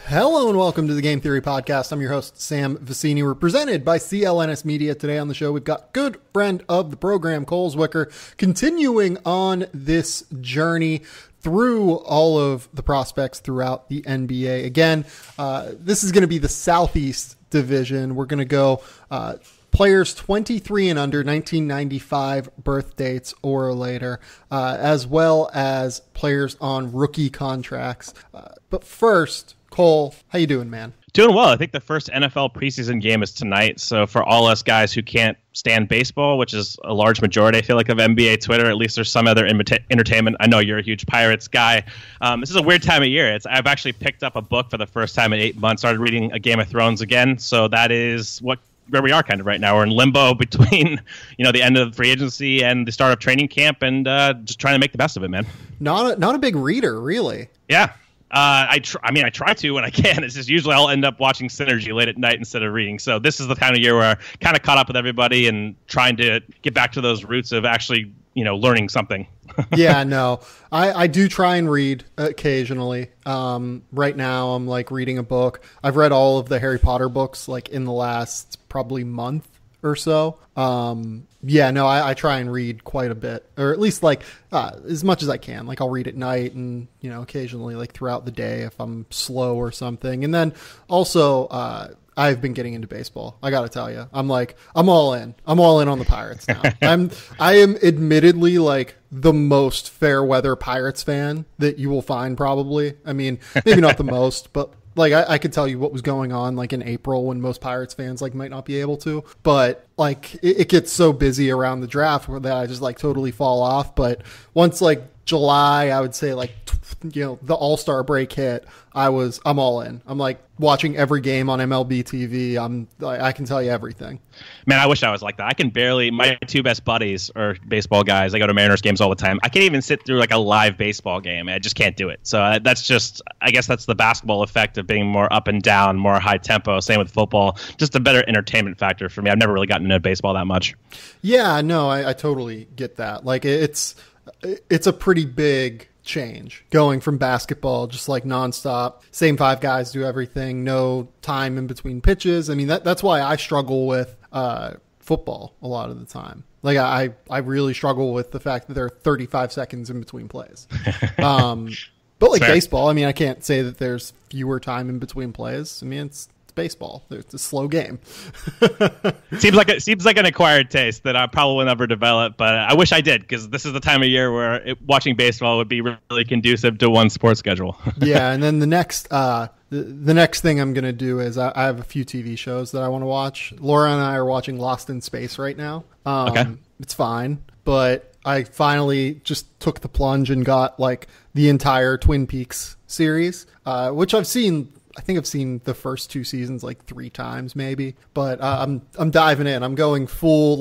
Hello and welcome to the Game Theory Podcast. I'm your host, Sam Vicini. We're presented by CLNS Media. Today on the show, we've got good friend of the program, Cole Zwicker, continuing on this journey through all of the prospects throughout the NBA. Again, this is going to be the Southeast Division. We're going to go players 23 and under, 1995 birth dates or later, as well as players on rookie contracts. But first, Cole, how you doing, man? Doing well. I think the first NFL preseason game is tonight. So for all us guys who can't stand baseball, which is a large majority, I feel like, of NBA Twitter, at least there's some other entertainment. I know you're a huge Pirates guy. This is a weird time of year. I've actually picked up a book for the first time in 8 months, started reading A Game of Thrones again. So that is where we are kind of right now. We're in limbo between, the end of free agency and the start of training camp, and just trying to make the best of it, man. Not a big reader, really. Yeah. I try to when I can. It's just usually I'll end up watching Synergy late at night instead of reading. So this is the kind of year where I kind of caught up with everybody and trying to get back to those roots of actually, learning something. Yeah, no, I do try and read occasionally. Right now I'm reading a book. I've read all of the Harry Potter books in the last probably month or so. I try and read quite a bit, or at least as much as I can. I'll read at night and, occasionally throughout the day if I'm slow or something. And then also, I've been getting into baseball. I got to tell you, I'm all in. I'm all in on the Pirates now. I am admittedly the most fair weather Pirates fan that you will find probably. I mean, maybe not the most, but I could tell you what was going on in April when most Pirates fans might not be able to, but it gets so busy around the draft that I just totally fall off. But once July, I would say the All-Star break hit, I'm all in. I'm watching every game on MLB TV. I can tell you everything. Man, I wish I was like that. I can barely. My two best buddies are baseball guys. I go to Mariners games all the time. I can't even sit through a live baseball game. I just can't do it. So I guess that's the basketball effect of being more up and down, more high tempo. Same with football. Just a better entertainment factor for me. I've never really gotten into baseball that much. Yeah, no, I totally get that. It's a pretty big change going from basketball, just nonstop, same five guys do everything, no time in between pitches. I mean, that's why I struggle with football a lot of the time. I really struggle with the fact that there are 35 seconds in between plays. But baseball, I mean, I can't say that there's fewer time in between plays. I mean, it's baseball. It's a slow game. seems like an acquired taste that I probably will never develop, but I wish I did, because this is the time of year where watching baseball would be really conducive to one sports schedule. Yeah, and then the next thing I'm going to do is I have a few TV shows that I want to watch. Laura and I are watching Lost in Space right now. Okay. It's fine, but I finally just took the plunge and got the entire Twin Peaks series, which I've seen. I think I've seen the first two seasons 3 times maybe, but I'm diving in. I'm going full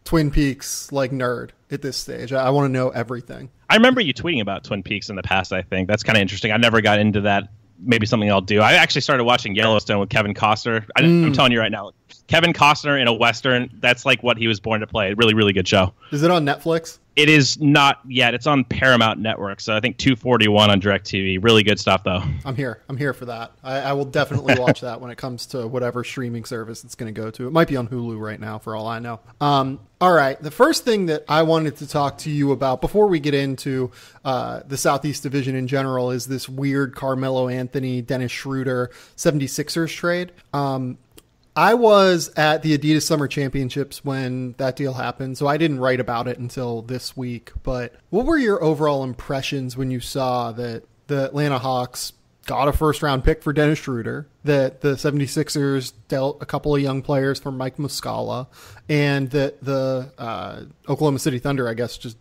Twin Peaks nerd at this stage. I want to know everything. I remember you tweeting about Twin Peaks in the past. I think that's kind of interesting. I never got into that. Maybe something I'll do. I actually started watching Yellowstone with Kevin Costner. I'm telling you right now, Kevin Costner in a Western, that's what he was born to play. Really, really good show. Is it on Netflix? It is not yet. It's on Paramount Network, so I think 241 on DirecTV. Really good stuff, though. I'm here for that. I will definitely watch that when it comes to whatever streaming service it's going to go to. It might be on Hulu right now, for all I know. All right, the first thing that I wanted to talk to you about before we get into the Southeast Division in general is this weird Carmelo Anthony, Dennis Schroder 76ers trade. I was at the Adidas Summer Championships when that deal happened, so I didn't write about it until this week. But what were your overall impressions when you saw that the Atlanta Hawks got a first-round pick for Dennis Schroder, that the 76ers dealt a couple of young players for Mike Muscala, and that the Oklahoma City Thunder, I guess, just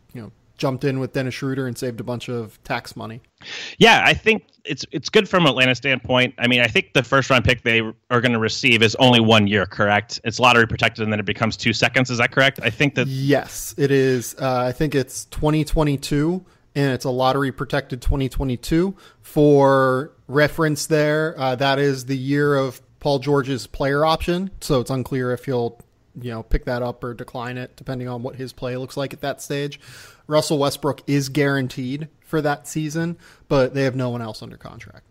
jumped in with Dennis Schroder and saved a bunch of tax money? Yeah, I think it's good from Atlanta standpoint. I mean, I think the first round pick they are going to receive is only 1 year, correct? It's lottery protected, and then it becomes 2 seconds. Is that correct? I think that. Yes, it is. I think it's 2022, and it's a lottery protected 2022. For reference there, that is the year of Paul George's player option. So it's unclear if he'll pick that up or decline it, depending on what his play looks like at that stage. Russell Westbrook is guaranteed for that season, but they have no one else under contract.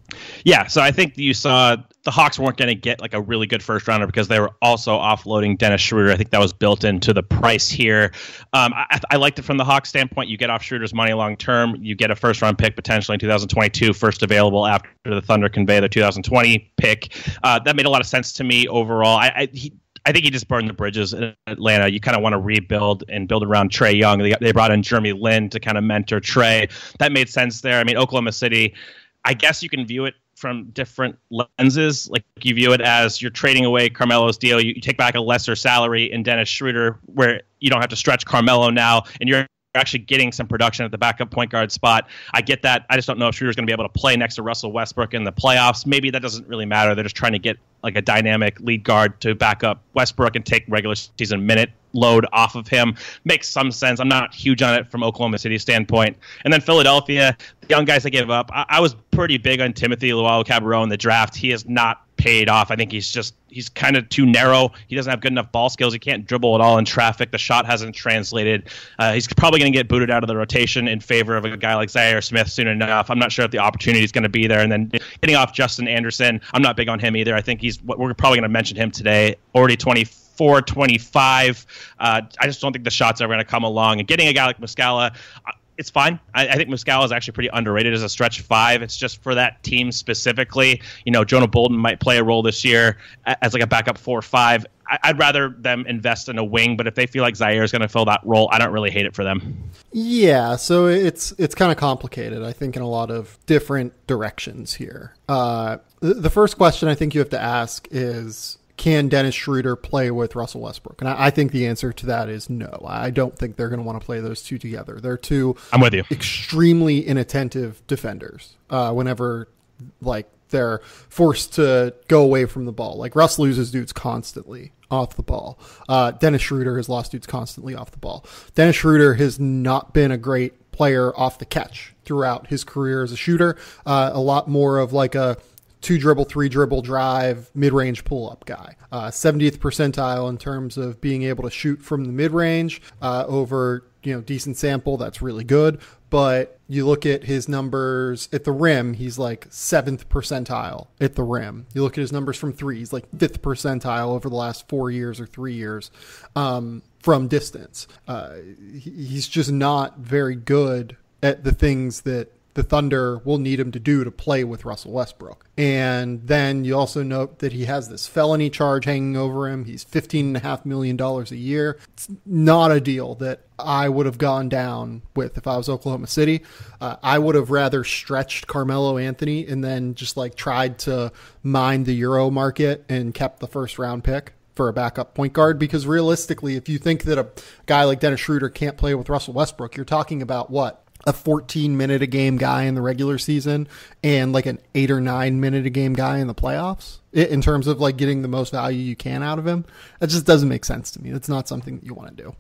Yeah, so I think you saw the Hawks weren't going to get like a really good first rounder because they were also offloading Dennis Schroder. I think that was built into the price here. I liked it from the Hawks standpoint. You get off Schroder's money long term. You get a first round pick potentially in 2022, first available after the Thunder convey their 2020 pick. That made a lot of sense to me overall. I think he just burned the bridges in Atlanta. You kind of want to rebuild and build around Trae Young. They brought in Jeremy Lin to kind of mentor Trae. That made sense there. I mean, Oklahoma City, I guess you can view it from different lenses. Like you view it as you're trading away Carmelo's deal. You take back a lesser salary in Dennis Schroder where you don't have to stretch Carmelo now, and you're actually getting some production at the backup point guard spot. I get that. I just don't know if Schroeder's going to be able to play next to Russell Westbrook in the playoffs. Maybe that doesn't really matter. They're just trying to get like a dynamic lead guard to back up Westbrook and take regular season minute load off of him. Makes some sense. I'm not huge on it from Oklahoma City's standpoint. And then Philadelphia, the young guys they gave up. I was pretty big on Timothy Luwawu-Cabarrot in the draft. He has not paid off. I think he's kind of too narrow. He doesn't have good enough ball skills. He can't dribble at all in traffic. The shot hasn't translated. He's probably going to get booted out of the rotation in favor of a guy like Zaire Smith soon enough. I'm not sure if the opportunity is going to be there. And then getting off Justin Anderson, I'm not big on him either. I think we're probably going to mention him today. Already 24, 25. I just don't think the shots are going to come along. And getting a guy like Muscala, it's fine. I think Muscala is actually pretty underrated as a stretch five. It's just for that team specifically. You know, Jonah Bolden might play a role this year as like a backup 4-5. I'd rather them invest in a wing, but if they feel like Zaire is going to fill that role, I don't really hate it for them. Yeah, so it's kind of complicated, I think, in a lot of different directions here. The first question I think you have to ask is, can Dennis Schroder play with Russell Westbrook? And I think the answer to that is no. I don't think they're going to want to play those two together. They're two I'm with you. Extremely inattentive defenders whenever like they're forced to go away from the ball. Like Russ loses dudes constantly off the ball. Dennis Schroder has lost dudes constantly off the ball. Dennis Schroder has not been a great player off the catch throughout his career as a shooter. A lot more of like a 2-dribble, 3-dribble drive, mid-range pull-up guy. 70th percentile in terms of being able to shoot from the mid-range over, decent sample. That's really good. But you look at his numbers at the rim, he's like 7th percentile at the rim. You look at his numbers from three, he's like 5th percentile over the last 4 years or 3 years from distance. He's just not very good at the things that the Thunder will need him to do to play with Russell Westbrook. And then you also note that he has this felony charge hanging over him. He's $15.5 million a year. It's not a deal that I would have gone down with if I was Oklahoma City. I would have rather stretched Carmelo Anthony and then just like tried to mine the Euro market and kept the first round pick for a backup point guard, because realistically, if you think that a guy like Dennis Schroder can't play with Russell Westbrook, you're talking about what? A 14-minute a game guy in the regular season and like an 8 or 9 minute a game guy in the playoffs in terms of like getting the most value you can out of him. That just doesn't make sense to me. That's not something that you want to do.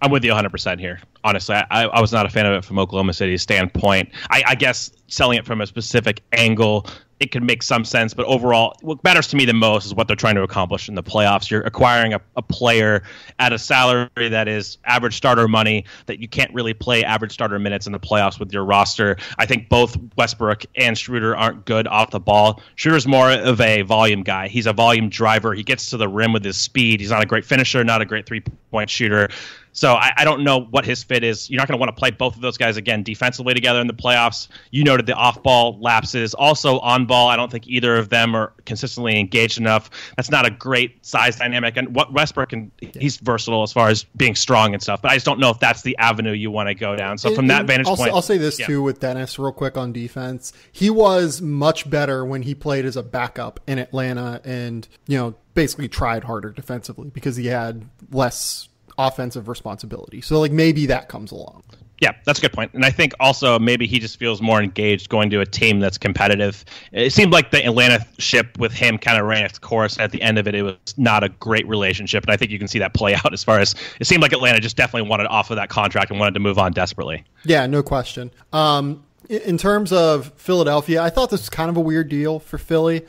I'm with you 100% here. Honestly, I was not a fan of it from Oklahoma City's standpoint. I guess selling it from a specific angle, it could make some sense, but overall, what matters to me the most is what they're trying to accomplish in the playoffs. You're acquiring a player at a salary that is average starter money that you can't really play average starter minutes in the playoffs with your roster. I think both Westbrook and Schroder aren't good off the ball. Schroeder's more of a volume guy. He's a volume driver. He gets to the rim with his speed. He's not a great finisher, not a great three-point shooter. So I don't know what his fit is. You're not going to want to play both of those guys again defensively together in the playoffs. You noted the off-ball lapses. Also on-ball, I don't think either of them are consistently engaged enough. That's not a great size dynamic. And what Westbrook, he's versatile as far as being strong and stuff. But I just don't know if that's the avenue you want to go down. So from that vantage point. I'll say this too with Dennis real quick on defense. He was much better when he played as a backup in Atlanta and, basically tried harder defensively because he had less offensive responsibility. So like maybe that comes along. Yeah, that's a good point. And I think also maybe he just feels more engaged going to a team that's competitive. It seemed like the Atlanta ship with him kind of ran its course. At the end of it, it was not a great relationship. And I think you can see that play out as far as it seemed like Atlanta just definitely wanted off of that contract and wanted to move on desperately. Yeah, no question. In terms of Philadelphia, I thought this was kind of a weird deal for Philly,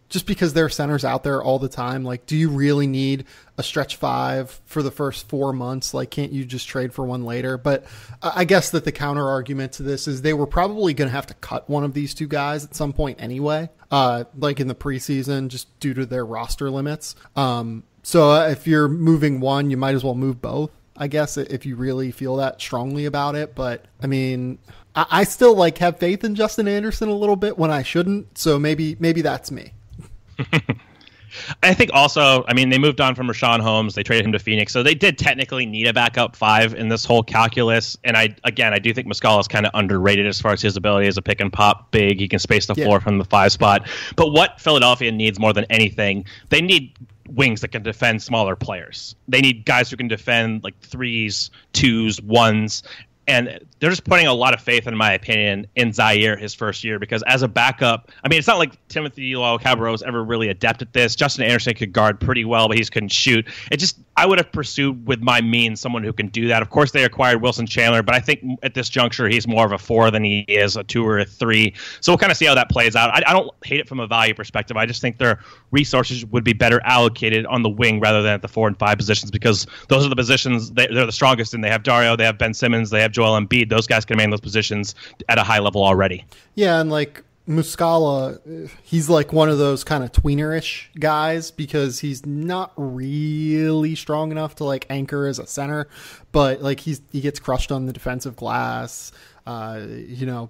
just because their center's out there all the time. Like, do you really need a stretch five for the first 4 months? Like, can't you just trade for one later? But I guess that the counter argument to this is they were probably going to have to cut one of these two guys at some point anyway, like in the preseason, just due to their roster limits. So if you're moving one, you might as well move both, I guess, if you really feel that strongly about it. But I mean, I still like have faith in Justin Anderson a little bit when I shouldn't. So maybe that's me. I think also, I mean, they moved on from Rashawn Holmes. They traded him to Phoenix. So they did technically need a backup five in this whole calculus. And I do think Muscala is kind of underrated as far as his ability as a pick and pop big. He can space the floor from the 5 spot. But what Philadelphia needs more than anything, they need wings that can defend smaller players. They need guys who can defend like 3s, 2s, 1s. And they're just putting a lot of faith, in my opinion, in Zaire his first year, because as a backup, I mean, it's not like Timothy Cabarrot was ever really adept at this. Justin Anderson could guard pretty well, but he just couldn't shoot. I would have pursued with my means someone who can do that. Of course, they acquired Wilson Chandler, but I think at this juncture, he's more of a 4 than he is a 2 or a 3. So we'll kind of see how that plays out. I don't hate it from a value perspective. I just think their resources would be better allocated on the wing rather than at the 4 and 5 positions, because those are the positions they're the strongest in. They have Dario, they have Ben Simmons, they have Joel Embiid. Those guys can man those positions at a high level already. Yeah, and like Muscala, he's like one of those kind of tweener-ish guys because he's not really strong enough to like anchor as a center, but like he gets crushed on the defensive glass, but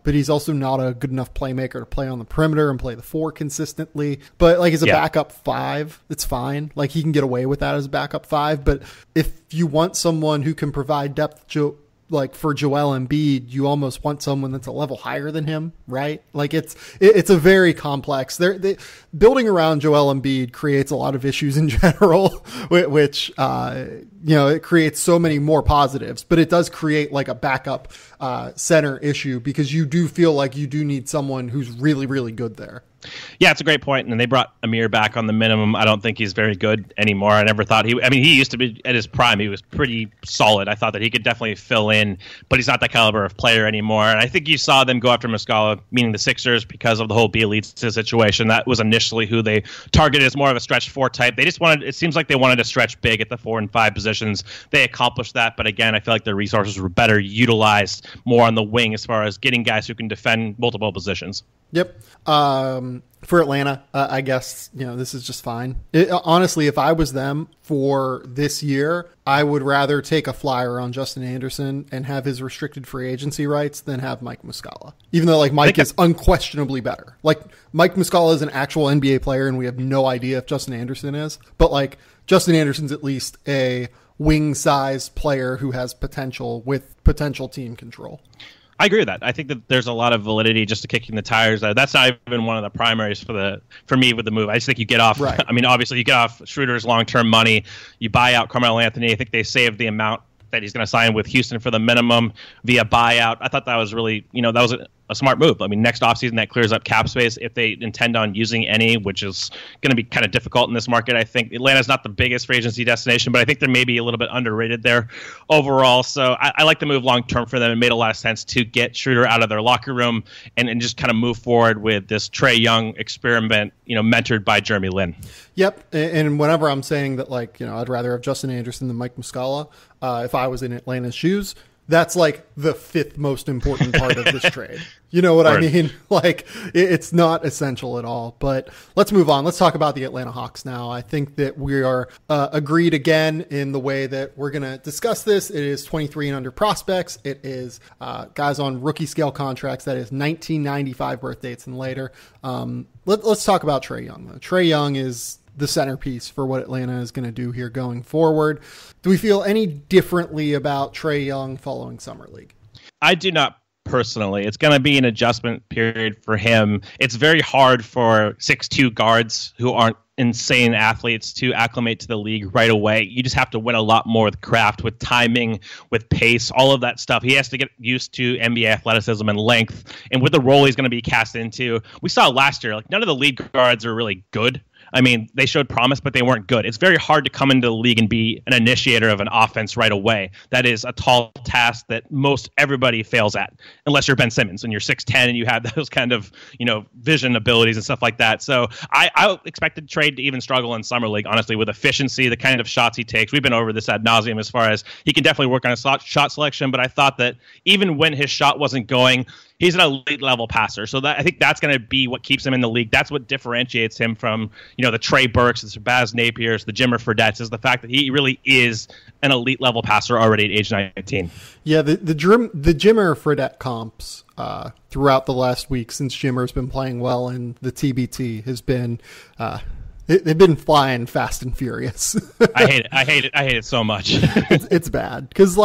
he's also not a good enough playmaker to play on the perimeter and play the 4 consistently. But like as a backup 5, it's fine. Like he can get away with that as a backup 5. But if you want someone who can provide depth, like for Joel Embiid, you almost want someone that's a level higher than him, right? Like it's a very complex. Building around Joel Embiid creates a lot of issues in general, which it creates so many more positives, but it does create like a backup center issue because you do feel like you do need someone who's really, really good there. Yeah, it's a great point. And they brought Amir back on the minimum. I don't think he's very good anymore. I never thought he used to be at his prime. He was pretty solid. I thought that he could definitely fill in, but he's not that caliber of player anymore. And I think you saw them go after Muscala, meaning the Sixers, because of the whole Bielitsa situation. That was initially who they targeted as more of a stretch 4 type. It seems like they wanted to stretch big at the 4 and 5 positions. They accomplished that. But again, I feel like their resources were better utilized more on the wing as far as getting guys who can defend multiple positions. Yep. For Atlanta, I guess, this is just fine. Honestly, if I was them for this year, I would rather take a flyer on Justin Anderson and have his restricted free agency rights than have Mike Muscala. Even though Mike is unquestionably better. Like Mike Muscala is an actual NBA player and we have no idea if Justin Anderson is. But Justin Anderson's at least a wing-sized player who has potential with potential team control. I agree with that. I think that there's a lot of validity just to kicking the tires. That's not even one of the primaries for me with the move. I just think you get off. Right. I mean, obviously you get off Schroeder's long-term money. You buy out Carmelo Anthony. I think they saved the amount that he's going to sign with Houston for the minimum via buyout. I thought that was really, that was a smart move. I mean, next offseason that clears up cap space if they intend on using any, which is going to be kind of difficult in this market. I think Atlanta's not the biggest free agency destination, but I think they're maybe a little bit underrated there overall. So I like the move long term for them. It made a lot of sense to get Schroder out of their locker room and just kind of move forward with this Trae Young experiment, mentored by Jeremy Lin. Yep. And whenever I'm saying that, I'd rather have Justin Anderson than Mike Muscala, if I was in Atlanta's shoes, that's like the 5th most important part of this trade. You know what I mean? It's not essential at all. But let's move on. Let's talk about the Atlanta Hawks now. I think that we are agreed again in the way that we're going to discuss this. It is 23 and under prospects. It is guys on rookie scale contracts. That is 1995 birth dates and later. Let's talk about Trae Young, though. Trae Young is the centerpiece for what Atlanta is going to do here going forward. Do we feel any differently about Trae Young following Summer League? I do not personally. It's going to be an adjustment period for him. It's very hard for 6'2" guards who aren't insane athletes to acclimate to the league right away. You just have to win a lot more with craft, with timing, with pace, all of that stuff. He has to get used to NBA athleticism and length, and with the role he's going to be cast into. We saw last year, none of the lead guards are really good. I mean, they showed promise, but they weren't good. It's very hard to come into the league and be an initiator of an offense right away. That is a tall task that most everybody fails at, unless you're Ben Simmons and you're 6'10 and you have those kind of, vision abilities and stuff like that. So I expected Trae to even struggle in summer league, honestly, with efficiency, the kind of shots he takes. We've been over this ad nauseum as far as he can definitely work on his shot selection, but I thought that even when his shot wasn't going, he's an elite level passer. So I think that's going to be what keeps him in the league. That's what differentiates him from, the Trae Burks, the Shabazz Napiers, the Jimmer Fredette's, is the fact that he really is an elite level passer already at age 19. Yeah, the Jimmer Fredette comps throughout the last week since Jimmer's been playing well in the TBT has been they've been flying fast and furious. I hate it so much. It's bad because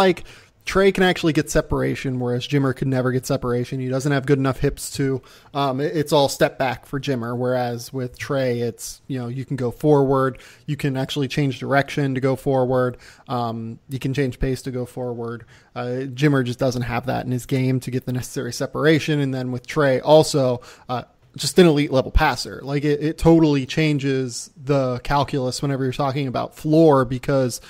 Trae can actually get separation, whereas Jimmer could never get separation. He doesn't have good enough hips to. It's all step back for Jimmer, whereas with Trae, it's, you can go forward. You can actually change direction to go forward. You can change pace to go forward. Jimmer just doesn't have that in his game to get the necessary separation. And then with Trae also, just an elite level passer. It totally changes the calculus whenever you're talking about floor because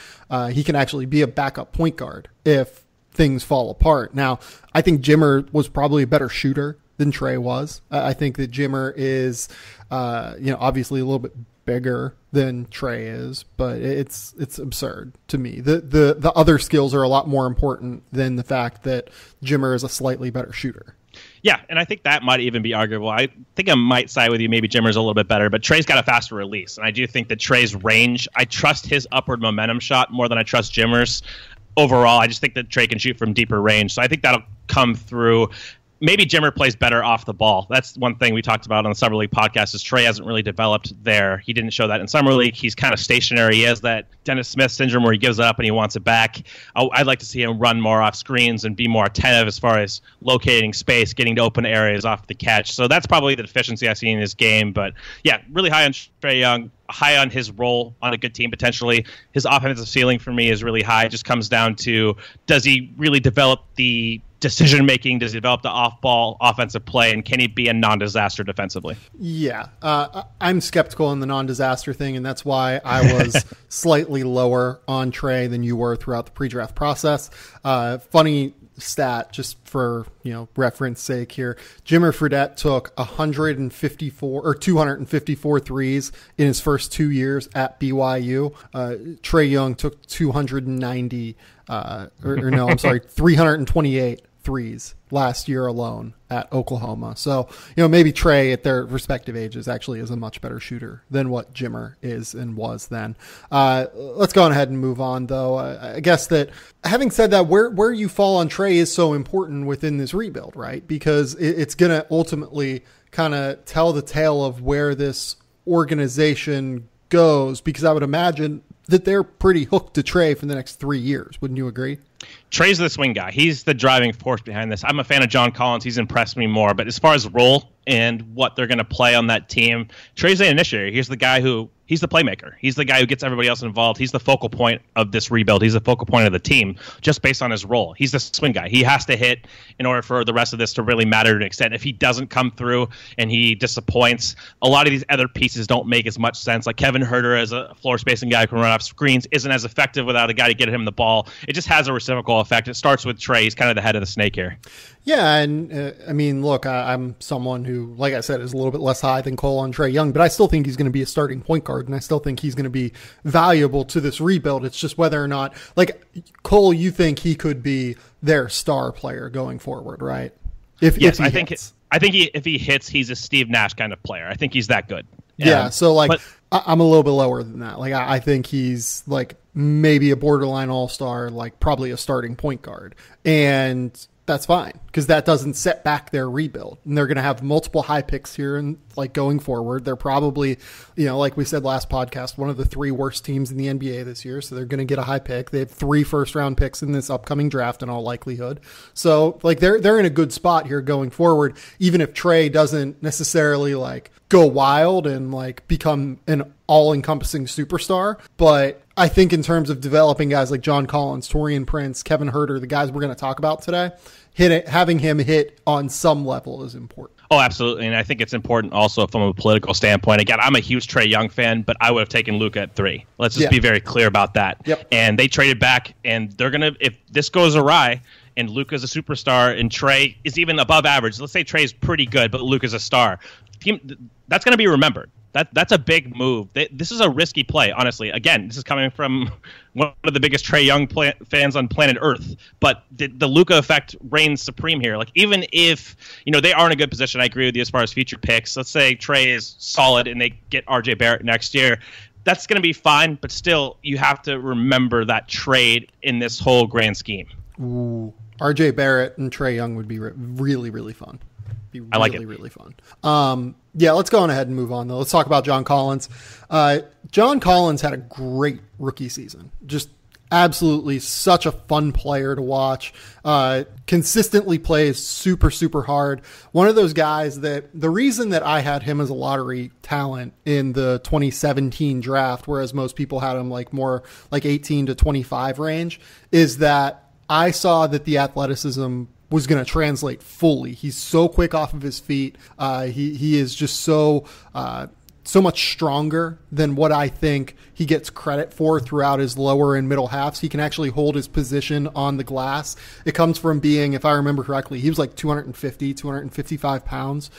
he can actually be a backup point guard if things fall apart. Now, I think Jimmer was probably a better shooter than Trae was. I think that Jimmer is, obviously a little bit bigger than Trae is, but it's absurd to me. The other skills are a lot more important than the fact that Jimmer is a slightly better shooter. Yeah, and I think that might even be arguable. I think I might side with you. Maybe Jimmer's a little bit better, but Trae's got a faster release. And I do think that Trae's range, I trust his upward momentum shot more than I trust Jimmer's. Overall, I just think that Trae can shoot from deeper range. So I think that'll come through. Maybe Jimmer plays better off the ball. That's one thing we talked about on the Summer League podcast is Trae hasn't really developed there. He didn't show that in Summer League. He's kind of stationary. He has that Dennis Smith syndrome where he gives it up and he wants it back. I'd like to see him run more off screens and be more attentive as far as locating space, getting to open areas off the catch. So that's probably the deficiency I see in his game. But yeah, really high on Trae Young, high on his role on a good team potentially. His offensive ceiling for me is really high. It just comes down to, does he really develop the decision making? Does he develop the off-ball offensive play, and can he be a non-disaster defensively? Yeah, I'm skeptical on the non-disaster thing, and that's why I was slightly lower on Trae than you were throughout the pre-draft process. Funny stat, just for reference sake here, Jimmer Fredette took 154 or 254 threes in his first 2 years at BYU. Trae Young took 328 threes last year alone at Oklahoma. So, maybe Trae at their respective ages actually is a much better shooter than what Jimmer is and was then. Let's go on ahead and move on, though. I guess that having said that, where you fall on Trae is so important within this rebuild, right? Because it's going to ultimately kind of tell the tale of where this organization goes, because I would imagine that they're pretty hooked to Trae for the next 3 years. Wouldn't you agree? Trae's the swing guy. He's the driving force behind this. I'm a fan of John Collins. He's impressed me more. But as far as role and what they're going to play on that team, Trae's the initiator. He's the guy he's the playmaker. He's the guy who gets everybody else involved. He's the focal point of this rebuild. He's the focal point of the team just based on his role. He's the swing guy. He has to hit in order for the rest of this to really matter to an extent. If he doesn't come through and he disappoints, a lot of these other pieces don't make as much sense. Like Kevin Huerter as a floor spacing guy who can run off screens isn't as effective without a guy to get him the ball. It just has a reciprocal effect. It starts with Trae. He's kind of the head of the snake here. Yeah, and I mean, look, I'm someone who, like I said, is a little bit less high than Cole on Trae Young, but I still think he's going to be a starting point guard, and I still think he's going to be valuable to this rebuild. It's just whether or not, like Cole, you think he could be their star player going forward, right? If he hits. I think if he hits, he's a Steve Nash kind of player. I think he's that good. Yeah, so I'm a little bit lower than that. Like I think he's like maybe a borderline all-star, like probably a starting point guard, and that's fine because that doesn't set back their rebuild. And they're going to have multiple high picks here and like going forward. They're probably, like we said last podcast, one of the 3 worst teams in the NBA this year. So they're going to get a high pick. They have 3 first-round picks in this upcoming draft in all likelihood. So like they're in a good spot here going forward, even if Trae doesn't necessarily like go wild and like become an all-encompassing superstar. But I think in terms of developing guys like John Collins, Taurean Prince, Kevin Huerter, the guys we're going to talk about today, having him hit on some level is important. Oh, absolutely. And I think it's important also from a political standpoint. Again, I'm a huge Trae Young fan, but I would have taken Luka at 3. Let's just be very clear about that. Yep. And they traded back, and they're going to, if this goes awry and Luka's a superstar and Trae is even above average, let's say Trae's pretty good, but Luka's a star, that's going to be remembered. That's a big move. This is a risky play, honestly. Again, this is coming from one of the biggest Trae Young fans on planet Earth. But the Luka effect reigns supreme here. Like, even if they are in a good position, I agree with you as far as future picks. Let's say Trae is solid and they get RJ Barrett next year. That's going to be fine, but still, you have to remember that trade in this whole grand scheme. Ooh, RJ Barrett and Trae Young would be really, really fun. I like it. Really fun. Let's go on ahead and move on, though. Let's talk about John Collins. John Collins had a great rookie season. Just absolutely such a fun player to watch. Consistently plays super, super hard. One of those guys that the reason that I had him as a lottery talent in the 2017 draft, whereas most people had him more 18 to 25 range, is that I saw that the athleticism was going to translate fully. He's so quick off of his feet. He is just so much stronger than what I think he gets credit for throughout his lower and middle halves. He can actually hold his position on the glass. It comes from being, if I remember correctly, he was 255 pounds,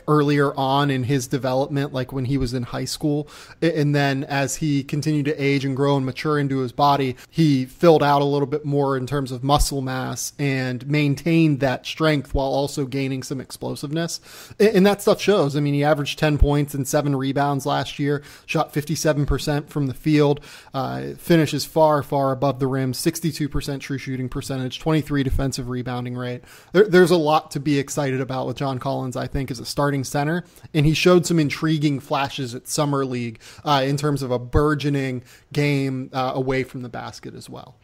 earlier on in his development, when he was in high school. And then as he continued to age and grow and mature into his body, he filled out a little bit more in terms of muscle mass and maintained that strength while also gaining some explosiveness. And that stuff shows. I mean, he averaged 10 points and 7 rebounds last year, shot 57% from the field, finishes far, far above the rim, 62% true shooting percentage, 23 defensive rebounding rate. There's a lot to be excited about with John Collins, I think, as a starting center. And he showed some intriguing flashes at Summer League in terms of a burgeoning game away from the basket as well.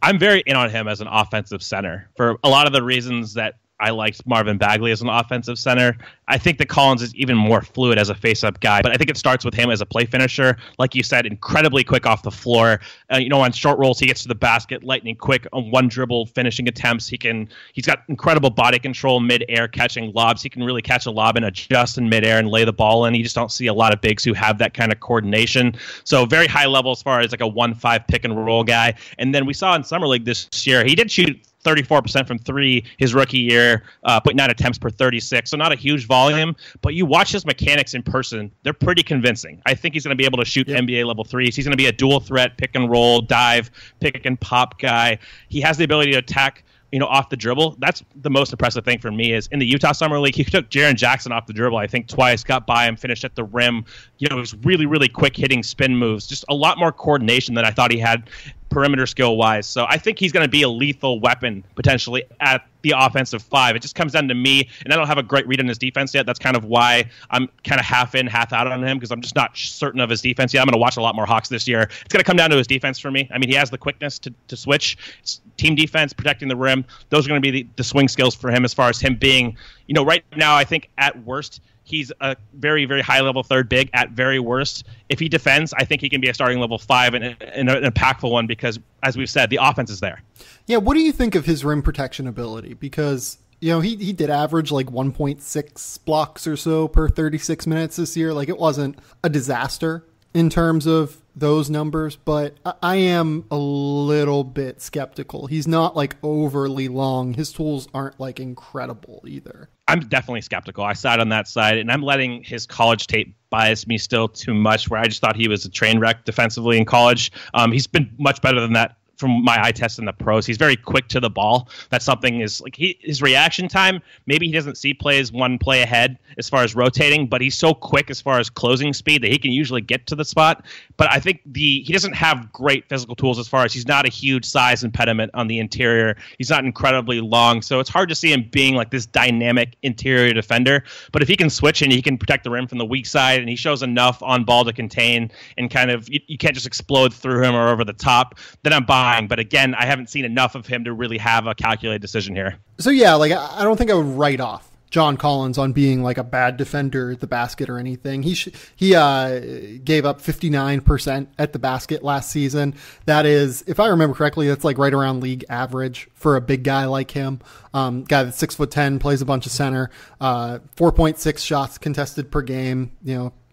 I'm very in on him as an offensive center for a lot of the reasons that I liked Marvin Bagley as an offensive center. I think that Collins is even more fluid as a face-up guy, but I think it starts with him as a play finisher. Like you said, incredibly quick off the floor. On short rolls, he gets to the basket lightning quick on one dribble finishing attempts. He's got incredible body control mid-air catching lobs. He can really catch a lob and adjust in mid-air and lay the ball in. You just don't see a lot of bigs who have that kind of coordination. So very high level as far as a 1-5 pick and roll guy. And then we saw in Summer League this year, he did shoot 34% from 3 his rookie year, 0.9 attempts per 36. So not a huge volume, but you watch his mechanics in person, they're pretty convincing. I think he's going to be able to shoot NBA level 3s. He's going to be a dual threat, pick and roll, dive, pick and pop guy. He has the ability to attack off the dribble. That's the most impressive thing for me is in the Utah Summer League, he took Jaren Jackson off the dribble, I think twice, got by him, finished at the rim. It was really, really quick hitting spin moves, just a lot more coordination than I thought he had perimeter skill wise. So I think he's going to be a lethal weapon potentially at the offensive 5. It just comes down to me, and I don't have a great read on his defense yet. That's kind of why I'm kind of half in, half out on him, because I'm just not certain of his defense yet. I'm going to watch a lot more Hawks this year. It's going to come down to his defense for me. I mean, he has the quickness to switch. It's team defense, protecting the rim. Those are going to be the swing skills for him as far as him being, right now, I think at worst, he's a very, very high-level third big at very worst. If he defends, I think he can be a starting level 5 and an impactful one because, as we've said, the offense is there. Yeah, what do you think of his rim protection ability? Because, he did average 1.6 blocks or so per 36 minutes this year. It wasn't a disaster in terms of those numbers, but I am a little bit skeptical. He's not overly long. His tools aren't incredible either. I'm definitely skeptical. I sat on that side, and I'm letting his college tape bias me still too much, where I just thought he was a train wreck defensively in college. He's been much better than that from my eye test in the pros. He's very quick to the ball. That's something is his reaction time. Maybe he doesn't see plays one play ahead as far as rotating, but he's so quick as far as closing speed that he can usually get to the spot. But I think he doesn't have great physical tools as far as he's not a huge size impediment on the interior. He's not incredibly long. So it's hard to see him being this dynamic interior defender. But if he can switch and he can protect the rim from the weak side and he shows enough on ball to contain and kind of, you can't just explode through him or over the top, then I'm buying. But again, I haven't seen enough of him to really have a calculated decision here. So yeah, I don't think I would write off John Collins on being like a bad defender at the basket or anything. He gave up 59% at the basket last season. That is, if I remember correctly, that's like right around league average for a big guy like him. Guy that's 6'10", plays a bunch of center, 4.6 shots contested per game,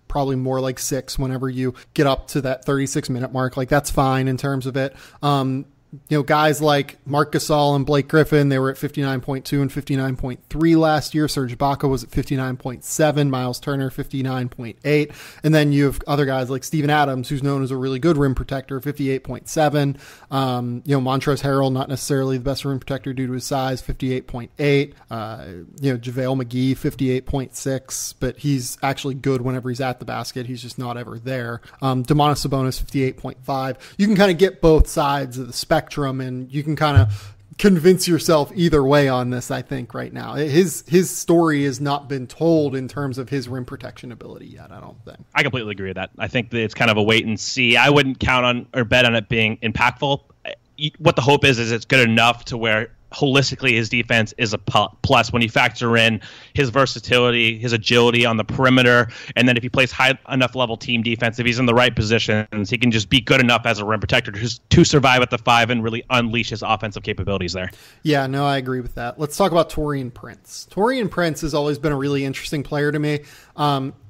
probably more like 6 whenever you get up to that 36-minute mark. Like, that's fine in terms of it. Guys like Marc Gasol and Blake Griffin, they were at 59.2 and 59.3 last year. Serge Ibaka was at 59.7, Miles Turner 59.8, and then you have other guys like Steven Adams, who's known as a really good rim protector, 58.7. Montrezl Harrell, not necessarily the best rim protector due to his size, 58.8. JaVale McGee, 58.6, but he's actually good whenever he's at the basket. He's just not ever there. Domantas Sabonis, 58.5. You can kind of get both sides of the spectrum, and you can kind of convince yourself either way on this. I think right now his story has not been told in terms of his rim protection ability yet. I don't think. I completely agree with that. I think that it's kind of a wait and see. I wouldn't count on or bet on it being impactful. What the hope is it's good enough to where holistically his defense is a plus when you factor in his versatility, his agility on the perimeter, and then if he plays high enough level team defense, if he's in the right positions, he can just be good enough as a rim protector to survive at the 5 and really unleash his offensive capabilities there. Yeah, no, I agree with that. Let's talk about Taurean Prince. Taurean Prince has always been a really interesting player to me.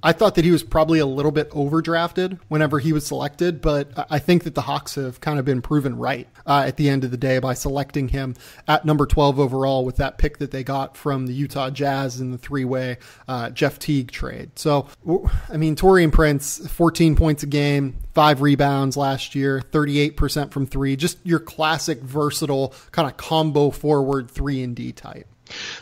I thought that he was probably a little bit overdrafted whenever he was selected, but I think that the Hawks have kind of been proven right at the end of the day by selecting him at number 12 overall with that pick that they got from the Utah Jazz in the three-way Jeff Teague trade. So, I mean, Taurean Prince, 14 points a game, 5 rebounds last year, 38% from 3, just your classic versatile kind of combo forward 3-and-D type.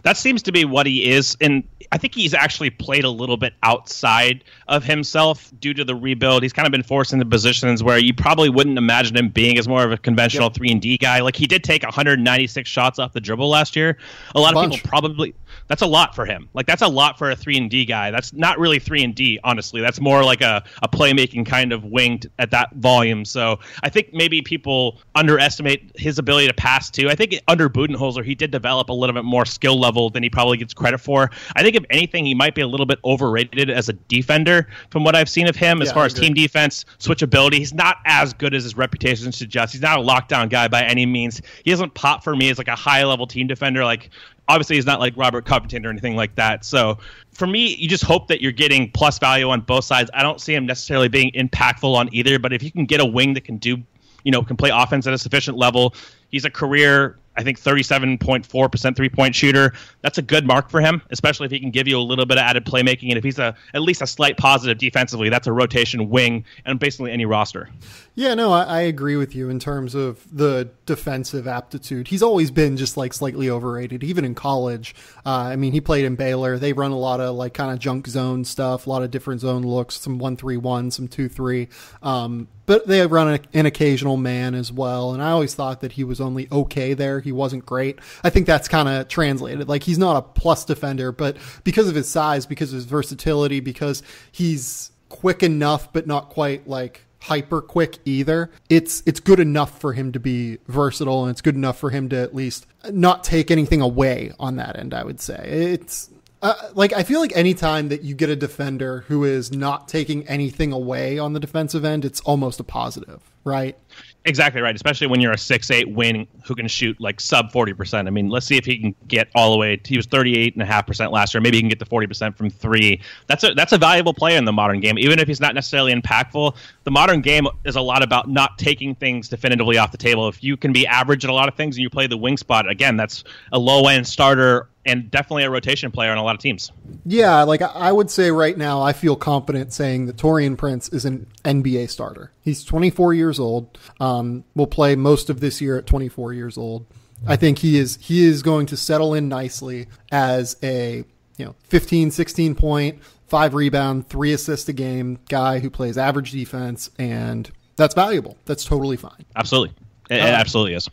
That seems to be what he is, and I think he's actually played a little bit outside of himself due to the rebuild. He's kind of been forced into positions where you probably wouldn't imagine him being as more of a conventional 3-and-D guy. Like, he did take 196 shots off the dribble last year. A lot of people probably... That's a lot for him. Like, that's a lot for a 3-and-D guy. That's not really 3-and-D, honestly. That's more like a playmaking kind of wing at that volume. So I think maybe people underestimate his ability to pass, too. I think under Budenholzer, he did develop a little bit more skill level than he probably gets credit for. I think, if anything, he might be a little bit overrated as a defender from what I've seen of him. As far as team defense, switchability, he's not as good as his reputation suggests. He's not a lockdown guy by any means. He doesn't pop for me as like a high-level team defender. Like, obviously, he's not like Robert Covington or anything like that. So for me, you just hope that you're getting plus value on both sides. I don't see him necessarily being impactful on either, but if you can get a wing that can do, can play offense at a sufficient level, he's a career, I think, 37.4% three-point shooter. That's a good mark for him, especially if he can give you a little bit of added playmaking. And if he's at least a slight positive defensively, that's a rotation wing and basically any roster. Yeah, no, I agree with you in terms of the defensive aptitude. He's always been just like slightly overrated, even in college. He played in Baylor. They run a lot of like kind of junk zone stuff, a lot of different zone looks, some 1-3-1, some 2-3. But they run an occasional man as well. And I always thought that he was only okay there. He wasn't great. I think that's kind of translated. Like, he's not a plus defender, but because of his size, because of his versatility, because he's quick enough, but not quite like hyper quick either. It's good enough for him to be versatile, and it's good enough for him to at least not take anything away on that end, I would say. It's I feel like anytime that you get a defender who is not taking anything away on the defensive end, it's almost a positive, right? Exactly right, especially when you're a 6'8" wing who can shoot like sub 40%. I mean, let's see if he can get all the way. He was 38.5% last year. Maybe he can get to 40% from 3. That's a valuable player in the modern game, even if he's not necessarily impactful. The modern game is a lot about not taking things definitively off the table. If you can be average at a lot of things and you play the wing spot, again, that's a low-end starter and definitely a rotation player on a lot of teams. Yeah, like I would say right now, I feel confident saying that Taurean Prince is an NBA starter. He's 24 years old. Will play most of this year at 24 years old. I think he is going to settle in nicely as a 15, 16 point, 5 rebound, 3 assist a game guy who plays average defense, and that's valuable. That's totally fine. Absolutely. It absolutely is.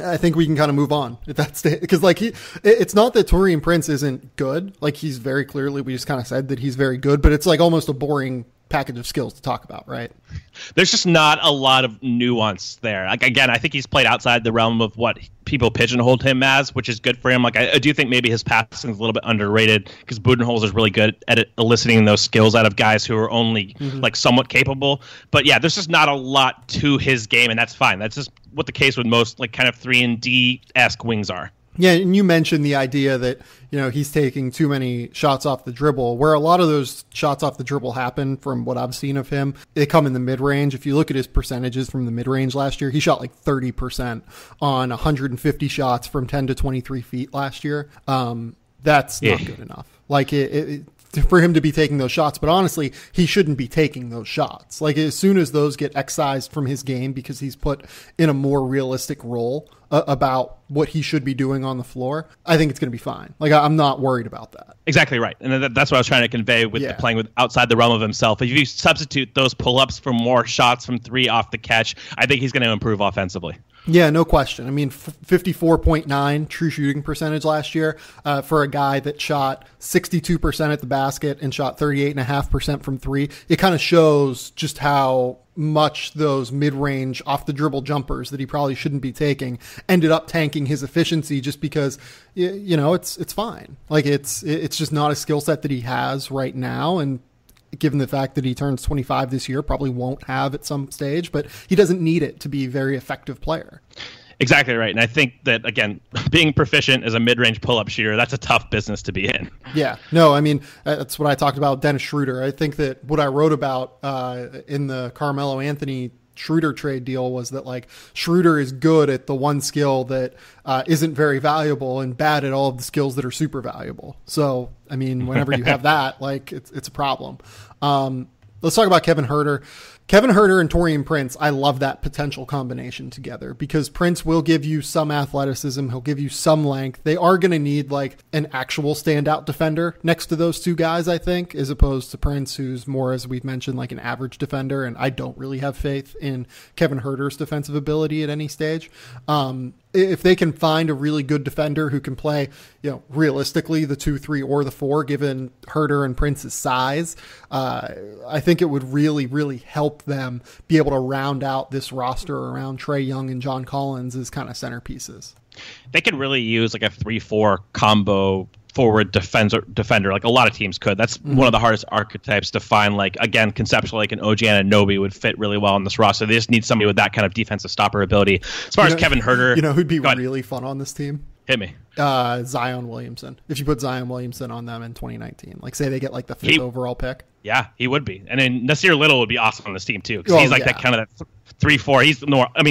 I think we can kind of move on at that stage, because it's not that Taurean Prince isn't good. Like, he's very clearly, we just kind of said that he's very good, but it's like almost a boring package of skills to talk about, right? There's just not a lot of nuance there. Like, again, I think he's played outside the realm of what people pigeonholed him as, which is good for him. Like, I do think maybe his passing is a little bit underrated because Budenholzer is really good at eliciting those skills out of guys who are only like somewhat capable. But yeah, there's just not a lot to his game, and that's fine. That's just what the case with most like kind of 3-and-D-esque wings are. Yeah, and you mentioned the idea that, he's taking too many shots off the dribble, where a lot of those shots off the dribble happen from what I've seen of him. They come in the mid-range. If you look at his percentages from the mid-range last year, he shot like 30% on 150 shots from 10 to 23 feet last year. That's not good enough. Like for him to be taking those shots, but honestly, he shouldn't be taking those shots. Like as soon as those get excised from his game because he's put in a more realistic role about what he should be doing on the floor, I think it's going to be fine. Like I'm not worried about that. Exactly right. And that's what I was trying to convey with the playing with outside the realm of himself. If you substitute those pull-ups for more shots from three off the catch, I think he's going to improve offensively. Yeah, no question. I mean, 54.9 true shooting percentage last year for a guy that shot 62% at the basket and shot 38.5% from three. It kind of shows just how much those mid-range off the dribble jumpers that he probably shouldn't be taking ended up tanking his efficiency just because, it's fine. Like it's just not a skill set that he has right now. And given the fact that he turns 25 this year, probably won't have at some stage, but he doesn't need it to be a very effective player. Exactly right. And I think that, again, being proficient as a mid-range pull-up shooter, that's a tough business to be in. Yeah. No, I mean, that's what I talked about with Dennis Schroder. I think that what I wrote about in the Carmelo Anthony Schroder trade deal was that like Schroder is good at the one skill that isn't very valuable and bad at all of the skills that are super valuable. So, I mean, whenever you have that, like it's a problem. Let's talk about Kevin Huerter. Kevin Huerter and Taurean Prince, I love that potential combination together because Prince will give you some athleticism. He'll give you some length. They are going to need like an actual standout defender next to those two guys, I think, as opposed to Prince, who's more, as we've mentioned, like an average defender. And I don't really have faith in Kevin Huerter's defensive ability at any stage. If they can find a really good defender who can play, realistically the 2, 3, or the 4, given Huerter and Prince's size, I think it would really, really help them be able to round out this roster around Trae Young and John Collins as kind of centerpieces. They could really use like a 3-4 combo forward defender, like a lot of teams could. That's one of the hardest archetypes to find. Like, again, conceptually, like an OG Anunoby would fit really well on this roster. They just need somebody with that kind of defensive stopper ability. As far as Kevin Huerter, who'd be really fun on this team? Hit me. Zion Williamson. If you put Zion Williamson on them in 2019, like say they get like the 5th overall pick. Yeah, he would be. And then Nasir Little would be awesome on this team too, because he's like that kind of that 3-4.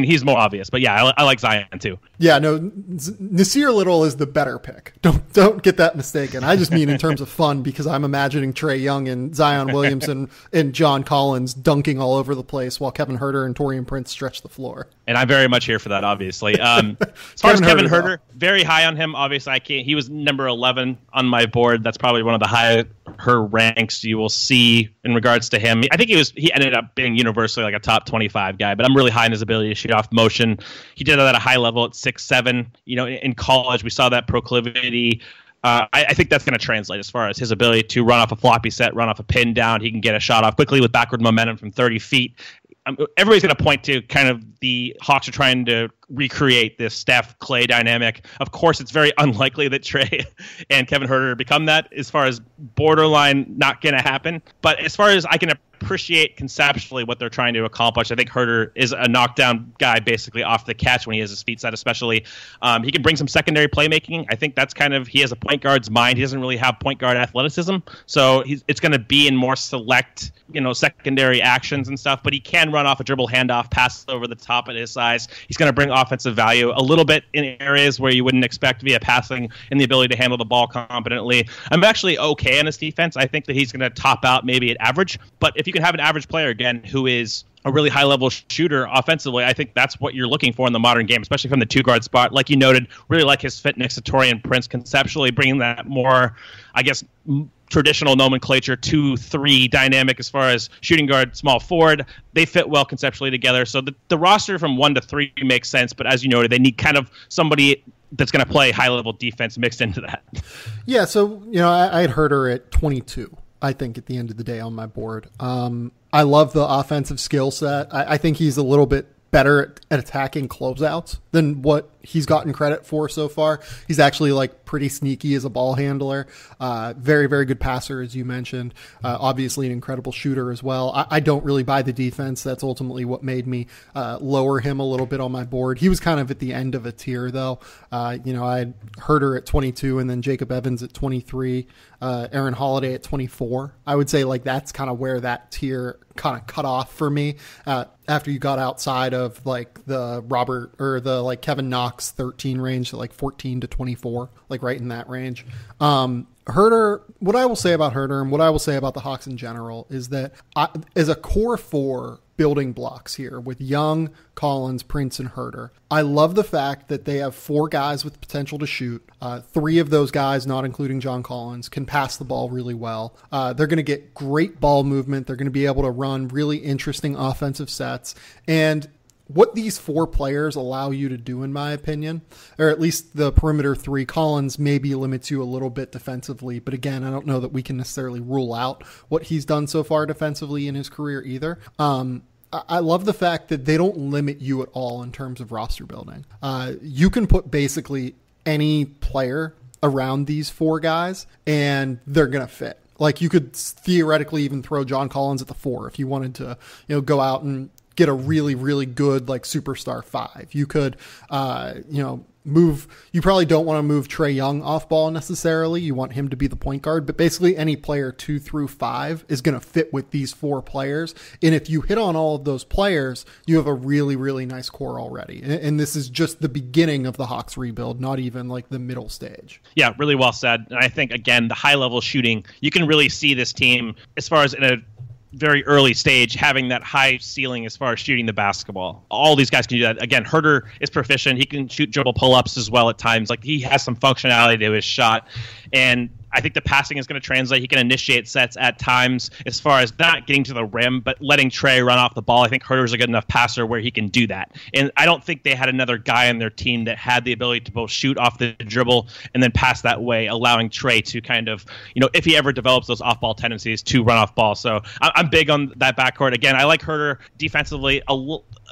He's more obvious, but yeah, I like Zion too. Yeah, no, Nasir Little is the better pick. Don't get that mistaken. I just mean in terms of fun, because I'm imagining Trae Young and Zion Williamson and John Collins dunking all over the place while Kevin Huerter and Taurean Prince stretch the floor. And I'm very much here for that, obviously. As far as Kevin Huerter, very high on him. Obviously, he was number 11 on my board. That's probably one of the higher ranks you will see in regards to him. I think he ended up being universally like a top 25 guy, but I'm really high in his ability to shoot off motion. He did that at a high level at 6'7". In college, we saw that proclivity. I think that's going to translate as far as his ability to run off a floppy set, run off a pin down. He can get a shot off quickly with backward momentum from 30 feet. Everybody's going to point to kind of the Hawks are trying to recreate this Steph-Clay dynamic. Of course, it's very unlikely that Trae and Kevin Huerter become that. As far as borderline, not going to happen. But as far as I can appreciate conceptually what they're trying to accomplish, I think Huerter is a knockdown guy basically off the catch when he has his feet set, especially. He can bring some secondary playmaking. I think that's he has a point guard's mind. He doesn't really have point guard athleticism. So it's going to be in more select, secondary actions and stuff, but he can run off a dribble handoff, pass over the top at his size. He's going to bring offensive value a little bit in areas where you wouldn't expect via passing and the ability to handle the ball competently. I'm actually okay on his defense. I think that he's going to top out maybe at average, but if you can have an average player again who is a really high-level shooter offensively, I think that's what you're looking for in the modern game, especially from the two-guard spot. Like you noted, really like his fit next to Taurean Prince conceptually, bringing that more, I guess, traditional nomenclature 2-3 dynamic as far as shooting guard, small forward. They fit well conceptually together. So the roster from 1 to 3 makes sense, but as you noted, they need kind of somebody that's going to play high-level defense mixed into that. Yeah, so, I had Huerter at 22. I think, at the end of the day on my board. I love the offensive skill set. I think he's a little bit better at attacking closeouts than what he's gotten credit for so far. He's actually like pretty sneaky as a ball handler. Very, very good passer, as you mentioned. Obviously an incredible shooter as well. I don't really buy the defense. That's ultimately what made me lower him a little bit on my board. He was kind of at the end of a tier though. I had Huerter at 22 and then Jacob Evans at 23, Aaron Holiday at 24. I would say like that's kind of where that tier kind of cut off for me. After you got outside of like the Robert or the like Kevin Knox 13 range, so like 14 to 24, like right in that range. Huerter, what I will say about Huerter and what I will say about the Hawks in general is that as a core four building blocks here with Young, Collins, Prince, and Huerter, I love the fact that they have 4 guys with potential to shoot. 3 of those guys, not including John Collins, can pass the ball really well. They're going to get great ball movement. They're going to be able to run really interesting offensive sets. And what these 4 players allow you to do, in my opinion, or at least the perimeter 3, Collins maybe limits you a little bit defensively. But again, I don't know that we can necessarily rule out what he's done so far defensively in his career either. I love the fact that they don't limit you at all in terms of roster building. You can put basically any player around these 4 guys and they're going to fit. Like you could theoretically even throw John Collins at the 4 if you wanted to, go out and get a really, really good like superstar 5. You could, move. You probably don't want to move Trae Young off ball necessarily. You want him to be the point guard, but basically any player 2 through 5 is going to fit with these 4 players. And if you hit on all of those players, you have a really, really nice core already. And this is just the beginning of the Hawks rebuild, not even like the middle stage. Yeah, really well said. And I think, again, the high level shooting, you can really see this team as far as in a very early stage having that high ceiling as far as shooting the basketball. All these guys can do that. Again, Huerter is proficient. He can shoot dribble pull-ups as well at times. Like he has some functionality to his shot. And I think the passing is going to translate. He can initiate sets at times as far as not getting to the rim, but letting Trae run off the ball. I think Huerter's a good enough passer where he can do that. And I don't think they had another guy on their team that had the ability to both shoot off the dribble and then pass that way, allowing Trae to kind of, if he ever develops those off-ball tendencies, to run off ball. So I'm big on that backcourt. Again, I like Huerter defensively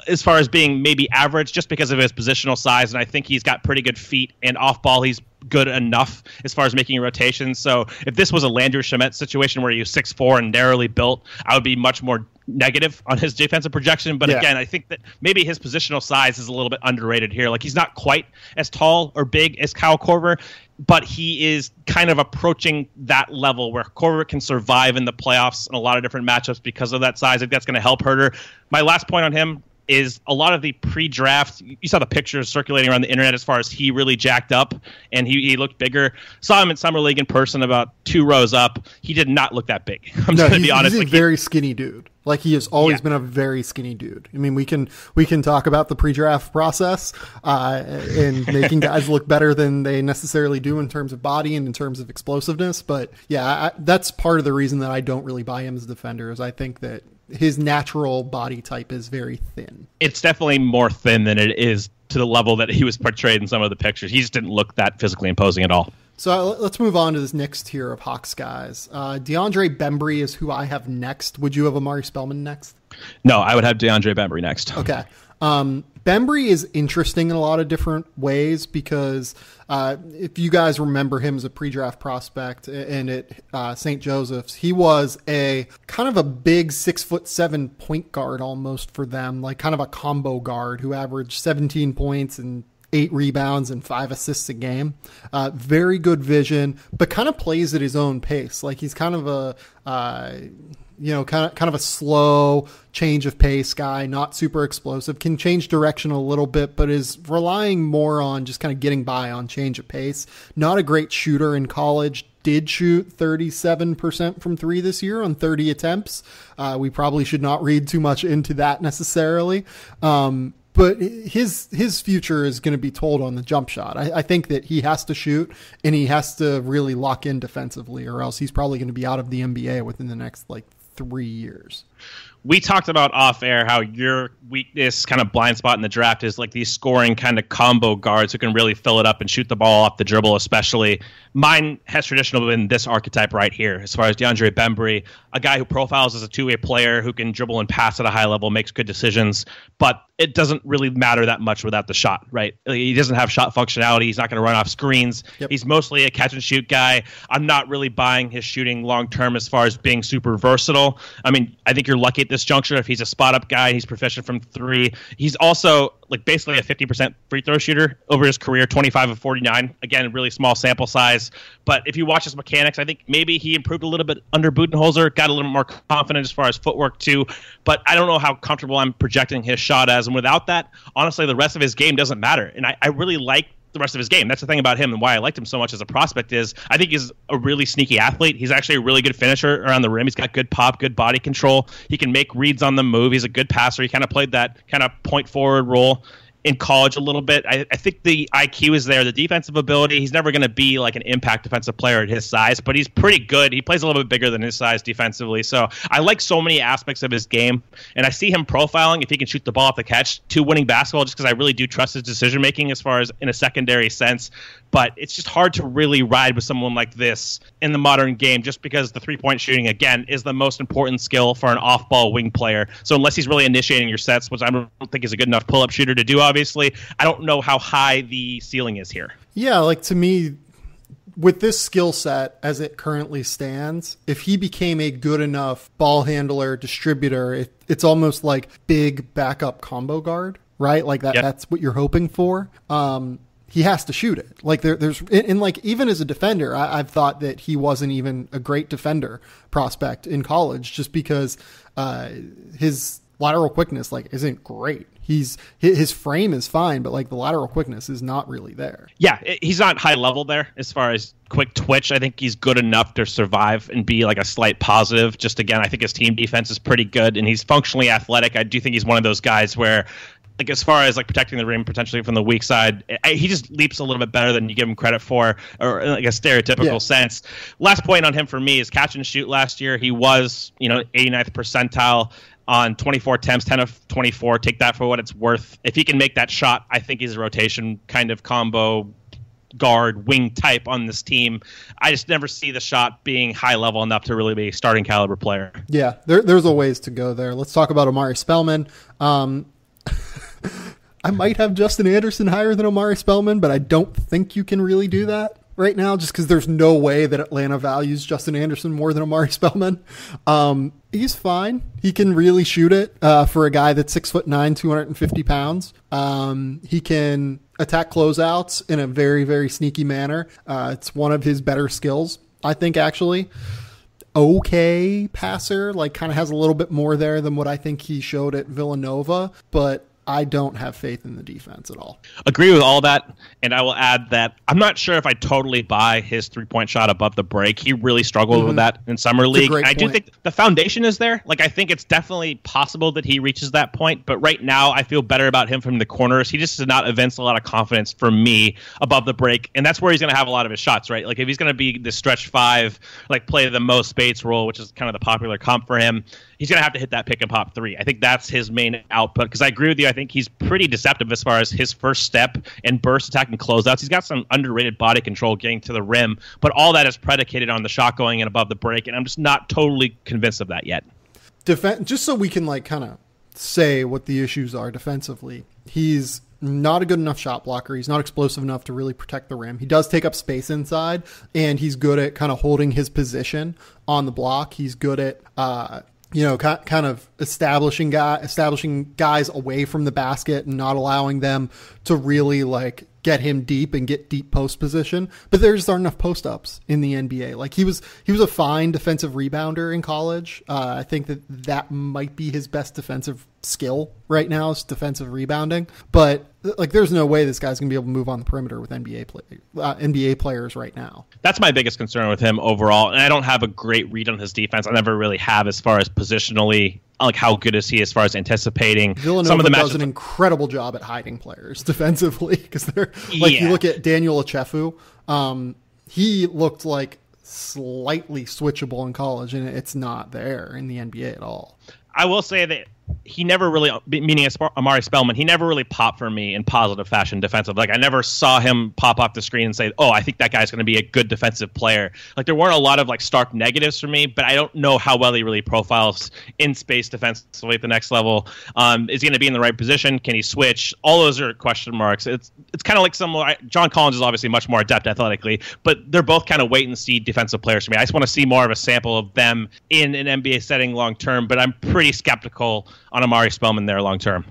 as far as being maybe average just because of his positional size, and I think he's got pretty good feet, and off ball he's good enough as far as making rotations. So if this was a Landry Shamet situation where he was 6'4" and narrowly built, I would be much more negative on his defensive projection. But again, I think that maybe his positional size is a little bit underrated here. Like he's not quite as tall or big as Kyle Korver, but he is kind of approaching that level where Korver can survive in the playoffs in a lot of different matchups because of that size. I think that's going to help Huerter. My last point on him is a lot of the pre-draft, you saw the pictures circulating around the internet as far as he really jacked up and he looked bigger. Saw him in Summer League in person about 2 rows up. He did not look that big. I'm just going to be honest. He's a very skinny dude. Like he has always been a very skinny dude. I mean, we can talk about the pre-draft process and making guys look better than they necessarily do in terms of body and in terms of explosiveness. But that's part of the reason that I don't really buy him as a defender is I think that his natural body type is very thin. It's definitely more thin than it is to the level that he was portrayed in some of the pictures. He just didn't look that physically imposing at all. So let's move on to this next tier of Hawks guys. DeAndre Bembry is who I have next. Would you have Omari Spellman next? No, I would have DeAndre Bembry next. Okay. Bembry is interesting in a lot of different ways because if you guys remember him as a pre-draft prospect and at St. Joseph's, he was a kind of a big 6'7" point guard almost for them, like kind of a combo guard who averaged 17 points and 8 rebounds and 5 assists a game. Very good vision, but kind of plays at his own pace. Like he's kind of a kind of a slow change of pace guy, not super explosive, can change direction a little bit, but is relying more on just kind of getting by on change of pace. Not a great shooter in college. Did shoot 37% from 3 this year on 30 attempts. We probably should not read too much into that necessarily. But his future is going to be told on the jump shot. I think that he has to shoot and he has to really lock in defensively or else he's probably going to be out of the NBA within the next 3 years. we talked about off air how your weakness, kind of blind spot in the draft, is like these scoring kind of combo guards who can really fill it up and shoot the ball off the dribble, especially. Mine has traditionally been this archetype right here, as far as DeAndre Bembry, a guy who profiles as a two-way player who can dribble and pass at a high level, makes good decisions, but it doesn't really matter that much without the shot, right? He doesn't have shot functionality. He's not going to run off screens. Yep. He's mostly a catch-and-shoot guy. I'm not really buying his shooting long-term as far as being super versatile. I mean, I think you're lucky at this juncture if he's a spot-up guy and he's proficient from three. He's also like basically a 50% free throw shooter over his career, 25 of 49. Again, really small sample size. But if you watch his mechanics, I think maybe he improved a little bit under Budenholzer, got a little more confident as far as footwork too. But I don't know how comfortable I'm projecting his shot as. And without that, honestly, the rest of his game doesn't matter. And I really like the rest of his game. That's the thing about him and why I liked him so much as a prospect is I think he's a really sneaky athlete. He's actually a really good finisher around the rim. He's got good pop, good body control. He can make reads on the move. He's a good passer. He kind of played that kind of point forward role in college a little bit. I think the IQ is there, the defensive ability. He's never going to be like an impact defensive player at his size, but he's pretty good. He plays a little bit bigger than his size defensively. So I like so many aspects of his game, and I see him profiling, if he can shoot the ball off the catch, to winning basketball, just because I really do trust his decision-making as far as in a secondary sense. But it's just hard to really ride with someone like this in the modern game just because the three-point shooting, again, is the most important skill for an off-ball wing player. So unless he's really initiating your sets, which I don't think is a good enough pull-up shooter to do, obviously, I don't know how high the ceiling is here. Yeah, like to me, with this skill set as it currently stands, if he became a good enough ball handler, distributor, it's almost like big backup combo guard, right? Like that. Yep. That's what you're hoping for. He has to shoot it. Like there's like even as a defender, I've thought that he wasn't even a great defender prospect in college just because his lateral quickness like isn't great. His frame is fine, but like the lateral quickness is not really there. Yeah, he's not high level there as far as quick twitch. I think he's good enough to survive and be like a slight positive. Just again, I think his team defense is pretty good and he's functionally athletic. I do think he's one of those guys where, like, as far as like protecting the rim potentially from the weak side, he just leaps a little bit better than you give him credit for, or like a stereotypical sense. Last point on him for me is catch and shoot. Last year he was 89th percentile on 24 attempts, 10 of 24. Take that for what it's worth. If he can make that shot, I think he's a rotation kind of combo guard wing type on this team. I just never see the shot being high level enough to really be a starting caliber player. Yeah, there's a ways to go there. Let's talk about Omari Spellman. I might have Justin Anderson higher than Omari Spellman, but I don't think you can really do that right now just because there's no way that Atlanta values Justin Anderson more than Omari Spellman. He's fine. He can really shoot it for a guy that's 6'9", 250 pounds. He can attack closeouts in a very, very sneaky manner. It's one of his better skills, I think, actually. Okay passer, like kind of has a little bit more there than what I think he showed at Villanova, but I don't have faith in the defense at all. Agree with all that, and I will add that I'm not sure if I totally buy his three-point shot above the break. He really struggled with that in Summer League. I do think the foundation is there. Like, I think it's definitely possible that he reaches that point, but right now I feel better about him from the corners. He just does not evince a lot of confidence for me above the break, and that's where he's going to have a lot of his shots, right? Like, if he's going to be the stretch five, like play the Mo Spates role, which is kind of the popular comp for him, he's going to have to hit that pick and pop three. I think that's his main output, because I agree with you. I think he's pretty deceptive as far as his first step and burst attack and closeouts. He's got some underrated body control getting to the rim, but all that is predicated on the shot going in above the break, and I'm just not totally convinced of that yet. Just so we can like kind of say what the issues are defensively, he's not a good enough shot blocker. He's not explosive enough to really protect the rim. He does take up space inside, and he's good at kind of holding his position on the block. He's good at kind of establishing guys away from the basket and not allowing them to really like get him deep and get deep post position. But there just aren't enough post ups in the NBA. Like he was a fine defensive rebounder in college. I think that might be his best defensive skill right now is defensive rebounding. But like, there's no way this guy's gonna be able to move on the perimeter with NBA players right now. That's my biggest concern with him overall. And I don't have a great read on his defense. I never really have as far as positionally. Like, how good is he as far as anticipating? Villanova some of the does an incredible job at hiding players defensively because they're like, you look at Daniel Achefu, he looked like slightly switchable in college, and it's not there in the NBA at all. I will say that he never really, meaning Omari Spellman, he never really popped for me in positive fashion defensive. Like, I never saw him pop off the screen and say, oh, I think that guy's going to be a good defensive player. Like, there weren't a lot of, like, stark negatives for me, but I don't know how well he really profiles in space defensively at the next level. Is he going to be in the right position? Can he switch? All those are question marks. It's kind of like John Collins is obviously much more adept athletically, but they're both kind of wait-and-see defensive players for me. I just want to see more of a sample of them in an NBA setting long-term, but I'm pretty skeptical on Omari Spellman there long term.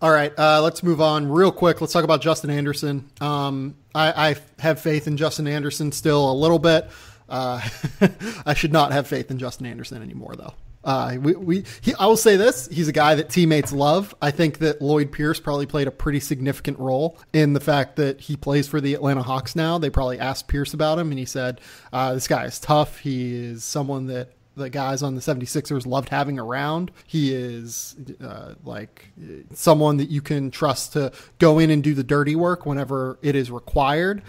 All right, let's move on real quick. Let's talk about Justin Anderson. I have faith in Justin Anderson still a little bit. I should not have faith in Justin Anderson anymore, though. I will say this. He's a guy that teammates love. I think that Lloyd Pierce probably played a pretty significant role in the fact that he plays for the Atlanta Hawks now. They probably asked Pierce about him, and he said, this guy is tough. He is someone that the guys on the 76ers loved having around. He is like someone that you can trust to go in and do the dirty work whenever it is required.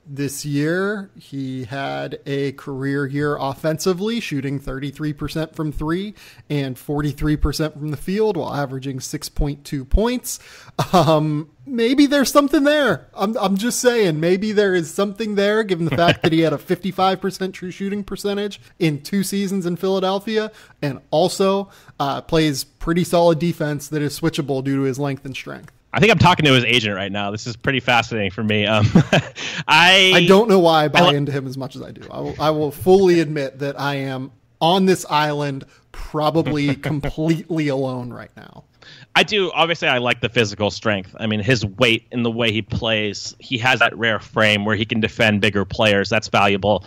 This year, he had a career year offensively, shooting 33% from three and 43% from the field while averaging 6.2 points. Maybe there's something there. I'm just saying, maybe there is something there, given the fact that he had a 55% true shooting percentage in 2 seasons in Philadelphia, and also plays pretty solid defense that is switchable due to his length and strength. I think I'm talking to his agent right now. This is pretty fascinating for me. I don't know why I buy into him as much as I do. I will fully admit that I am on this island probably completely alone right now. I do. Obviously, I like the physical strength. I mean, his weight and the way he plays, he has that rare frame where he can defend bigger players. That's valuable.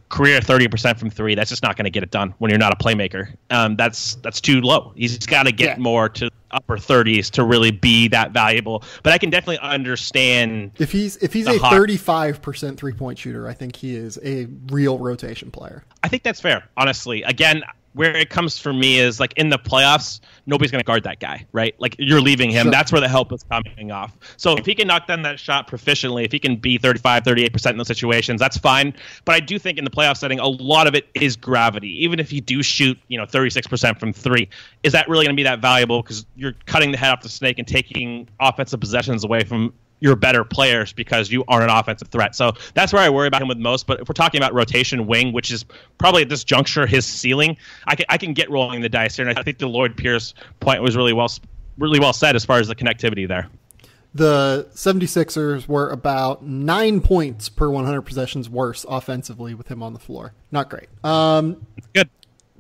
Career 30% from three, that's just not going to get it done when you're not a playmaker. That's too low. He's got to get more to upper 30s to really be that valuable. But I can definitely understand if he's a 35% 3-point shooter, I think he is a real rotation player. I think that's fair, honestly. Again, where it comes for me is like in the playoffs, nobody's going to guard that guy, right? Like you're leaving him. Sure. That's where the help is coming off. So if he can knock down that shot proficiently, if he can be 35, 38% in those situations, that's fine. But I do think in the playoff setting, a lot of it is gravity. Even if you do shoot, 36% from three, is that really going to be that valuable? Because you're cutting the head off the snake and taking offensive possessions away from your better players because you aren't an offensive threat. So that's where I worry about him with most. But if we're talking about rotation wing, which is probably at this juncture his ceiling, I can get rolling the dice here. And I think the Lloyd Pierce point was really well said as far as the connectivity there. The 76ers were about 9 points per 100 possessions worse offensively with him on the floor. Not great. Good.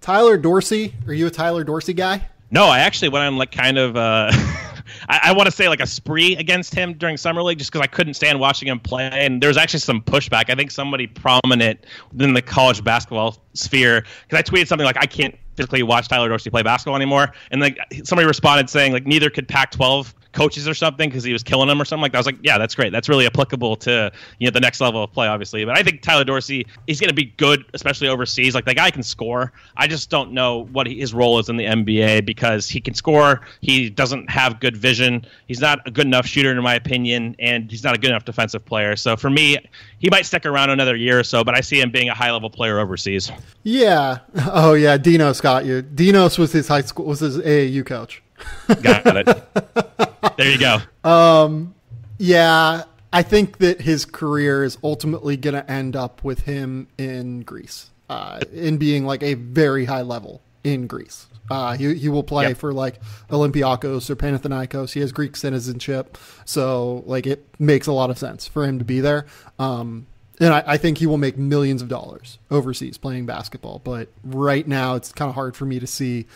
Tyler Dorsey. Are you a Tyler Dorsey guy? No, I actually went on like kind of I want to say like a spree against him during Summer League just because I couldn't stand watching him play. And there was actually some pushback. I think somebody prominent within the college basketball sphere, because I tweeted something like, I can't physically watch Tyler Dorsey play basketball anymore. And like somebody responded saying like neither could Pac-12 coaches or something because he was killing them or something like that. I was like, yeah, that's great. That's really applicable to the next level of play, obviously. But I think Tyler Dorsey, he's going to be good, especially overseas. Like, the guy can score. I just don't know what his role is in the NBA because he can score. He doesn't have good vision. He's not a good enough shooter, in my opinion, and he's not a good enough defensive player. So for me, he might stick around another year or so, but I see him being a high-level player overseas. Yeah. Oh, yeah. Dinos got you. Dinos was his AAU coach. Got it. There you go. Yeah, I think that his career is ultimately going to end up with him in Greece, in being like a very high level in Greece. He will play for like Olympiacos or Panathinaikos. He has Greek citizenship, so like it makes a lot of sense for him to be there. And I think he will make millions of dollars overseas playing basketball. But right now, it's kind of hard for me to see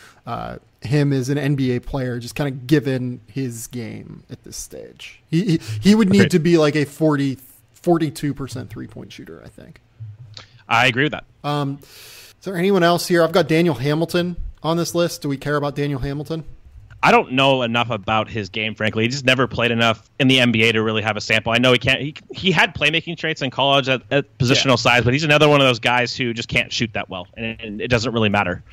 him as an NBA player, just kind of given his game at this stage. He would need to be like a 42% 3-point shooter, I think. I agree with that. Is there anyone else here? I've got Daniel Hamilton on this list. Do we care about Daniel Hamilton? I don't know enough about his game, frankly. He just never played enough in the NBA to really have a sample. I know he can't. He had playmaking traits in college at positional size, but he's another one of those guys who just can't shoot that well, and it doesn't really matter.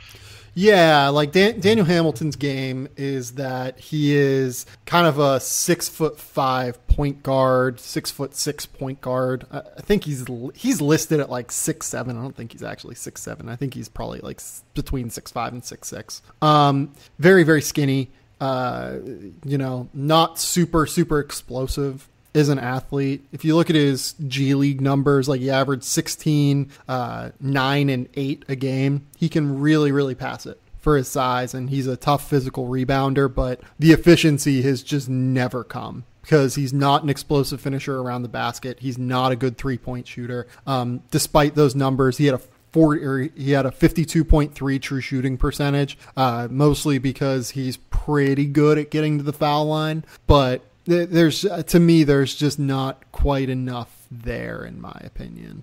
Yeah, like Daniel Hamilton's game is that he is kind of a 6'5" point guard, 6'6" point guard. I think he's listed at like 6'7". I don't think he's actually 6'7". I think he's probably like between 6'5" and 6'6". Very, very skinny. Not super explosive as an athlete. If you look at his G League numbers, like he averaged 16, 9, and 8 a game. He can really pass it for his size, and he's a tough physical rebounder, but the efficiency has just never come because he's not an explosive finisher around the basket. He's not a good 3-point shooter. Despite those numbers, he had a 52.3 true shooting percentage, mostly because he's pretty good at getting to the foul line, but there's just not quite enough there, in my opinion.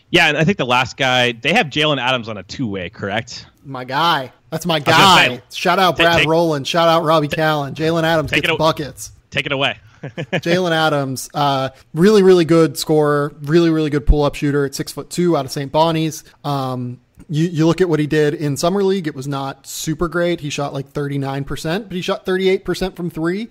Yeah, and I think the last guy, they have Jalen Adams on a 2-way, correct? My guy. That's my guy. Shout out Brad Rowland. Shout out Robbie Callan. Jalen Adams gets buckets. Take it away. Jalen Adams, really good scorer, really good pull-up shooter at 6'2" out of St. Bonnie's. You look at what he did in Summer League. It was not super great. He shot like 39%, but he shot 38% from three.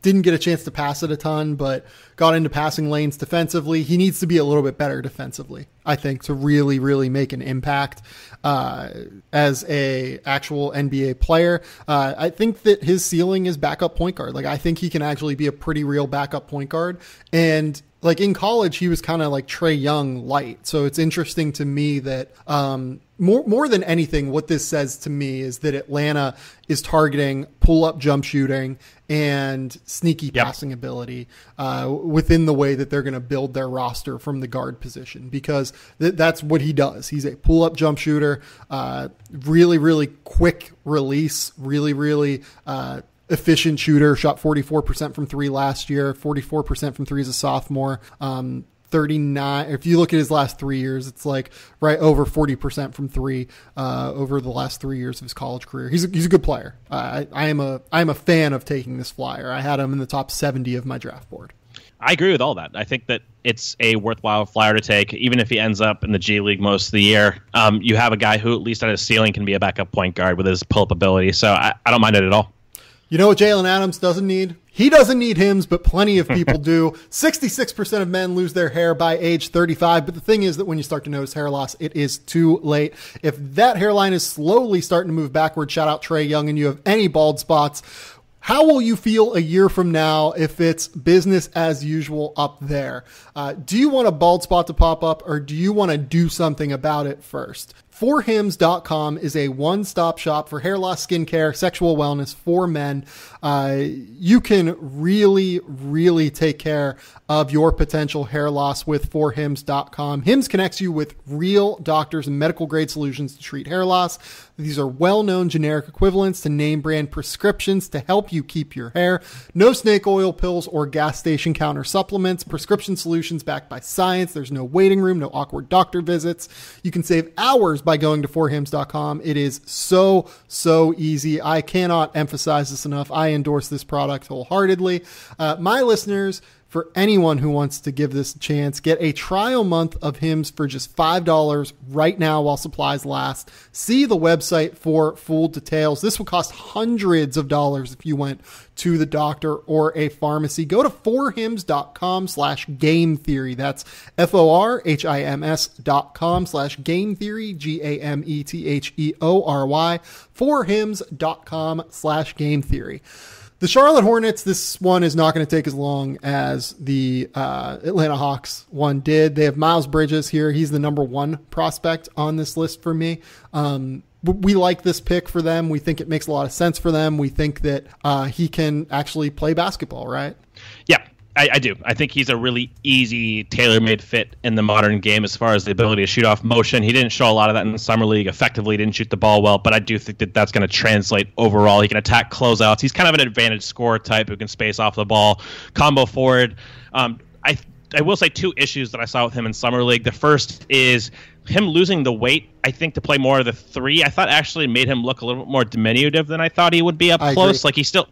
Didn't get a chance to pass it a ton, but got into passing lanes defensively. He needs to be a little bit better defensively, I think, to really make an impact as a actual NBA player. I think that his ceiling is backup point guard. Like, I think he can actually be a pretty real backup point guard. And like in college, he was kind of like Trae Young light. So it's interesting to me that more than anything, what this says to me is that Atlanta is targeting pull-up jump shooting and sneaky passing ability within the way that they're going to build their roster from the guard position, because that's what he does. He's a pull-up jump shooter, really quick release, really efficient shooter, shot 44% from three last year, 44% from three as a sophomore, 39. If you look at his last 3 years, it's like right over 40% from three over the last 3 years of his college career. He's a good player. I am a fan of taking this flyer. I had him in the top 70 of my draft board. I agree with all that. I think that it's a worthwhile flyer to take, even if he ends up in the G League most of the year. You have a guy who, at least at his ceiling, can be a backup point guard with his pull-up ability. So I don't mind it at all. You know what Jalen Adams doesn't need? He doesn't need hymns, but plenty of people do. 66% of men lose their hair by age 35. But the thing is that when you start to notice hair loss, it is too late. If that hairline is slowly starting to move backward, shout out Trae Young, and you have any bald spots, how will you feel a year from now if it's business as usual up there? Do you want a bald spot to pop up, or do you want to do something about it first? ForHims.com is a one-stop shop for hair loss, skincare, sexual wellness for men. You can really take care of your potential hair loss with ForHims.com. Hims connects you with real doctors and medical-grade solutions to treat hair loss. These are well-known generic equivalents to name-brand prescriptions to help you keep your hair. No snake oil pills or gas station counter supplements. Prescription solutions backed by science. There's no waiting room, no awkward doctor visits. You can save hours by going to forhims.com. It is so easy. I cannot emphasize this enough. I endorse this product wholeheartedly. My listeners, for anyone who wants to give this a chance, get a trial month of Hims for just $5 right now while supplies last. See the website for full details. This would cost hundreds of dollars if you went to the doctor or a pharmacy. Go to forhims.com/game theory. That's FORHIMS.com/game theory, GAMETHEORY, forhims.com/game theory. The Charlotte Hornets, this one is not going to take as long as the Atlanta Hawks one did. They have Miles Bridges here. He's the number one prospect on this list for me. We like this pick for them. We think it makes a lot of sense for them. We think that he can actually play basketball, right? Yeah, I do. I think he's a really easy, tailor-made fit in the modern game as far as the ability to shoot off motion. He didn't show a lot of that in the summer league. Effectively didn't shoot the ball well, but I do think that that's going to translate overall. He can attack closeouts. He's kind of an advantage scorer type who can space off the ball, combo forward. I will say two issues that I saw with him in summer league. The first is him losing the weight, I think, to play more of the 3, I thought actually made him look a little bit more diminutive than I thought he would be up close. Like he's still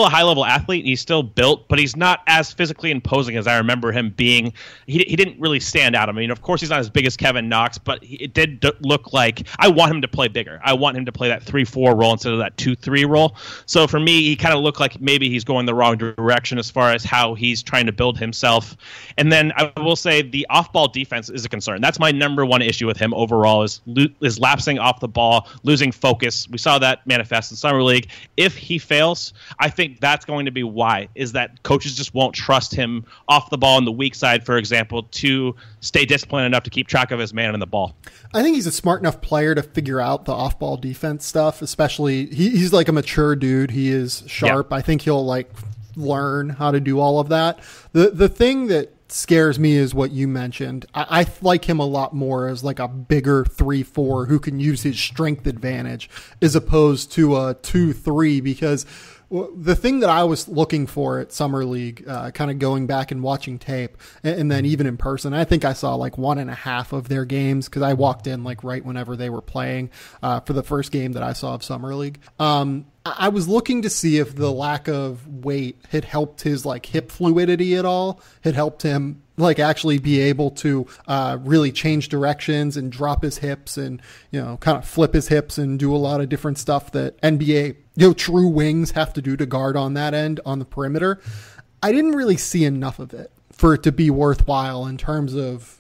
a high level athlete. He's still built, but he's not as physically imposing as I remember him being. He didn't really stand out. I mean, of course, he's not as big as Kevin Knox, but it did look like I want him to play bigger. I want him to play that 3-4 role instead of that 2-3 role. So for me, he kind of looked like maybe he's going the wrong direction as far as how he's trying to build himself. And then I will say the off-ball defense is a concern. That's my number one issue with him overall is lapsing off the ball, losing focus. We saw that manifest in Summer League. If he fails, I think that's going to be why, is that coaches just won't trust him off the ball on the weak side, for example, to stay disciplined enough to keep track of his man on the ball. I think he's a smart enough player to figure out the off-ball defense stuff, especially he's like a mature dude. He is sharp. Yeah. I think he'll like learn how to do all of that. The thing that scares me is what you mentioned. I like him a lot more as like a bigger 3-4 who can use his strength advantage as opposed to a 2-3, because the thing that I was looking for at Summer League, kind of going back and watching tape and then even in person, I think I saw like 1.5 of their games because I walked in like right whenever they were playing for the first game that I saw of Summer League. I was looking to see if the lack of weight had helped his like hip fluidity at all, had helped him like actually be able to really change directions and drop his hips and, kind of flip his hips and do a lot of different stuff that NBA, true wings have to do to guard on that end on the perimeter. I didn't really see enough of it for it to be worthwhile in terms of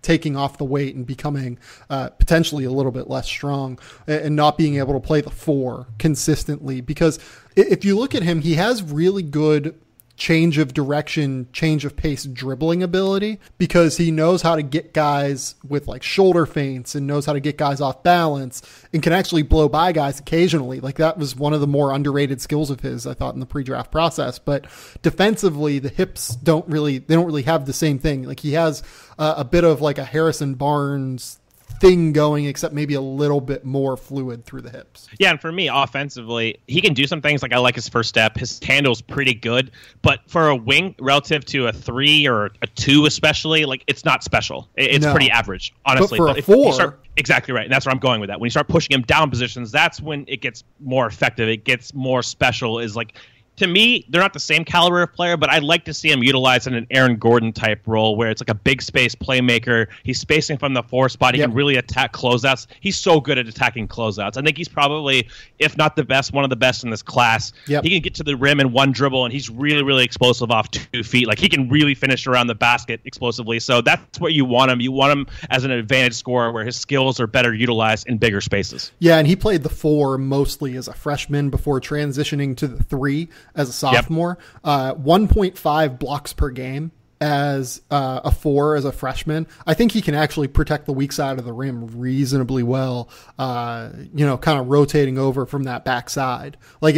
taking off the weight and becoming potentially a little bit less strong and not being able to play the 4 consistently. Because if you look at him, he has really good change of direction, change of pace dribbling ability, because he knows how to get guys with like shoulder feints and knows how to get guys off balance and can actually blow by guys occasionally. Like that was one of the more underrated skills of his, I thought, in the pre-draft process. But defensively, the hips don't really have the same thing. Like he has a bit of like a Harrison Barnes thing going, except maybe a little bit more fluid through the hips. Yeah, and for me, offensively, he can do some things. Like I like his first step. His handle's pretty good. But for a wing, relative to a 3 or a 2 especially, like it's not special. It's pretty average, honestly. But for a 4... Exactly right. And that's where I'm going with that. When you start pushing him down positions, that's when it gets more effective. It gets more special. Is like, to me, they're not the same caliber of player, but I'd like to see him utilized in an Aaron Gordon type role where it's like a big space playmaker. He's spacing from the 4 spot. He can really attack closeouts. He's so good at attacking closeouts. I think he's probably, if not the best, one of the best in this class. He can get to the rim in one dribble, and he's really, really explosive off 2 feet. Like he can really finish around the basket explosively. So that's what you want him. You want him as an advantage scorer where his skills are better utilized in bigger spaces. Yeah, and he played the 4 mostly as a freshman before transitioning to the 3 as a sophomore. 1.5 blocks per game as a 4 as a freshman. I think he can actually protect the weak side of the rim reasonably well, kind of rotating over from that backside. Like,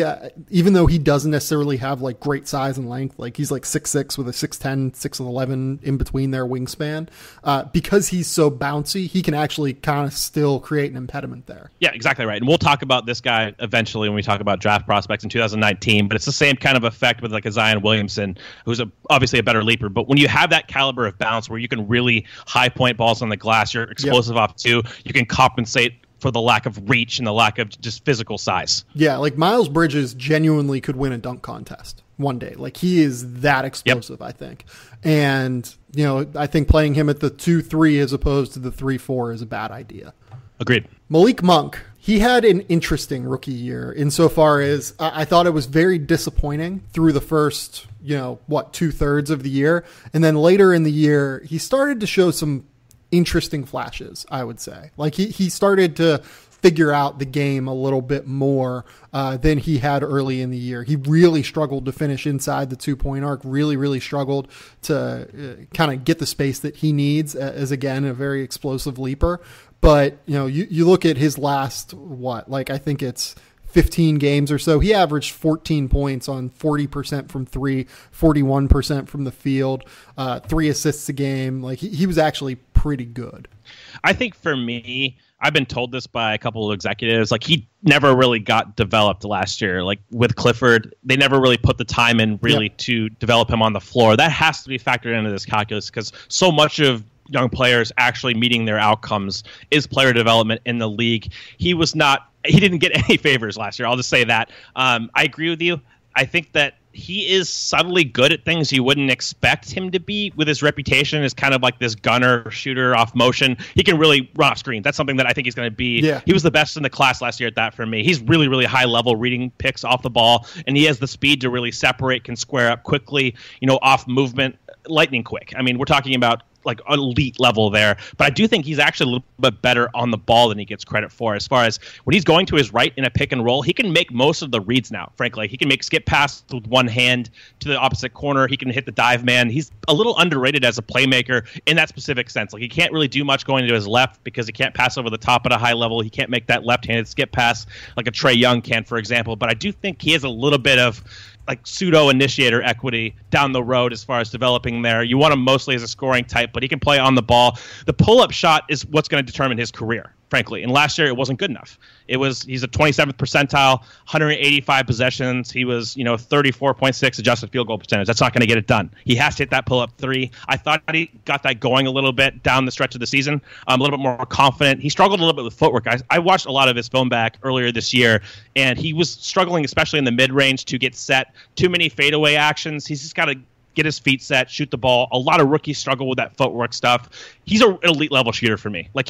even though he doesn't necessarily have like great size and length, like he's like 6'6" with a 6'10", 6'11" in between their wingspan, because he's so bouncy, he can actually kind of still create an impediment there. Yeah, exactly right. And we'll talk about this guy eventually when we talk about draft prospects in 2019, but it's the same kind of effect with like a Zion Williamson, who's obviously a better leaper. But when you have that caliber of bounce where you can really high point balls on the glass, you're explosive off 2, you can compensate for the lack of reach and the lack of just physical size. Yeah, like Miles Bridges genuinely could win a dunk contest one day. Like he is that explosive, I think. And, I think playing him at the 2-3 as opposed to the 3-4 is a bad idea. Agreed. Malik Monk. He had an interesting rookie year insofar as I thought it was very disappointing through the first, 2/3 of the year. And then later in the year, he started to show some interesting flashes, I would say. Like he started to figure out the game a little bit more than he had early in the year. He really struggled to finish inside the 2-point arc, really struggled to kind of get the space that he needs as, again, a very explosive leaper. But, you look at his last, I think it's 15 games or so, he averaged 14 points on 40% from 3, 41% from the field, 3 assists a game. Like he was actually pretty good. I think for me, I've been told this by a couple of executives, like he never really got developed last year. Like with Clifford, they never really put the time in really to develop him on the floor. That has to be factored into this calculus because so much of young players actually meeting their outcomes is player development in the league. He didn't get any favors last year. I'll just say that. I agree with you. I think that he is subtly good at things you wouldn't expect him to be, with his reputation as kind of like this gunner shooter off motion. He can really run off screen. That's something that I think he's going to be. Yeah. He was the best in the class last year at that for me. He's really, really high level reading picks off the ball, and he has the speed to really separate, can square up quickly, off movement, lightning quick. I mean, we're talking about like elite level there, but I do think he's actually a little bit better on the ball than he gets credit for. As far as when he's going to his right in a pick and roll, he can make most of the reads now, frankly. He can make skip pass with one hand to the opposite corner. He can hit the dive man. He's a little underrated as a playmaker in that specific sense. Like, he can't really do much going to his left because he can't pass over the top at a high level. He can't make that left-handed skip pass like a Trae Young can, for example. But I do think he has a little bit of like pseudo initiator equity down the road as far as developing there. You want him mostly as a scoring type, but he can play on the ball. The pull-up shot is what's going to determine his career, frankly. And last year it wasn't good enough. He's a 27th percentile, 185 possessions. He was, 34.6 adjusted field goal percentage. That's not going to get it done. He has to hit that pull-up three. I thought he got that going a little bit down the stretch of the season. A little bit more confident. He struggled a little bit with footwork. I watched a lot of his film back earlier this year, and he was struggling, especially in the mid-range, to get set. Too many fadeaway actions. He's just got to get his feet set, shoot the ball. A lot of rookies struggle with that footwork stuff. He's an elite level shooter for me. Like,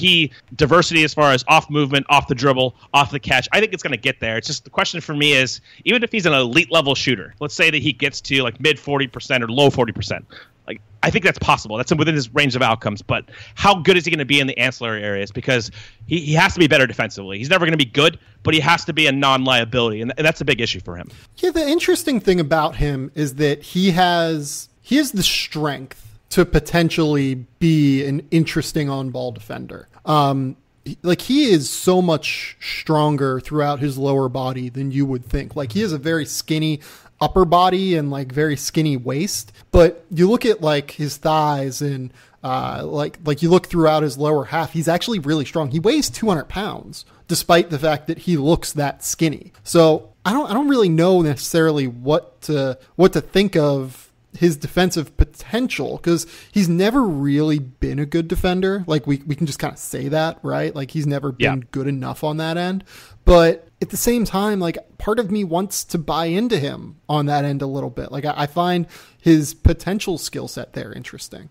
diversity as far as off movement, off the dribble, off the catch. I think it's going to get there. It's just the question for me is, even if he's an elite level shooter, let's say that he gets to like mid 40% or low 40%. Like, I think that's possible. That's within his range of outcomes. But how good is he going to be in the ancillary areas? Because he has to be better defensively. He's never going to be good, but he has to be a non-liability, and that's a big issue for him. Yeah, the interesting thing about him is that he has the strength to potentially be an interesting on-ball defender. He is so much stronger throughout his lower body than you would think. Like, he has a very skinny upper body and like very skinny waist, but you look at like his thighs and you look throughout his lower half, he's actually really strong. He weighs 200 pounds despite the fact that he looks that skinny. So I don't really know necessarily what to think of his defensive potential, because he's never really been a good defender. Like, we can just kind of say that, right? Like, he's never been good enough on that end. But at the same time, like, part of me wants to buy into him on that end a little bit. Like, I find his potential skill set there interesting.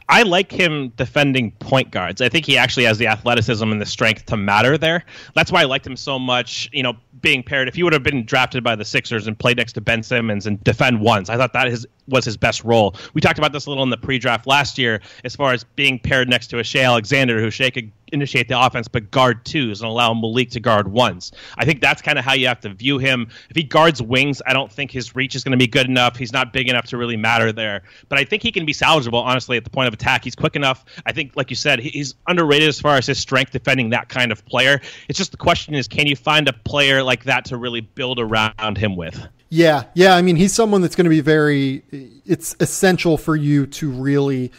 I like him defending point guards. I think he actually has the athleticism and the strength to matter there. That's why I liked him so much, being paired. If he would have been drafted by the Sixers and played next to Ben Simmons and defend ones, I thought that was his best role. We talked about this a little in the pre-draft last year as far as being paired next to a Shea Alexander, who Shea could initiate the offense but guard twos and allow Malik to guard ones. I think that's kind of how you have to view him. If he guards wings, I don't think his reach is going to be good enough. He's not big enough to really matter there. But I think he can be salvageable, honestly, at the point of attack. He's quick enough. I think, like you said, he's underrated as far as his strength defending that kind of player. It's just the question is, can you find a player like that to really build around him with? Yeah. I mean, he's someone that's going to be it's essential for you to really,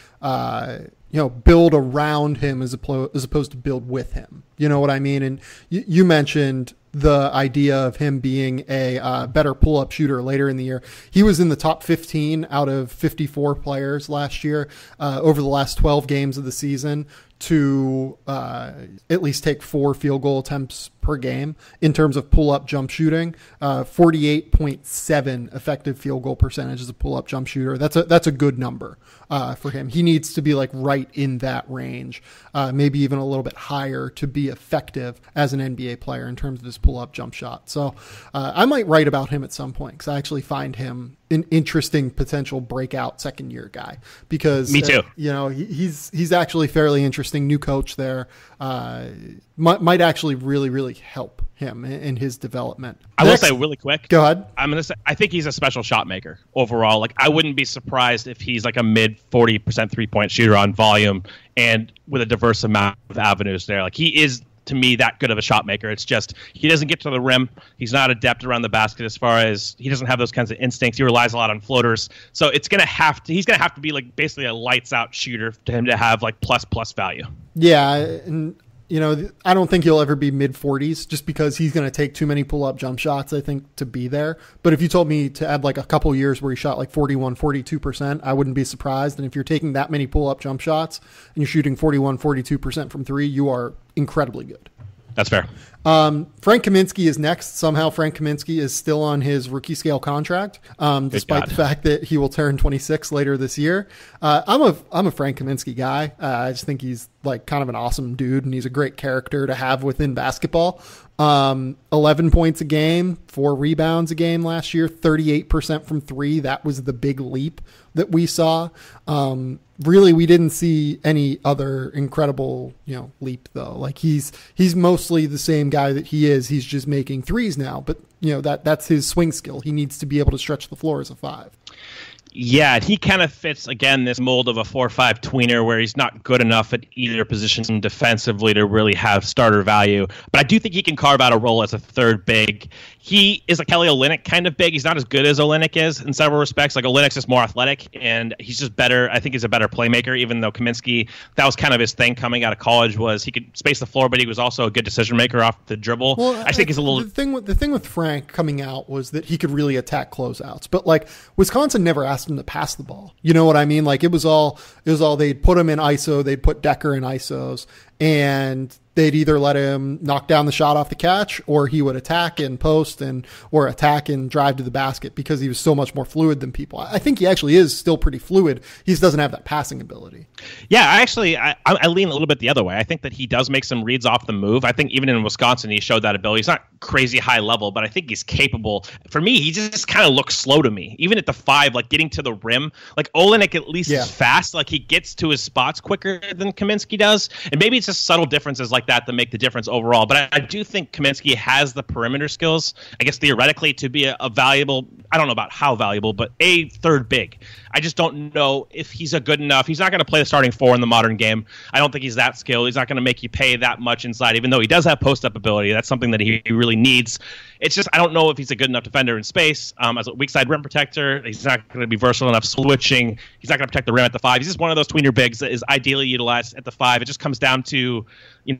build around him as opposed to build with him. You know what I mean? And you mentioned the idea of him being a better pull-up shooter later in the year. He was in the top 15 out of 54 players last year over the last 12 games of the season to at least take 4 field goal attempts per game in terms of pull-up jump shooting. 48.7 effective field goal percentage as a pull-up jump shooter. That's a good number for him. He needs to be like right in that range, maybe even a little bit higher to be effective as an NBA player in terms of his pull-up jump shot. So I might write about him at some point, because I actually find him an interesting potential breakout second-year guy, because me too. He's actually fairly interesting. New coach there might actually really, really help him in his development. I will say really quick. Go ahead. I'm going to say, I think he's a special shot maker overall. Like, I wouldn't be surprised if he's like a mid 40% 3-point shooter on volume and with a diverse amount of avenues there. Like, he is, to me, that good of a shot maker. It's just he doesn't get to the rim. He's not adept around the basket as far as he doesn't have those kinds of instincts. He relies a lot on floaters. So he's going to have to be like basically a lights out shooter to him to have like plus value. Yeah. And I don't think he'll ever be mid-40s just because he's going to take too many pull-up jump shots, I think, to be there. But if you told me to add like a couple years where he shot like 41, 42%, I wouldn't be surprised. And if you're taking that many pull-up jump shots and you're shooting 41, 42% from three, you are incredibly good. That's fair. Frank Kaminsky is next. Somehow Frank Kaminsky is still on his rookie scale contract, despite the fact that he will turn 26 later this year. I'm a Frank Kaminsky guy. I just think he's like kind of an awesome dude, and he's a great character to have within basketball. 11 points a game, 4 rebounds a game last year, 38% from three. That was the big leap that we saw. Really, we didn't see any other incredible, leap though. Like he's mostly the same guy that he is. He's just making threes now, but that's his swing skill. He needs to be able to stretch the floor as a 5. Yeah, he kind of fits, again, this mold of a 4-5 tweener where he's not good enough at either position defensively to really have starter value. But I do think he can carve out a role as a third big. He is a Kelly Olynyk kind of big. He's not as good as Olynyk is in several respects. Like Olynyk's just more athletic, and he's just better. I think he's a better playmaker, even though Kaminsky, that was kind of his thing coming out of college, was he could space the floor, but he was also a good decision maker off the dribble. Well, I think he's a little... The thing with Frank coming out was that he could really attack closeouts. But like Wisconsin never asked him to pass the ball. You know what I mean? Like it was all they'd put him in ISO, they'd put Decker in ISOs, and they'd either let him knock down the shot off the catch, or he would attack and post or attack and drive to the basket because he was so much more fluid than people. I think he actually is still pretty fluid. He just doesn't have that passing ability. Yeah, I lean a little bit the other way. I think that he does make some reads off the move. I think even in Wisconsin, he showed that ability. He's not crazy high level, but I think he's capable. For me, he just kind of looks slow to me. Even at the 5, like getting to the rim, like Olynyk at least is fast. Like he gets to his spots quicker than Kaminsky does. And maybe it's just subtle differences like that make the difference overall. But I do think Kaminsky has the perimeter skills, I guess theoretically, to be a valuable, I don't know about how valuable, but a third big. I just don't know if he's a good enough. He's not going to play the starting 4 in the modern game. I don't think he's that skilled. He's not going to make you pay that much inside, even though he does have post-up ability. That's something that he really needs. It's just I don't know if he's a good enough defender in space. As a weak side rim protector, he's not going to be versatile enough switching. He's not going to protect the rim at the 5. He's just one of those tweener bigs that is ideally utilized at the 5. It just comes down to,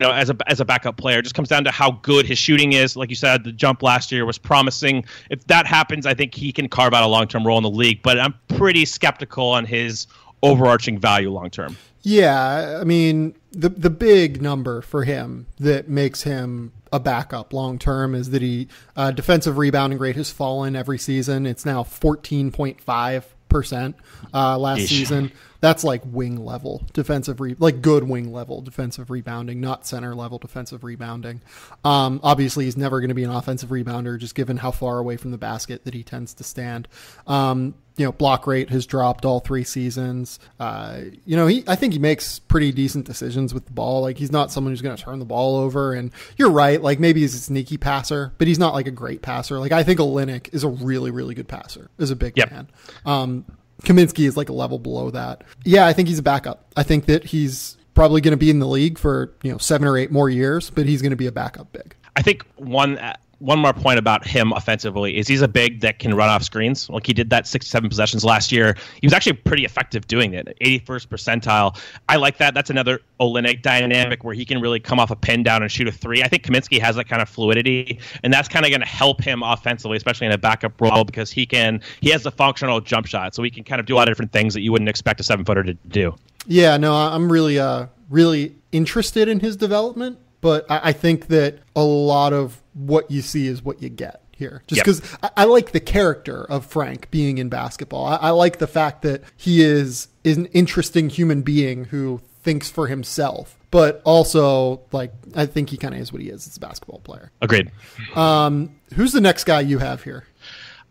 as a backup player, it just comes down to how good his shooting is. Like you said, the jump last year was promising. If that happens, I think he can carve out a long-term role in the league. But I'm pretty skeptical on his overarching value long-term. Yeah, I mean, the big number for him that makes him a backup long-term is that he defensive rebounding rate has fallen every season. It's now 14.5% last season. That's like wing level defensive, like good wing level defensive rebounding, not center level defensive rebounding. Obviously, he's never going to be an offensive rebounder, just given how far away from the basket that he tends to stand. Block rate has dropped all 3 seasons. I think he makes pretty decent decisions with the ball. Like he's not someone who's going to turn the ball over. And you're right. Like maybe he's a sneaky passer, but he's not like a great passer. Like I think Olynyk is a really, really good passer as a big man. Kaminsky is like a level below that. Yeah, I think he's a backup. I think that he's probably going to be in the league for 7 or 8 more years, but he's going to be a backup big. I think one more point about him offensively is he's a big that can run off screens. Like he did that 6-7 possessions last year. He was actually pretty effective doing it, 81st percentile. I like that. That's another Olynyk dynamic where he can really come off a pin down and shoot a 3. I think Kaminsky has that kind of fluidity, and that's kind of going to help him offensively, especially in a backup role, because he has a functional jump shot, so he can kind of do a lot of different things that you wouldn't expect a 7-footer to do. Yeah, no, I'm really interested in his development. But I think that a lot of what you see is what you get here. Just because I like the character of Frank being in basketball. I like the fact that he is an interesting human being who thinks for himself. But also, like, I think he kind of is what he is as a basketball player. Agreed. Who's the next guy you have here?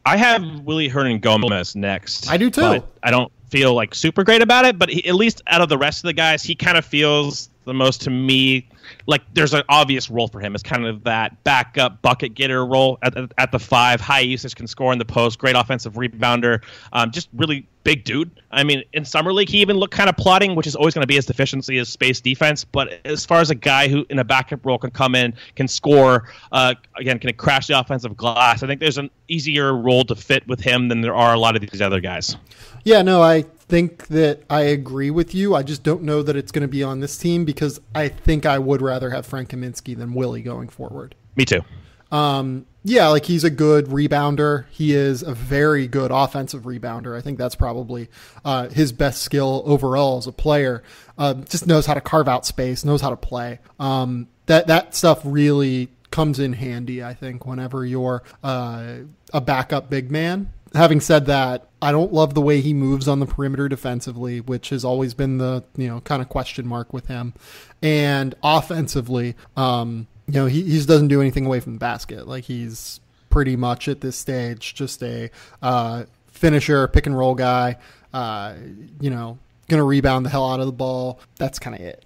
I have Willy Hernangomez next. I do too. But I don't feel like super great about it, but at least out of the rest of the guys, he kind of feels the most to me like there's an obvious role for him. It's kind of that backup bucket getter role at the 5. High usage, can score in the post, great offensive rebounder, just really big dude. I mean, in summer league, he even looked kind of plotting, which is always going to be his deficiency, is space defense. But as far as a guy who in a backup role can come in, can score, again, can crash the offensive glass, I think there's an easier role to fit with him than there are a lot of these other guys. Yeah, no, I think that I agree with you. I just don't know that it's going to be on this team because I think I would rather have Frank Kaminsky than Willy going forward. Me too. Yeah, like he's a good rebounder. He is a very good offensive rebounder. I think that's probably his best skill overall as a player. Just knows how to carve out space, knows how to play. That stuff really comes in handy, I think, whenever you're a backup big man. Having said that, I don't love the way he moves on the perimeter defensively, which has always been the kind of question mark with him. And offensively, he just doesn't do anything away from the basket. Like he's pretty much at this stage just a finisher, pick and roll guy. Going to rebound the hell out of the ball. That's kind of it.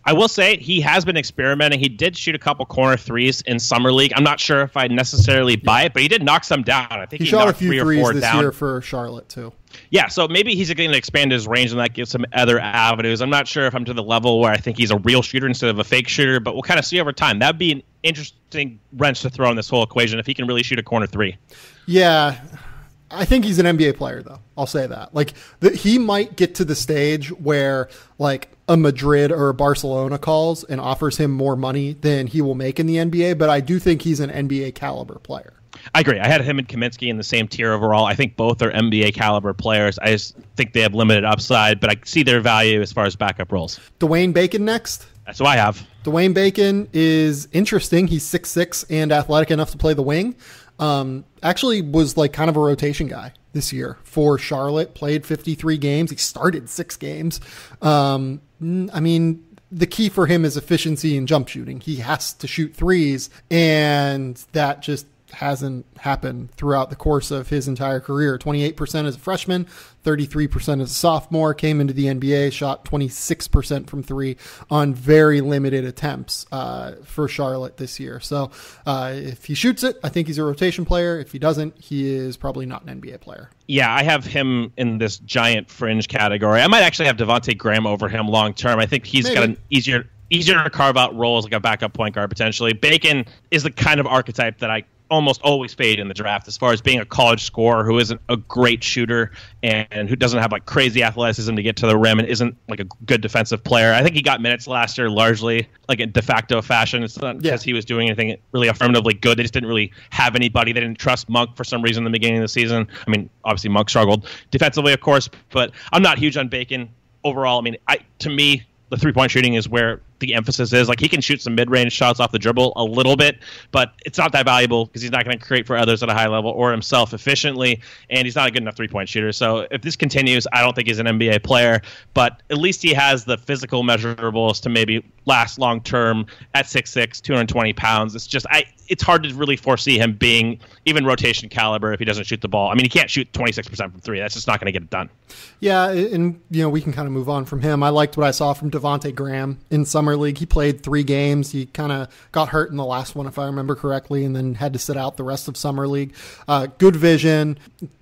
I will say he has been experimenting. He did shoot a couple corner threes in summer league. I'm not sure if I necessarily buy it, but he did knock some down. I think he shot knocked a few 3 or threes 4 this down year for Charlotte too. Yeah, so maybe he's going to expand his range and that gives him other avenues. I'm not sure if I'm to the level where I think he's a real shooter instead of a fake shooter, but we'll kind of see over time. That'd be an interesting wrench to throw in this whole equation if he can really shoot a corner 3. Yeah. I think he's an NBA player, though. I'll say that. Like, he might get to the stage where, like, a Madrid or a Barcelona calls and offers him more money than he will make in the NBA, but I do think he's an NBA caliber player. I agree. I had him and Kaminsky in the same tier overall. I think both are NBA caliber players. I just think they have limited upside, but I see their value as far as backup roles. Dwayne Bacon next. That's what I have. Dwayne Bacon is interesting. He's 6'6" and athletic enough to play the wing. Actually was like kind of a rotation guy this year for Charlotte, played 53 games. He started 6 games. I mean, the key for him is efficiency and jump shooting. He has to shoot threes, and that just hasn't happened throughout the course of his entire career. 28% as a freshman, 33% as a sophomore, came into the NBA, shot 26% from 3 on very limited attempts for Charlotte this year. So if he shoots it, I think he's a rotation player. If he doesn't, he is probably not an NBA player. Yeah, I have him in this giant fringe category. I might actually have Devonte Graham over him long term. I think he's got an easier to carve out role as like a backup point guard potentially. Bacon is the kind of archetype that I almost always fade in the draft as far as being a college scorer who isn't a great shooter and who doesn't have like crazy athleticism to get to the rim and isn't like a good defensive player. I think he got minutes last year largely like in de facto fashion. It's not because he was doing anything really affirmatively good. They just didn't really have anybody. They didn't trust Monk for some reason in the beginning of the season. I mean, obviously Monk struggled defensively, of course, but I'm not huge on Bacon overall. I mean, to me, the 3-point shooting is where the emphasis is. Like, he can shoot some mid-range shots off the dribble a little bit, but it's not that valuable because he's not going to create for others at a high level or himself efficiently, and he's not a good enough 3-point shooter. So if this continues, I don't think he's an NBA player, but at least he has the physical measurables to maybe last long-term at 6'6", 220 pounds. It's just, it's hard to really foresee him being even rotation caliber if he doesn't shoot the ball. I mean, he can't shoot 26% from 3. That's just not going to get it done. Yeah, and we can kind of move on from him. I liked what I saw from Devonte Graham in summer league. He played 3 games. He kind of got hurt in the last one, if I remember correctly, and then had to sit out the rest of summer league. Good vision,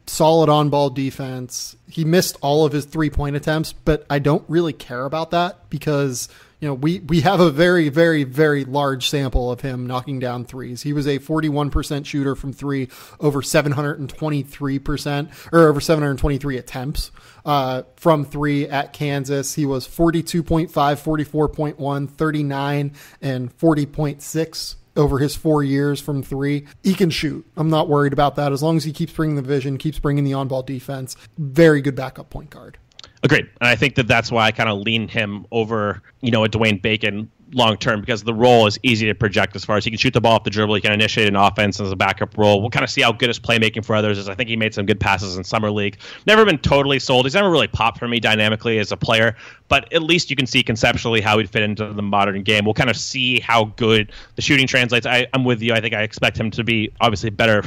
solid on-ball defense. He missed all of his 3-point attempts, but I don't really care about that because we have a very, very, very large sample of him knocking down threes. He was a 41% shooter from 3 over 723% or over 723 attempts from 3 at Kansas. He was 42.5, 44.1, 39, and 40.6 over his 4 years from 3. He can shoot. I'm not worried about that as long as he keeps bringing the vision, keeps bringing the on-ball defense. Very good backup point guard. Agreed. And I think that's why I kind of lean him over, a Dwayne Bacon long term, because the role is easy to project as far as he can shoot the ball off the dribble. He can initiate an offense as a backup role. We'll kind of see how good his playmaking for others is. I think he made some good passes in summer league. Never been totally sold. He's never really popped for me dynamically as a player, but at least you can see conceptually how he'd fit into the modern game. We'll kind of see how good the shooting translates. I'm with you. I think I expect him to be obviously a better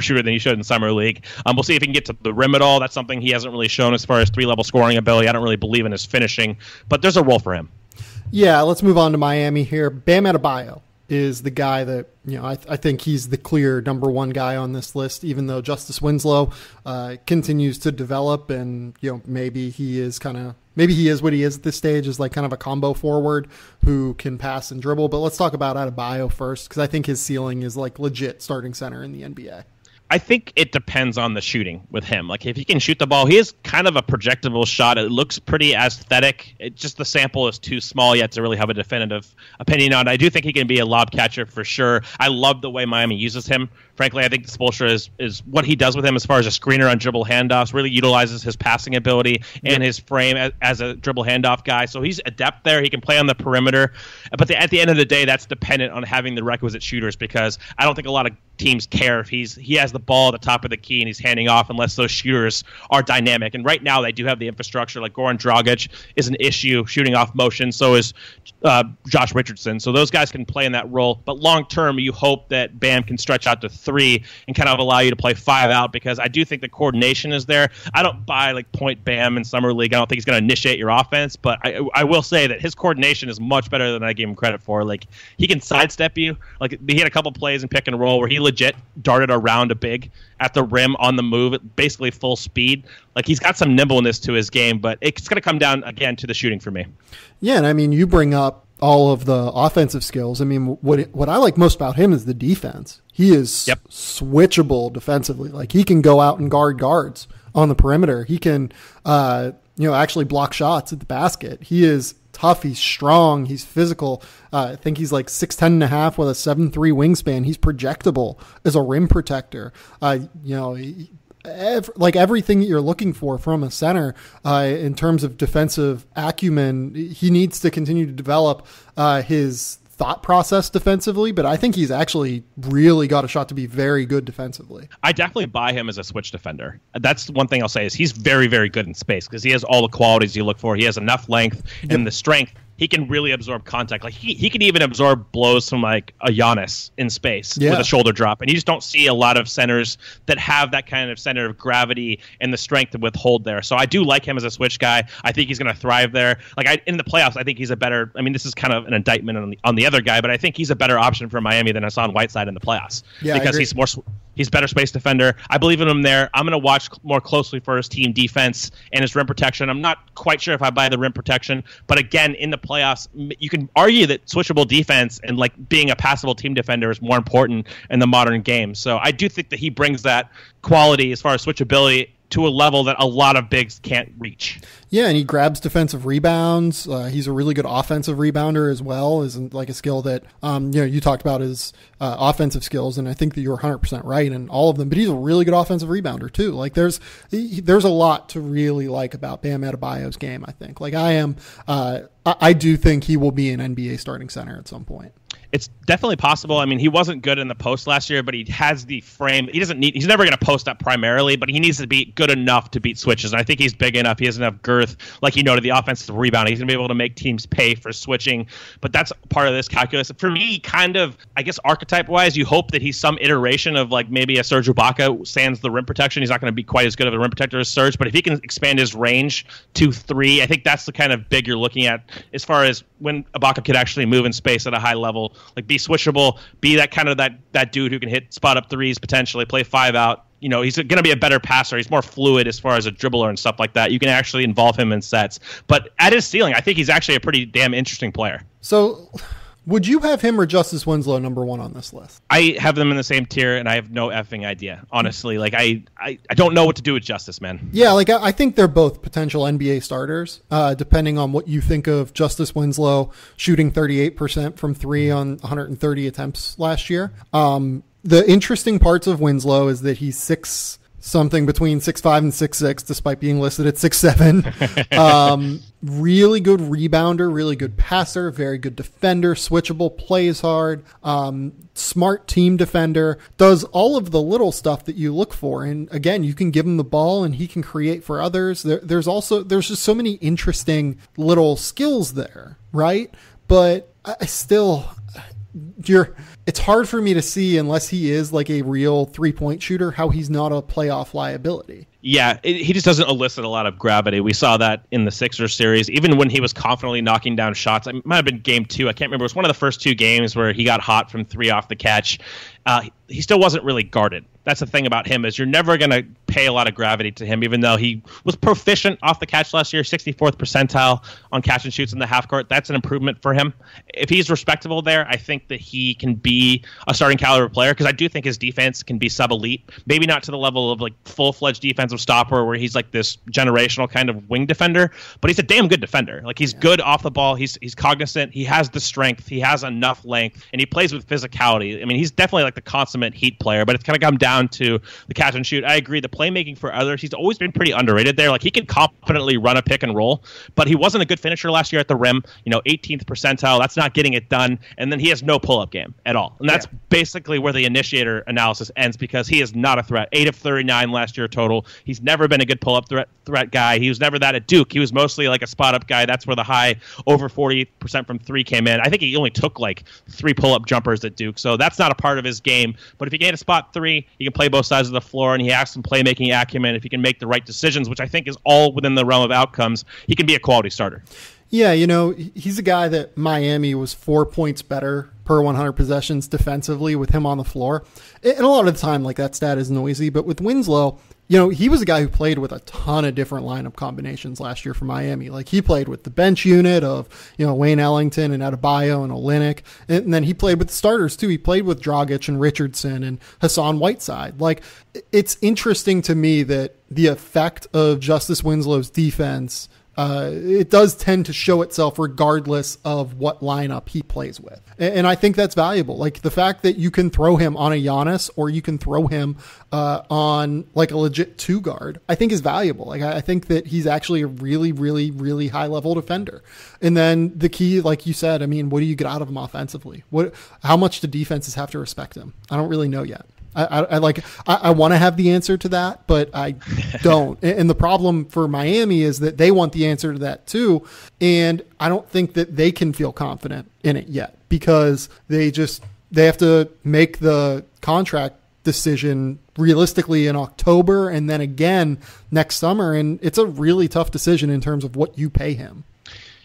shooter than he should in summer league. We'll see if he can get to the rim at all. That's something he hasn't really shown as far as 3-level scoring ability. I don't really believe in his finishing, but there's a role for him. Yeah, let's move on to Miami here. Bam Adebayo is the guy that, I think he's the clear number 1 guy on this list, even though Justise Winslow continues to develop and, maybe he is what he is at this stage, is like kind of a combo forward who can pass and dribble. But let's talk about Adebayo first, because I think his ceiling is like legit starting center in the NBA. I think it depends on the shooting with him. Like, if he can shoot the ball, he is kind of a projectable shot. It looks pretty aesthetic. Just the sample is too small yet to really have a definitive opinion on it. I do think he can be a lob catcher for sure. I love the way Miami uses him. Frankly, I think Spoelstra is what he does with him as far as a screener on dribble handoffs, really utilizes his passing ability and his frame as a dribble handoff guy. So he's adept there. He can play on the perimeter. But at the end of the day, that's dependent on having the requisite shooters, because I don't think a lot of teams care if he has the ball at the top of the key and he's handing off unless those shooters are dynamic. And right now they do have the infrastructure. Like, Goran Dragic is an issue shooting off motion. So is Josh Richardson. So those guys can play in that role. But long term, you hope that Bam can stretch out to 3 and kind of allow you to play 5 out, because I do think the coordination is there. I don't buy like point Bam in summer league. I don't think he's going to initiate your offense, but I will say that his coordination is much better than I gave him credit for. Like, he can sidestep you. Like, he had a couple plays in pick and roll where he legit darted around a big at the rim on the move at basically full speed. Like, he's got some nimbleness to his game, but it's going to come down again to the shooting for me. Yeah, and I mean, you bring up all of the offensive skills. I mean, what I like most about him is the defense. He is switchable defensively. Like, he can go out and guard guards on the perimeter. He can, actually block shots at the basket. He is tough. He's strong. He's physical. I think he's like 6'10.5" with a 7'3" wingspan. He's projectable as a rim protector. Everything that you're looking for from a center in terms of defensive acumen, he needs to continue to develop his thought process defensively, but I think he's actually really got a shot to be very good defensively. I definitely buy him as a switch defender. That's one thing I'll say, is he's very, very good in space because he has all the qualities you look for. He has enough length and the strength. He can really absorb contact. Like, he can even absorb blows from like a Giannis in space with a shoulder drop. And you just don't see a lot of centers that have that kind of center of gravity and the strength to withhold there. So I do like him as a switch guy. I think he's going to thrive there. Like, in the playoffs, I think he's a better. I mean, this is kind of an indictment on the other guy, but I think he's a better option for Miami than Hassan Whiteside in the playoffs. Yeah, because he's better space defender. I believe in him there. I'm going to watch more closely for his team defense and his rim protection. I'm not quite sure if I buy the rim protection, but again, in the playoffs, you can argue that switchable defense and like being a passable team defender is more important in the modern game. So I do think that he brings that quality as far as switchability to a level that a lot of bigs can't reach. Yeah, and he grabs defensive rebounds. He's a really good offensive rebounder as well. Isn't like a skill that you talked about his offensive skills, and I think that you're 100% right in all of them. But he's a really good offensive rebounder too. Like, there's a lot to really like about Bam Adebayo's game. I think. Like, I do think he will be an NBA starting center at some point. It's definitely possible. I mean, he wasn't good in the post last year, but he has the frame. He's never going to post up primarily, but he needs to be good enough to beat switches. And I think he's big enough. He has enough girth, like to the offensive rebound. He's going to be able to make teams pay for switching. But that's part of this calculus. For me, kind of, I guess, archetype-wise, you hope that he's some iteration of like maybe a Serge Ibaka sans the rim protection. He's not going to be quite as good of a rim protector as Serge, but if he can expand his range to 3, I think that's the kind of big you're looking at as far as when Ibaka could actually move in space at a high level. Like, be switchable, be that kind of that dude who can hit spot up threes, potentially play 5 out. He's going to be a better passer. He's more fluid as far as a dribbler and stuff like that. You can actually involve him in sets. But at his ceiling, I think he's actually a pretty damn interesting player. So would you have him or Justise Winslow number 1 on this list? I have them in the same tier, and I have no effing idea, honestly. Like, I don't know what to do with Justise, man. Yeah, like, I think they're both potential NBA starters, depending on what you think of Justise Winslow shooting 38% from 3 on 130 attempts last year. The interesting parts of Winslow is that he's something between 6'5" and 6'6", despite being listed at 6'7". Really good rebounder, really good passer, very good defender, switchable, plays hard, smart team defender, does all of the little stuff that you look for. And again, you can give him the ball and he can create for others. There's just so many interesting little skills there, right? But it's hard for me to see, unless he is like a real 3-point shooter, how he's not a playoff liability. Yeah, he just doesn't elicit a lot of gravity. We saw that in the Sixers series, even when he was confidently knocking down shots. It might have been game 2. I can't remember. It was one of the first 2 games where he got hot from 3 off the catch. He still wasn't really guarded. That's the thing about him, is you're never going to pay a lot of gravity to him, even though he was proficient off the catch last year, 64th percentile on catch and shoots in the half court. That's an improvement for him. If he's respectable there, I think that he can be a starting caliber player, because I do think his defense can be sub-elite. Maybe not to the level of like full-fledged defensive stopper where he's like this generational kind of wing defender, but he's a damn good defender. Like, he's good off the ball. He's cognizant. He has the strength. He has enough length, and he plays with physicality. I mean, he's definitely like the consummate Heat player, but it's kind of come down to the catch and shoot. I agree. The playmaking for others, he's always been pretty underrated there. Like, he can confidently run a pick and roll, but he wasn't a good finisher last year at the rim. 18th percentile. That's not getting it done. And then he has no pull-up game at all. And that's basically where the initiator analysis ends, because he is not a threat. 8 of 39 last year total. He's never been a good pull-up threat guy. He was never that at Duke. He was mostly like a spot-up guy. That's where the high over 40% from three came in. I think he only took like 3 pull-up jumpers at Duke, so that's not a part of his game. But if he can hit a spot three, he can play both sides of the floor, and he has some playmaking acumen. If he can make the right decisions, which I think is all within the realm of outcomes, he can be a quality starter. Yeah, he's a guy that Miami was 4 points better per 100 possessions defensively with him on the floor. And a lot of the time, like, that stat is noisy. But with Winslow, he was a guy who played with a ton of different lineup combinations last year for Miami. Like, he played with the bench unit of, Wayne Ellington and Adebayo and Olynyk. And then he played with the starters, too. He played with Dragic and Richardson and Hassan Whiteside. Like, it's interesting to me that the effect of Justise Winslow's defense, it does tend to show itself regardless of what lineup he plays with. And I think that's valuable. Like, the fact that you can throw him on a Giannis or you can throw him on like a legit 2 guard, I think is valuable. Like, I think that he's actually a really, really, really high level defender. And then the key, like you said, I mean, what do you get out of him offensively? How much do defenses have to respect him? I don't really know yet. I want to have the answer to that, but I don't. And the problem for Miami is that they want the answer to that too. And I don't think that they can feel confident in it yet, because they have to make the contract decision realistically in October and then again next summer. And it's a really tough decision in terms of what you pay him.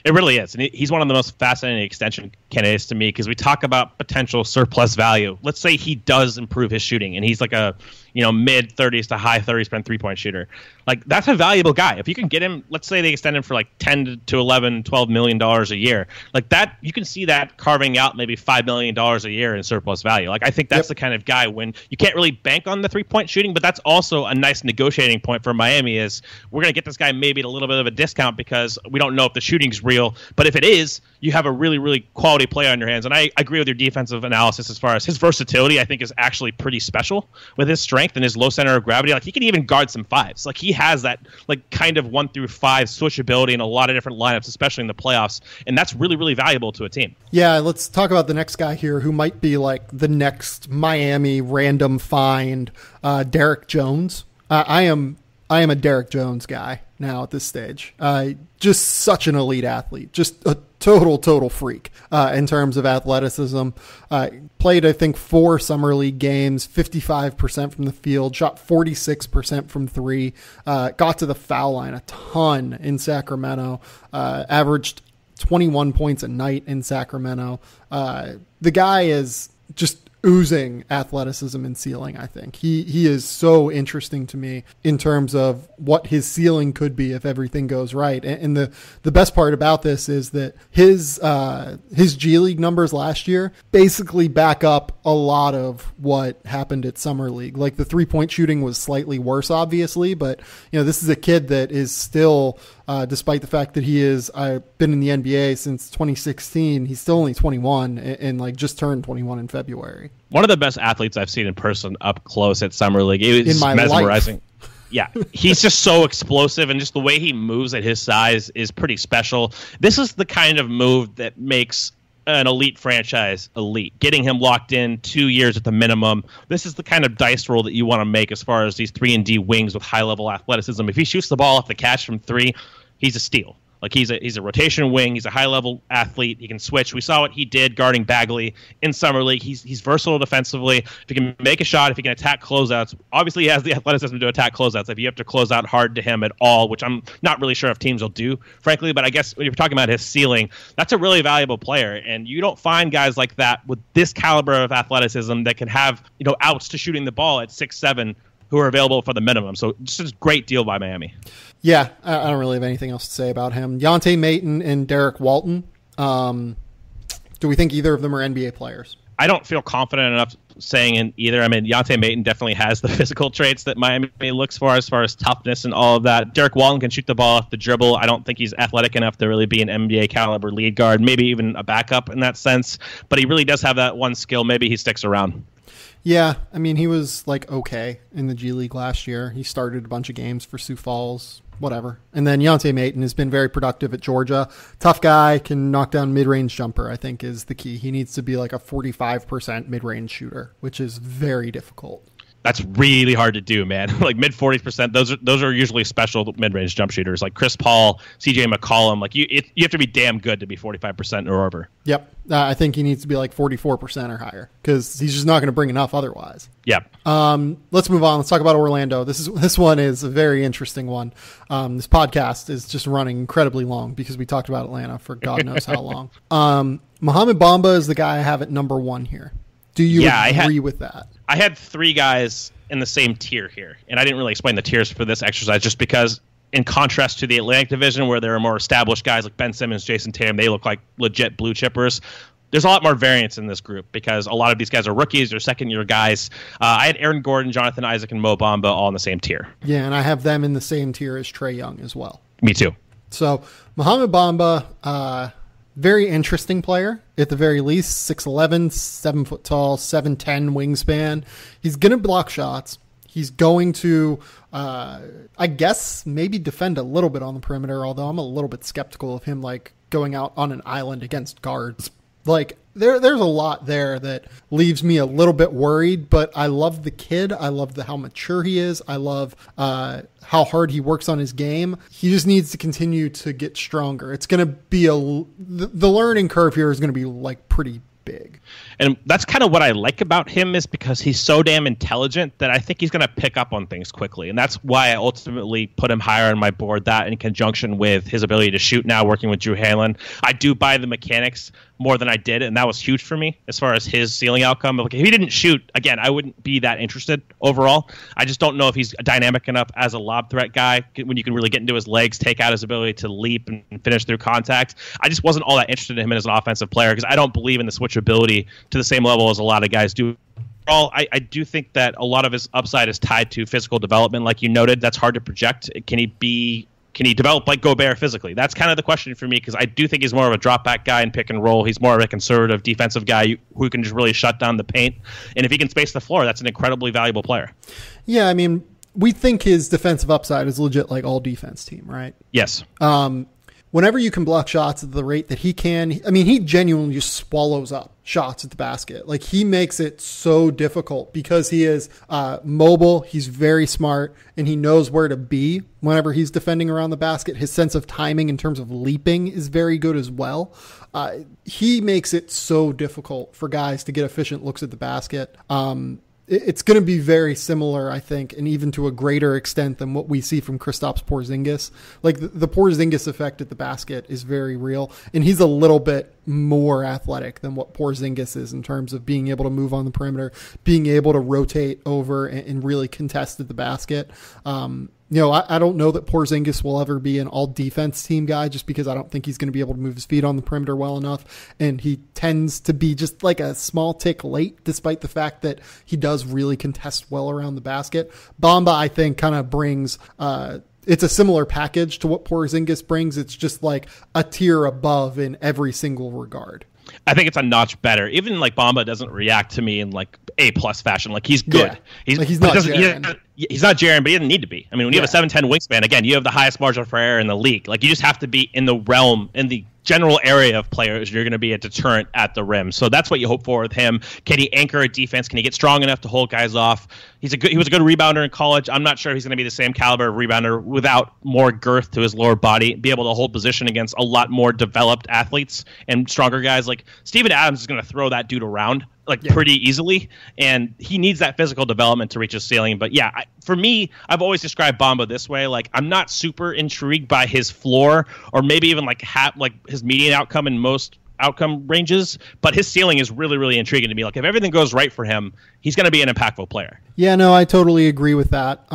It really is. And he's one of the most fascinating extension candidates to me, because we talk about potential surplus value. Let's say he does improve his shooting and he's like a mid 30s to high 30s per 3-point shooter. Like, that's a valuable guy. If you can get him, let's say they extend him for like 10 to 11, $12 million a year, like that, you can see that carving out maybe $5 million a year in surplus value. Like, I think that's the kind of guy when you can't really bank on the 3-point shooting, but that's also a nice negotiating point for Miami is we're going to get this guy maybe at a little bit of a discount because we don't know if the shooting's real. But if it is, you have a really, really quality player on your hands. And I agree with your defensive analysis as far as his versatility, I think, is actually pretty special with his strength and his low center of gravity. Like, he can even guard some fives. Like, he has that like kind of 1 through 5 switchability in a lot of different lineups, especially in the playoffs. And that's really, really valuable to a team. Yeah, let's talk about the next guy here who might be like the next Miami random find, Derrick Jones. I am a Derrick Jones guy now at this stage. Just such an elite athlete, just a total freak in terms of athleticism. Played, I think, 4 summer league games, 55% from the field, shot 46% from 3, got to the foul line a ton in Sacramento, averaged 21 points a night in Sacramento. The guy is just oozing athleticism and ceiling. I think he is so interesting to me in terms of what his ceiling could be if everything goes right. And the best part about this is that his G League numbers last year basically back up a lot of what happened at Summer League. Like, the 3-point shooting was slightly worse, obviously, but this is a kid that is still, despite the fact that he is been in the NBA since 2016, he's still only 21 and like just turned 21 in February. One of the best athletes I've seen in person up close at Summer League. It was mesmerizing. Life. Yeah, he's just so explosive, and just the way he moves at his size is pretty special. This is the kind of move that makes an elite franchise elite. Getting him locked in 2 years at the minimum. This is the kind of dice roll that you want to make as far as these 3-and-D wings with high-level athleticism. If he shoots the ball off the catch from 3, he's a steal. Like, he's a rotation wing. He's a high-level athlete. He can switch. We saw what he did guarding Bagley in Summer League. He's versatile defensively. If he can make a shot, if he can attack closeouts, obviously he has the athleticism to attack closeouts. If you have to close out hard to him at all, which I'm not really sure if teams will do, frankly, but I guess when you're talking about his ceiling, that's a really valuable player, and you don't find guys like that with this caliber of athleticism that can have outs to shooting the ball at 6'7", who are available for the minimum. So just a great deal by Miami. Yeah, I don't really have anything else to say about him. Yante, Maten, and Derrick Walton. Do we think either of them are NBA players? I don't feel confident enough saying in either. I mean, Yante Maten definitely has the physical traits that Miami looks for as far as toughness and all of that. Derrick Walton can shoot the ball off the dribble. I don't think he's athletic enough to really be an NBA caliber lead guard, maybe even a backup in that sense. But he really does have that one skill. Maybe he sticks around. Yeah, I mean, he was like okay in the G League last year. He started a bunch of games for Sioux Falls, whatever. And then Yante Maten has been very productive at Georgia. Tough guy, can knock down mid-range jumper, I think is the key. He needs to be like a 45% mid-range shooter, which is very difficult. That's really hard to do, man. Like mid 40%. Those are usually special mid-range jump shooters, like Chris Paul, CJ McCollum. Like you have to be damn good to be 45% or over. Yep, I think he needs to be like 44% or higher because he's just not going to bring enough otherwise. Yep. Let's move on. Let's talk about Orlando. This one is a very interesting one. This podcast is just running incredibly long because we talked about Atlanta for God knows how long. Mohamed Bamba is the guy I have at number 1 here. Do you agree with that? I had 3 guys in the same tier here, and I didn't really explain the tiers for this exercise just because in contrast to the Atlantic Division where there are more established guys like Ben Simmons, Jason Tatum, they look like legit blue chippers. There's a lot more variance in this group because a lot of these guys are rookies or second-year guys. I had Aaron Gordon, Jonathan Isaac, and Mo Bamba all in the same tier. Yeah, and I have them in the same tier as Trae Young as well. Me too. So Mohamed Bamba, very interesting player at the very least. 6'11", 7 foot tall, 7'10" wingspan. He's going to block shots. He's going to, I guess, maybe defend a little bit on the perimeter, although I'm a little bit skeptical of him like going out on an island against guards. Like there's a lot there that leaves me a little bit worried, but I love the kid. I love how mature he is. I love how hard he works on his game. He just needs to continue to get stronger. It's going to be the learning curve here is going to be like pretty big. And that's kind of what I like about him is because he's so damn intelligent that I think he's going to pick up on things quickly. And that's why I ultimately put him higher on my board, that in conjunction with his ability to shoot now, working with Drew Hanlon. I do buy the mechanics more than I did, and that was huge for me as far as his ceiling outcome. Like, if he didn't shoot, again, I wouldn't be that interested overall. I just don't know if he's dynamic enough as a lob threat guy when you can really get into his legs, take out his ability to leap and finish through contact. I just wasn't all that interested in him as an offensive player because I don't believe in the switchability to the same level as a lot of guys do. I do think that a lot of his upside is tied to physical development, like you noted. That's hard to project. Can he develop like Gobert physically? That's kind of the question for me because I do think he's more of a drop back guy and pick and roll. He's more of a conservative defensive guy who can just really shut down the paint. And if he can space the floor, that's an incredibly valuable player. Yeah, I mean, we think his defensive upside is legit like all defense team, right? Yes. Whenever you can block shots at the rate that he can, I mean, he genuinely just swallows up shots at the basket. Like, he makes it so difficult because he is mobile, he's very smart, and he knows where to be whenever he's defending around the basket. His sense of timing in terms of leaping is very good as well. He makes it so difficult for guys to get efficient looks at the basket. It's going to be very similar, I think, and even to a greater extent than what we see from Kristaps Porzingis. Like, the Porzingis effect at the basket is very real, and he's a little bit more athletic than what Porzingis is in terms of being able to move on the perimeter, being able to rotate over and really contest at the basket. I don't know that Porzingis will ever be an all-defense team guy just because I don't think he's going to be able to move his feet on the perimeter well enough, and he tends to be just like a small tick late despite the fact that he does really contest well around the basket. Bamba, I think, kind of brings it's a similar package to what Porzingis brings. It's just like a tier above in every single regard. I think it's a notch better. Even like Bamba doesn't react to me in like A+ fashion. Like, he's good. Yeah. He's not Jaren. He's not Jaren, but he doesn't need to be. I mean, when you have a 7'10" wingspan, again, you have the highest margin for error in the league. Like, you just have to be in the realm, in the general area of players. You're going to be a deterrent at the rim. So that's what you hope for with him. Can he anchor a defense? Can he get strong enough to hold guys off? He was a good rebounder in college. I'm not sure he's going to be the same caliber of rebounder without more girth to his lower body, be able to hold position against a lot more developed athletes and stronger guys. Like, Steven Adams is going to throw that dude around pretty easily, and he needs that physical development to reach his ceiling. But yeah, for me, I've always described Bamba this way. Like, I'm not super intrigued by his floor, or maybe even like his median outcome in most outcome ranges, but his ceiling is really, really intriguing to me. Like, if everything goes right for him, he's going to be an impactful player. Yeah, no, I totally agree with that.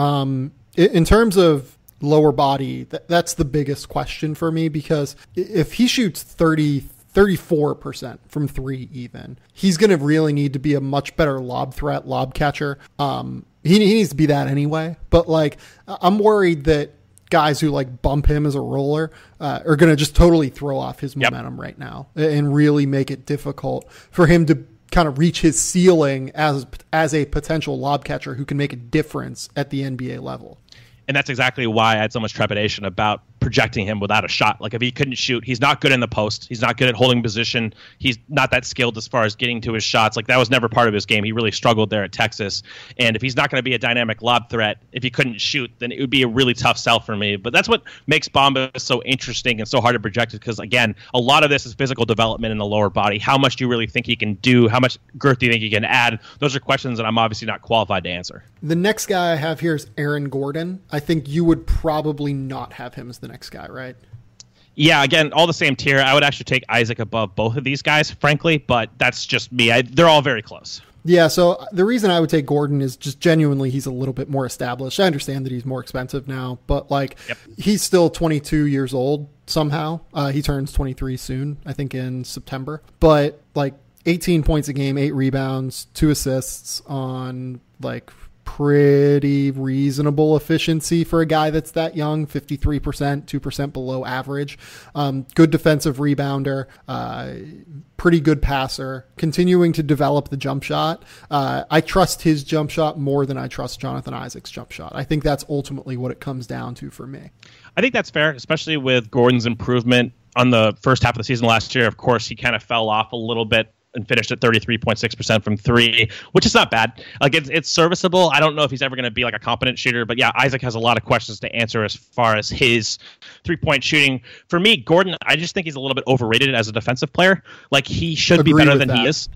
In terms of lower body, that's the biggest question for me, because if he shoots 34% from three even, he's going to really need to be a much better lob threat, lob catcher. He needs to be that anyway. But like, I'm worried that guys who like bump him as a roller are going to just totally throw off his momentum right now and really make it difficult for him to kind of reach his ceiling as a potential lob catcher who can make a difference at the NBA level. And that's exactly why I had so much trepidation about projecting him without a shot. Like, if he couldn't shoot, he's not good in the post. He's not good at holding position. He's not that skilled as far as getting to his shots. Like, that was never part of his game. He really struggled there at Texas. And if he's not going to be a dynamic lob threat, if he couldn't shoot, then it would be a really tough sell for me. But that's what makes Bamba so interesting and so hard to project, because, again, a lot of this is physical development in the lower body. How much do you really think he can do? How much girth do you think he can add? Those are questions that I'm obviously not qualified to answer. The next guy I have here is Aaron Gordon. I think you would probably not have him as the next guy, right? Yeah, again, all the same tier. I would actually take Isaac above both of these guys, frankly, but that's just me. They're all very close. Yeah, so the reason I would take Gordon is just genuinely he's a little bit more established. I understand that he's more expensive now, but like he's still 22 years old somehow. He turns 23 soon, I think in September. But like 18 points a game, 8 rebounds, 2 assists on like pretty reasonable efficiency for a guy that's that young, 53%, 2% below average. Good defensive rebounder, pretty good passer, continuing to develop the jump shot. I trust his jump shot more than I trust Jonathan Isaac's jump shot. I think that's ultimately what it comes down to for me. I think that's fair, especially with Gordon's improvement on the first half of the season last year. Of course, he kind of fell off a little bit and finished at 33.6% from three, which is not bad. Like, it's serviceable. I don't know if he's ever going to be like a competent shooter, but yeah, Isaac has a lot of questions to answer as far as his 3-point shooting. For me, Gordon, I just think he's a little bit overrated as a defensive player. Like, he should be better than he is.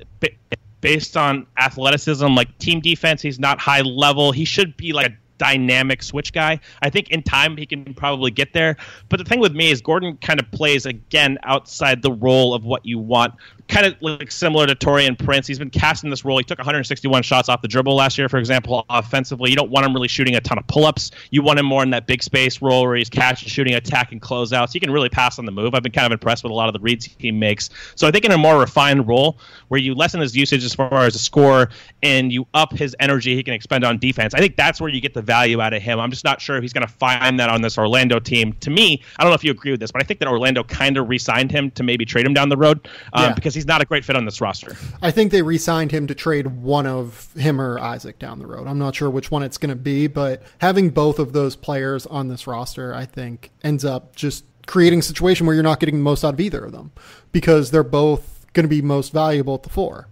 Based on athleticism, like team defense, he's not high level. He should be like a dynamic switch guy. I think in time he can probably get there. But the thing with me is Gordon kind of plays, again, outside the role of what you want. Kind of like similar to Taurean Prince. He's been cast in this role. He took 161 shots off the dribble last year, for example, offensively. You don't want him really shooting a ton of pull-ups. You want him more in that big space role where he's catching, shooting, attacking, closeouts. He can really pass on the move. I've been kind of impressed with a lot of the reads he makes. So I think in a more refined role where you lessen his usage as far as a scorer and you up his energy he can expend on defense, I think that's where you get the value out of him. I'm just not sure if he's going to find that on this Orlando team. To me, I don't know if you agree with this, but I think that Orlando kind of re-signed him to maybe trade him down the road because he's not a great fit on this roster. I think they re-signed him to trade one of him or Isaac down the road. I'm not sure which one it's going to be, but having both of those players on this roster, I think, ends up just creating a situation where you're not getting the most out of either of them because they're both going to be most valuable at the 4.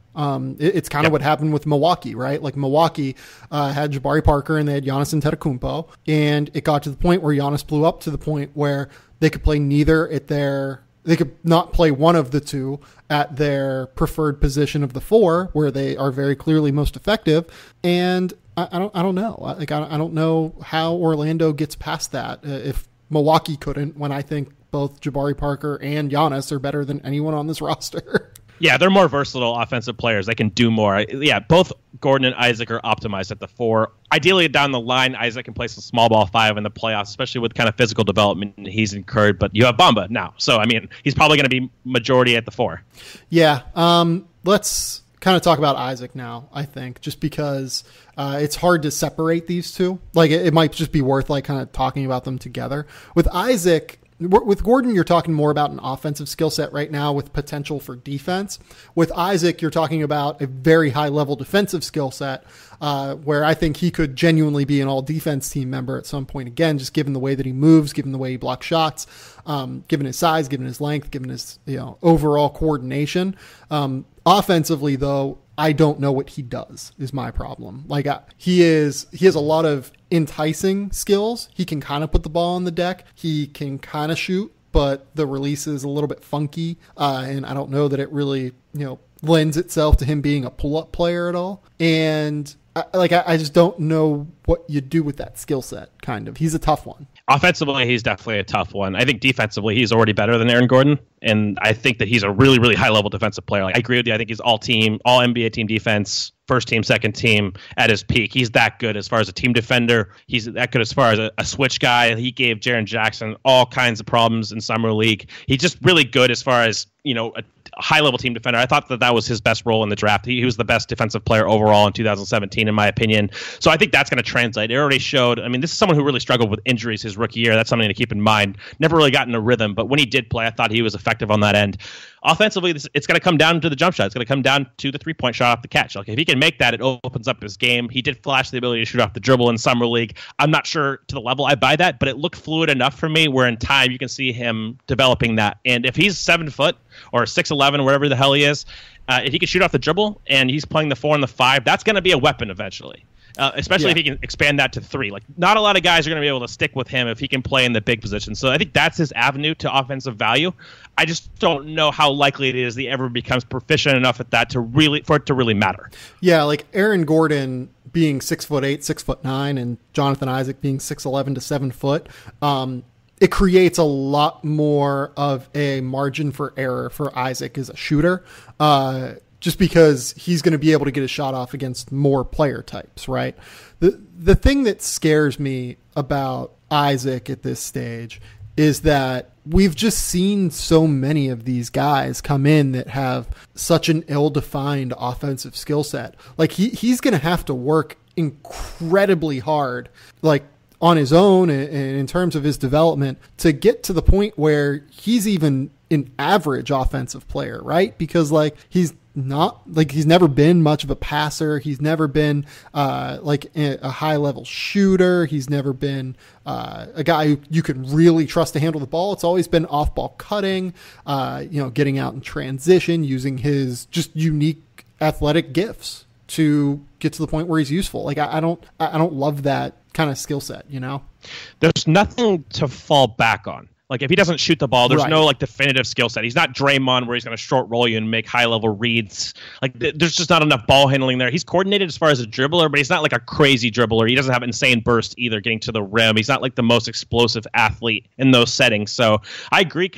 It's kind of what happened with Milwaukee, right? Like Milwaukee had Jabari Parker and they had Giannis Antetokounmpo, and it got to the point where Giannis blew up to the point where they could play neither at their. They could not play one of the two at their preferred position of the 4, where they are very clearly most effective. And I don't know. Like I don't know how Orlando gets past that. If Milwaukee couldn't, when I think both Jabari Parker and Giannis are better than anyone on this roster. Yeah, they're more versatile offensive players. They can do more. Yeah, both Gordon and Isaac are optimized at the 4. Ideally, down the line, Isaac can play some small ball 5 in the playoffs, especially with kind of physical development he's incurred. But you have Bamba now. So, I mean, he's probably going to be majority at the 4. Yeah. Let's kind of talk about Isaac now, I think, just because it's hard to separate these two. Like, it might just be worth, like, kind of talking about them together. With Isaac... With Gordon, you're talking more about an offensive skill set right now with potential for defense. With Isaac, you're talking about a very high-level defensive skill set where I think he could genuinely be an all-defense team member at some point again, just given the way that he moves, given the way he blocks shots, given his size, given his length, given his overall coordination. Offensively, though, I don't know what he does is my problem. Like he has a lot of enticing skills. He can kind of put the ball on the deck. He can kind of shoot, but the release is a little bit funky. And I don't know that it really, lends itself to him being a pull-up player at all. And I just don't know what you do with that skill set, kind of. He's a tough one. Offensively, he's definitely a tough one. I think defensively, he's already better than Aaron Gordon, and I think that he's a really, really high-level defensive player. Like, I agree with you. I think he's all NBA team defense, first team, second team at his peak. He's that good as far as a team defender. He's that good as far as a switch guy. He gave Jaren Jackson all kinds of problems in summer league. He's just really good as far as, a high-level team defender. I thought that was his best role in the draft. He was the best defensive player overall in 2017, in my opinion. So I think that's going to translate. It already showed. I mean, this is someone who really struggled with injuries his rookie year. That's something to keep in mind. Never really got in a rhythm, but when he did play, I thought he was effective on that end. Offensively, it's going to come down to the jump shot. It's going to come down to the three-point shot off the catch. Like, if he can make that, it opens up his game. He did flash the ability to shoot off the dribble in summer league. I'm not sure to the level I buy that, but it looked fluid enough for me where in time you can see him developing that. And if he's 7 foot or 6'11", whatever the hell he is, if he can shoot off the dribble and he's playing the 4 and the 5, that's going to be a weapon eventually. Especially if he can expand that to 3. Like, not a lot of guys are going to be able to stick with him if he can play in the big position. So I think that's his avenue to offensive value. I just don't know how likely it is that he ever becomes proficient enough at that for it to really matter. Yeah, like Aaron Gordon being 6'8", 6'9", and Jonathan Isaac being 6'11" to 7 foot. It creates a lot more of a margin for error for Isaac as a shooter. Just because he's going to be able to get a shot off against more player types, right? The thing that scares me about Isaac at this stage is that we've just seen so many of these guys come in that have such an ill-defined offensive skill set. Like, he's going to have to work incredibly hard, like, on his own and in terms of his development to get to the point where he's even an average offensive player, right? Because, like, he's never been much of a passer. He's never been like a high level shooter. He's never been a guy who you can really trust to handle the ball. It's always been off ball cutting, getting out in transition, using his just unique athletic gifts to get to the point where he's useful. Like, I don't love that kind of skill set, There's nothing to fall back on. Like, if he doesn't shoot the ball, there's no, like, definitive skill set. He's not Draymond where he's going to short roll you and make high-level reads. Like, there's just not enough ball handling there. He's coordinated as far as a dribbler, but he's not, like, a crazy dribbler. He doesn't have insane burst either getting to the rim. He's not, like, the most explosive athlete in those settings. So I agree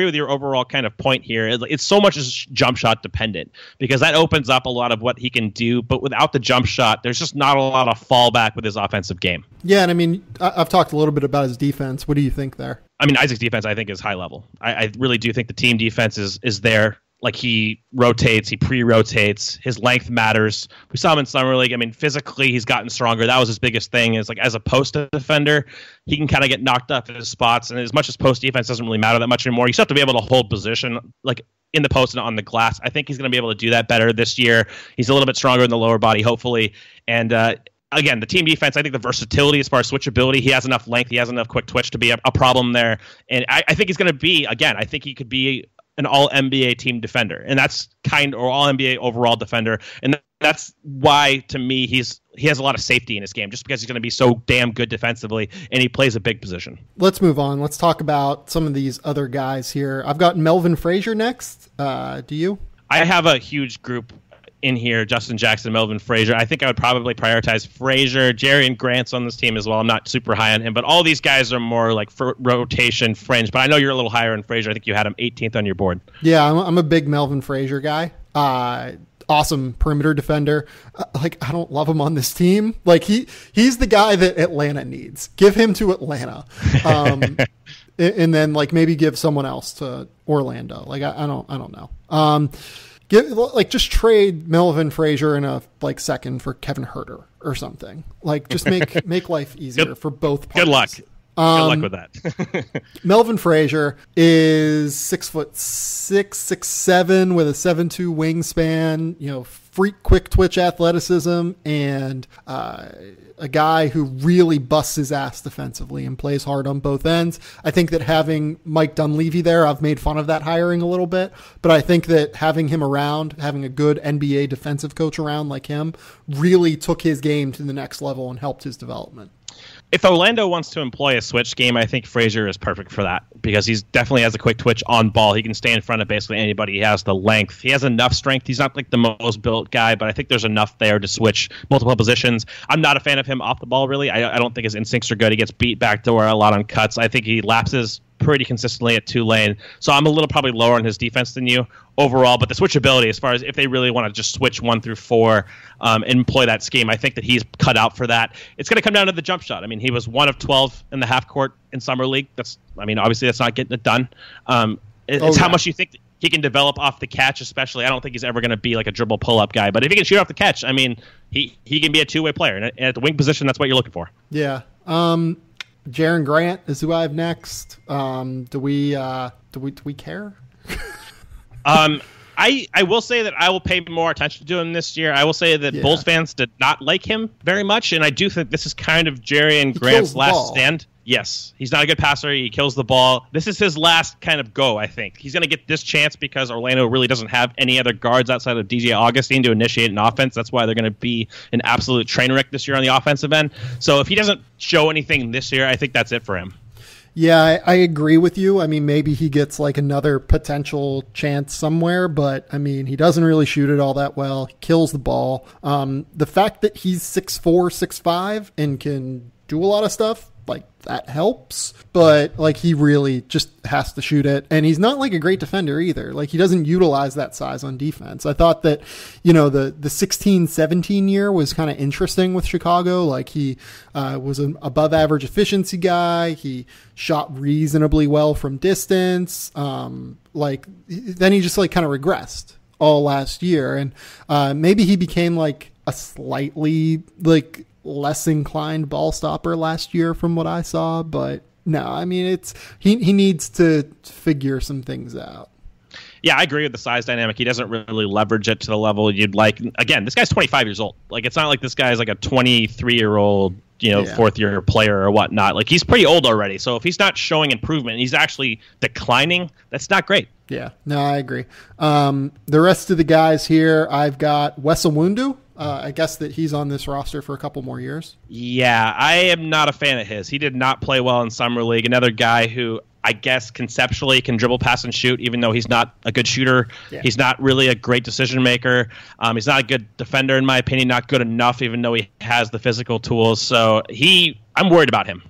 with your overall kind of point here. It's so much as jump shot dependent because that opens up a lot of what he can do. But without the jump shot, there's just not a lot of fallback with his offensive game. Yeah, and I mean, I've talked a little bit about his defense. What do you think there? I mean, Isaac's defense, I think, is high level. I really do think the team defense is there. Like, he rotates, he pre-rotates, his length matters. We saw him in summer league. I mean, physically, he's gotten stronger. That was his biggest thing. Is like, as a post defender, he can kind of get knocked up in his spots. And as much as post defense doesn't really matter that much anymore, you still have to be able to hold position, like in the post and on the glass. I think he's going to be able to do that better this year. He's a little bit stronger in the lower body, hopefully, and again, the team defense, I think the versatility as far as switchability, he has enough length, he has enough quick twitch to be a problem there. And I think he's going to be, again, I think he could be an all-NBA team defender. And that's or all-NBA overall defender. And that's why, to me, he has a lot of safety in his game, just because he's going to be so damn good defensively, and he plays a big position. Let's move on. Let's talk about some of these other guys here. I've got Melvin Frazier next. Do you? I have a huge group in here: Justin Jackson, Melvin Frazier. I think I would probably prioritize Frazier. Jerry and Grant's on this team as well. I'm not super high on him, but all these guys are more like rotation fringe. But I know you're a little higher on Frazier. I think you had him 18th on your board. Yeah, I'm a big Melvin Frazier guy. Awesome perimeter defender. Like, I don't love him on this team. Like, he's the guy that Atlanta needs. Give him to Atlanta. And then, like, maybe give someone else to Orlando. Like, I don't know. Just trade Melvin Frazier in a second for Kevin Huerter or something. Like, just make life easier for both parties. Good luck. Good luck with that. Melvin Frazier is 6'6", 6'7", with a 7'2" wingspan. Freak quick twitch athleticism, and a guy who really busts his ass defensively and plays hard on both ends. I think that having Mike Dunleavy there, I've made fun of that hiring a little bit, but I think that having him around, having a good NBA defensive coach around like him, really took his game to the next level and helped his development. If Orlando wants to employ a switch scheme, I think Frazier is perfect for that because he's definitely has a quick twitch on ball. He can stay in front of basically anybody. He has the length. He has enough strength. He's not like the most built guy, but I think there's enough there to switch multiple positions. I'm not a fan of him off the ball, really. I don't think his instincts are good. He gets beat backdoor a lot on cuts. I think he lapses pretty consistently at Tulane. So I'm a little probably lower on his defense than you overall, but the switchability as far as if they really want to just switch 1 through 4 and employ that scheme, I think that he's cut out for that. It's going to come down to the jump shot. I mean, he was 1 of 12 in the half court in summer league. Obviously that's not getting it done. It's how much you think he can develop off the catch, especially. I don't think he's ever going to be like a dribble pull-up guy, but if he can shoot off the catch, I mean, he can be a two-way player. And at the wing position, that's what you're looking for. Yeah. Jaren Grant is who I have next. Do we care? I will say that I will pay more attention to him this year. I will say that Bulls fans did not like him very much, and I do think this is kind of Jaren Grant's last stand. Yes, he's not a good passer. He kills the ball. This is his last kind of go, I think. He's going to get this chance because Orlando really doesn't have any other guards outside of DJ Augustine to initiate an offense. That's why they're going to be an absolute train wreck this year on the offensive end. So if he doesn't show anything this year, I think that's it for him. Yeah, I agree with you. I mean, maybe he gets like another potential chance somewhere, but I mean, he doesn't really shoot it all that well. He kills the ball. The fact that he's 6'4", 6'5", and can do a lot of stuff, like that helps, but like he really just has to shoot it, and he's not like a great defender either. Like he doesn't utilize that size on defense. I thought that, the 16-17 year was kind of interesting with Chicago. Like he was an above average efficiency guy. He shot reasonably well from distance. Like then he just like kind of regressed all last year, and maybe he became like a slightly like less inclined ball stopper last year from what I saw, but no, I mean, he needs to figure some things out. Yeah, I agree with the size dynamic. He doesn't really leverage it to the level you'd like. Again, this guy's 25 years old. Like, it's not like this guy's like a 23-year-old, fourth-year player or whatnot. Like, he's pretty old already. So if he's not showing improvement and he's actually declining, that's not great. Yeah, no, I agree. The rest of the guys here, I've got Wes Iwundu. I guess that he's on this roster for a couple more years. Yeah, I am not a fan of his. He did not play well in summer league. Another guy who I guess conceptually can dribble, pass, and shoot, even though he's not a good shooter. Yeah. He's not really a great decision maker. He's not a good defender, in my opinion, not good enough, even though he has the physical tools. So I'm worried about him.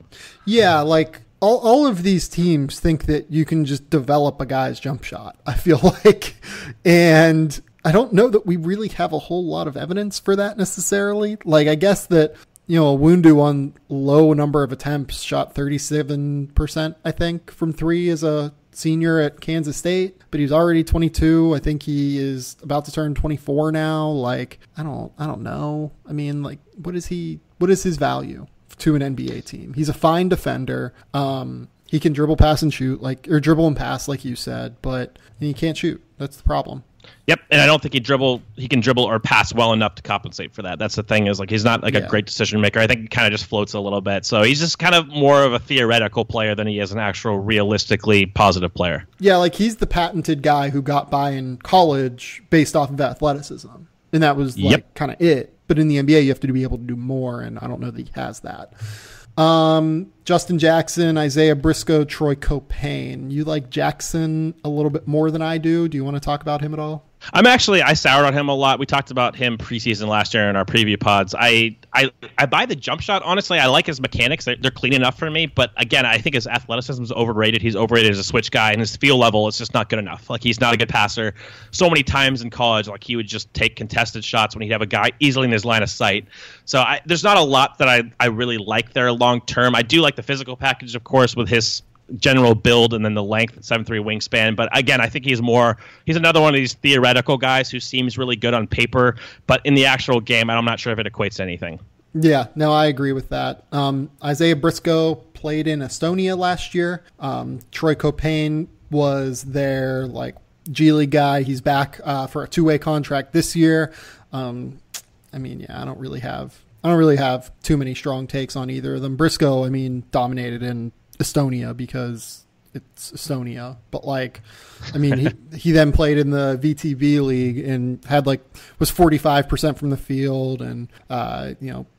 Yeah, like all of these teams think that you can just develop a guy's jump shot, I feel like. And I don't know that we really have a whole lot of evidence for that necessarily. Like, I guess that, Iwundu on low number of attempts shot 37%, I think, from three as a senior at Kansas State, but he's already 22. I think he is about to turn 24 now. Like, I don't know. I mean, like, what is his value to an NBA team? He's a fine defender. He can dribble, pass, and shoot, or dribble and pass, like you said, but he can't shoot. That's the problem. Yep, and I don't think he can dribble or pass well enough to compensate for that. That's the thing, is like he's not like a great decision maker. I think he kind of just floats a little bit. So he's just kind of more of a theoretical player than he is an actual realistically positive player. Yeah, like he's the patented guy who got by in college based off of athleticism. And that was like kind of it. But in the NBA, you have to be able to do more, and I don't know that he has that. Justin Jackson, Isaiah Briscoe, Troy Copain. You like Jackson a little bit more than I do. Do you want to talk about him at all? I soured on him a lot. We talked about him preseason last year in our preview pods. I buy the jump shot. Honestly, I like his mechanics. They're clean enough for me. But again, I think his athleticism is overrated. He's overrated as a switch guy, and his feel level is just not good enough. Like, he's not a good passer. So many times in college, like, he would just take contested shots when he'd have a guy easily in his line of sight. So there's not a lot that I really like there long term. I do like the physical package, of course, with his general build and then the length, 7'3" wingspan. But again, I think he's another one of these theoretical guys who seems really good on paper, but in the actual game, I'm not sure if it equates to anything. Yeah, no, I agree with that. Isaiah Briscoe played in Estonia last year. Troy Copain was their G League guy. He's back for a two-way contract this year. I don't really have too many strong takes on either of them. Briscoe, dominated in Estonia because it's Estonia, but he then played in the VTB league and had was 45% from the field and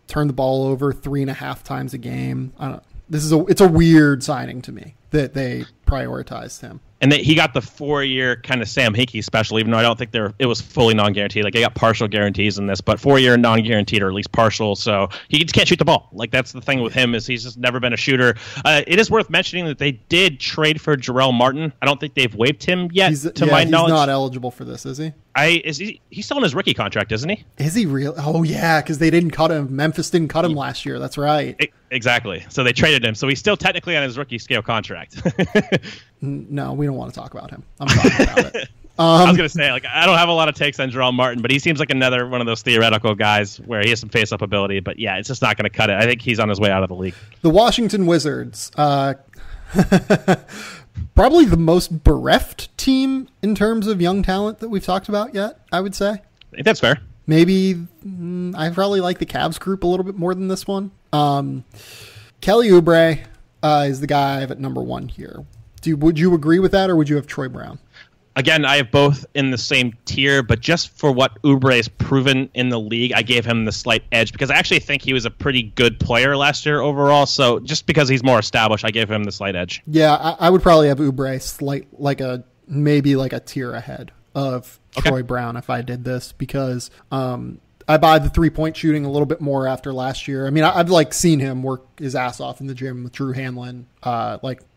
turn the ball over 3.5 times a game. I don't. It's a weird signing to me that they prioritized him. And he got the 4-year kind of Sam Hinkie special, even though I don't think it was fully non-guaranteed. Like, they got partial guarantees in this, but 4-year non-guaranteed, or at least partial. So he just can't shoot the ball. Like, that's the thing with him, is he's just never been a shooter. It is worth mentioning that they did trade for Jarrell Martin. I don't think they've waived him yet, my knowledge. He's not eligible for this, is he? He's still in his rookie contract, isn't he? Is he real? Oh, yeah, because they didn't cut him. Memphis didn't cut him last year. That's right. Exactly. So they traded him. So he's still technically on his rookie scale contract. No, we don't want to talk about him. I'm talking about it. I was going to say, like, I don't have a lot of takes on Jarrell Martin, but he seems like another one of those theoretical guys where he has some face-up ability. But, yeah, it's just not going to cut it. I think he's on his way out of the league. The Washington Wizards, probably the most bereft team in terms of young talent that we've talked about yet, I would say. I think that's fair. Maybe I probably like the Cavs group a little bit more than this one. Kelly Oubre is the guy I have at number 1 here. Would you agree with that, or would you have Troy Brown? Again, I have both in the same tier, but just for what Oubre has proven in the league, I gave him the slight edge because I actually think he was a pretty good player last year overall. So just because he's more established, I gave him the slight edge. Yeah, I would probably have Oubre maybe a tier ahead of Troy Brown if I did this, because I buy the 3-point shooting a little bit more after last year. I mean, I've seen him work his ass off in the gym with Drew Hanlon,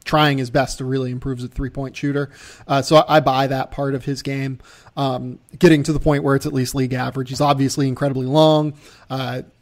trying his best to really improve as a 3-point shooter. So I buy that part of his game, getting to the point where it's at least league average. He's obviously incredibly long,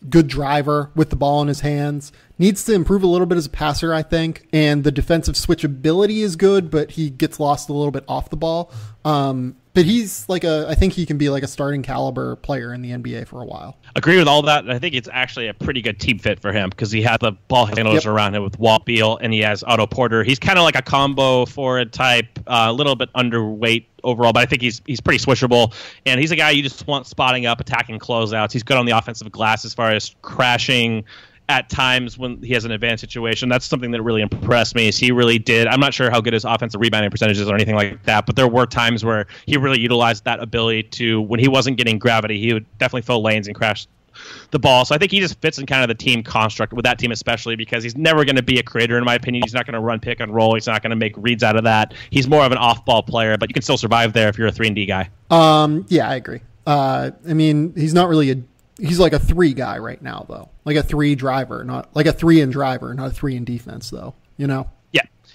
good driver with the ball in his hands. Needs to improve a little bit as a passer, I think. And the defensive switchability is good, but he gets lost a little bit off the ball. But he's I think he can be a starting caliber player in the NBA for a while. Agree with all that. I think it's actually a pretty good team fit for him because he had the ball handlers around him with Walt Beal, and he has Otto Porter. He's kind of like a combo forward type, a little bit underweight overall, but I think he's pretty switchable. And he's a guy you just want spotting up, attacking closeouts. He's good on the offensive glass as far as crashing at times when he has an advanced situation. That's something that really impressed me, is he really did. I'm not sure how good his offensive rebounding percentages or anything like that, but there were times where he really utilized that ability to, when he wasn't getting gravity, he would definitely fill lanes and crash the ball. So I think he just fits in kind of the team construct with that team, especially because he's never going to be a creator, in my opinion. He's not going to run pick and roll. He's not going to make reads out of that. He's more of an off-ball player, but you can still survive there if you're a 3-and-D guy. Yeah, I agree. I mean, he's not really he's like a 3 guy right now, though. Like a 3 driver, not like a 3-and driver, not a 3 in defense, though. You know?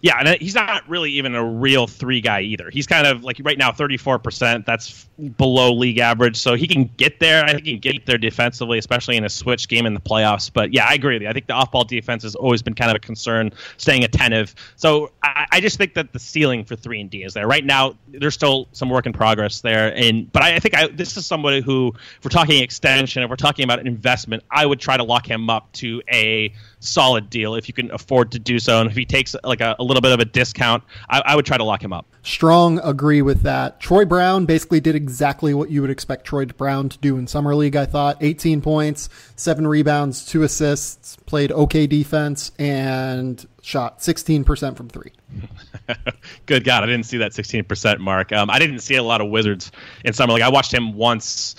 Yeah, and he's not really even a real 3 guy either. He's kind of like right now 34%. That's below league average. So he can get there. I think he can get there defensively, especially in a switch game in the playoffs. But yeah, I agree with you. I think the off-ball defense has always been kind of a concern, staying attentive. So I just think that the ceiling for 3-and-D is there. Right now, there's still some work in progress there. But I think this is somebody who, if we're talking extension, if we're talking about investment, I would try to lock him up to a solid deal if you can afford to do so. And if he takes like a little bit of a discount, I would try to lock him up. Strong agree with that. Troy Brown basically did exactly what you would expect Troy Brown to do in Summer League, I thought. 18 points, 7 rebounds, 2 assists, played okay defense, and shot 16% from 3. Good God, I didn't see that 16% mark. I didn't see a lot of Wizards in Summer League. I watched him once.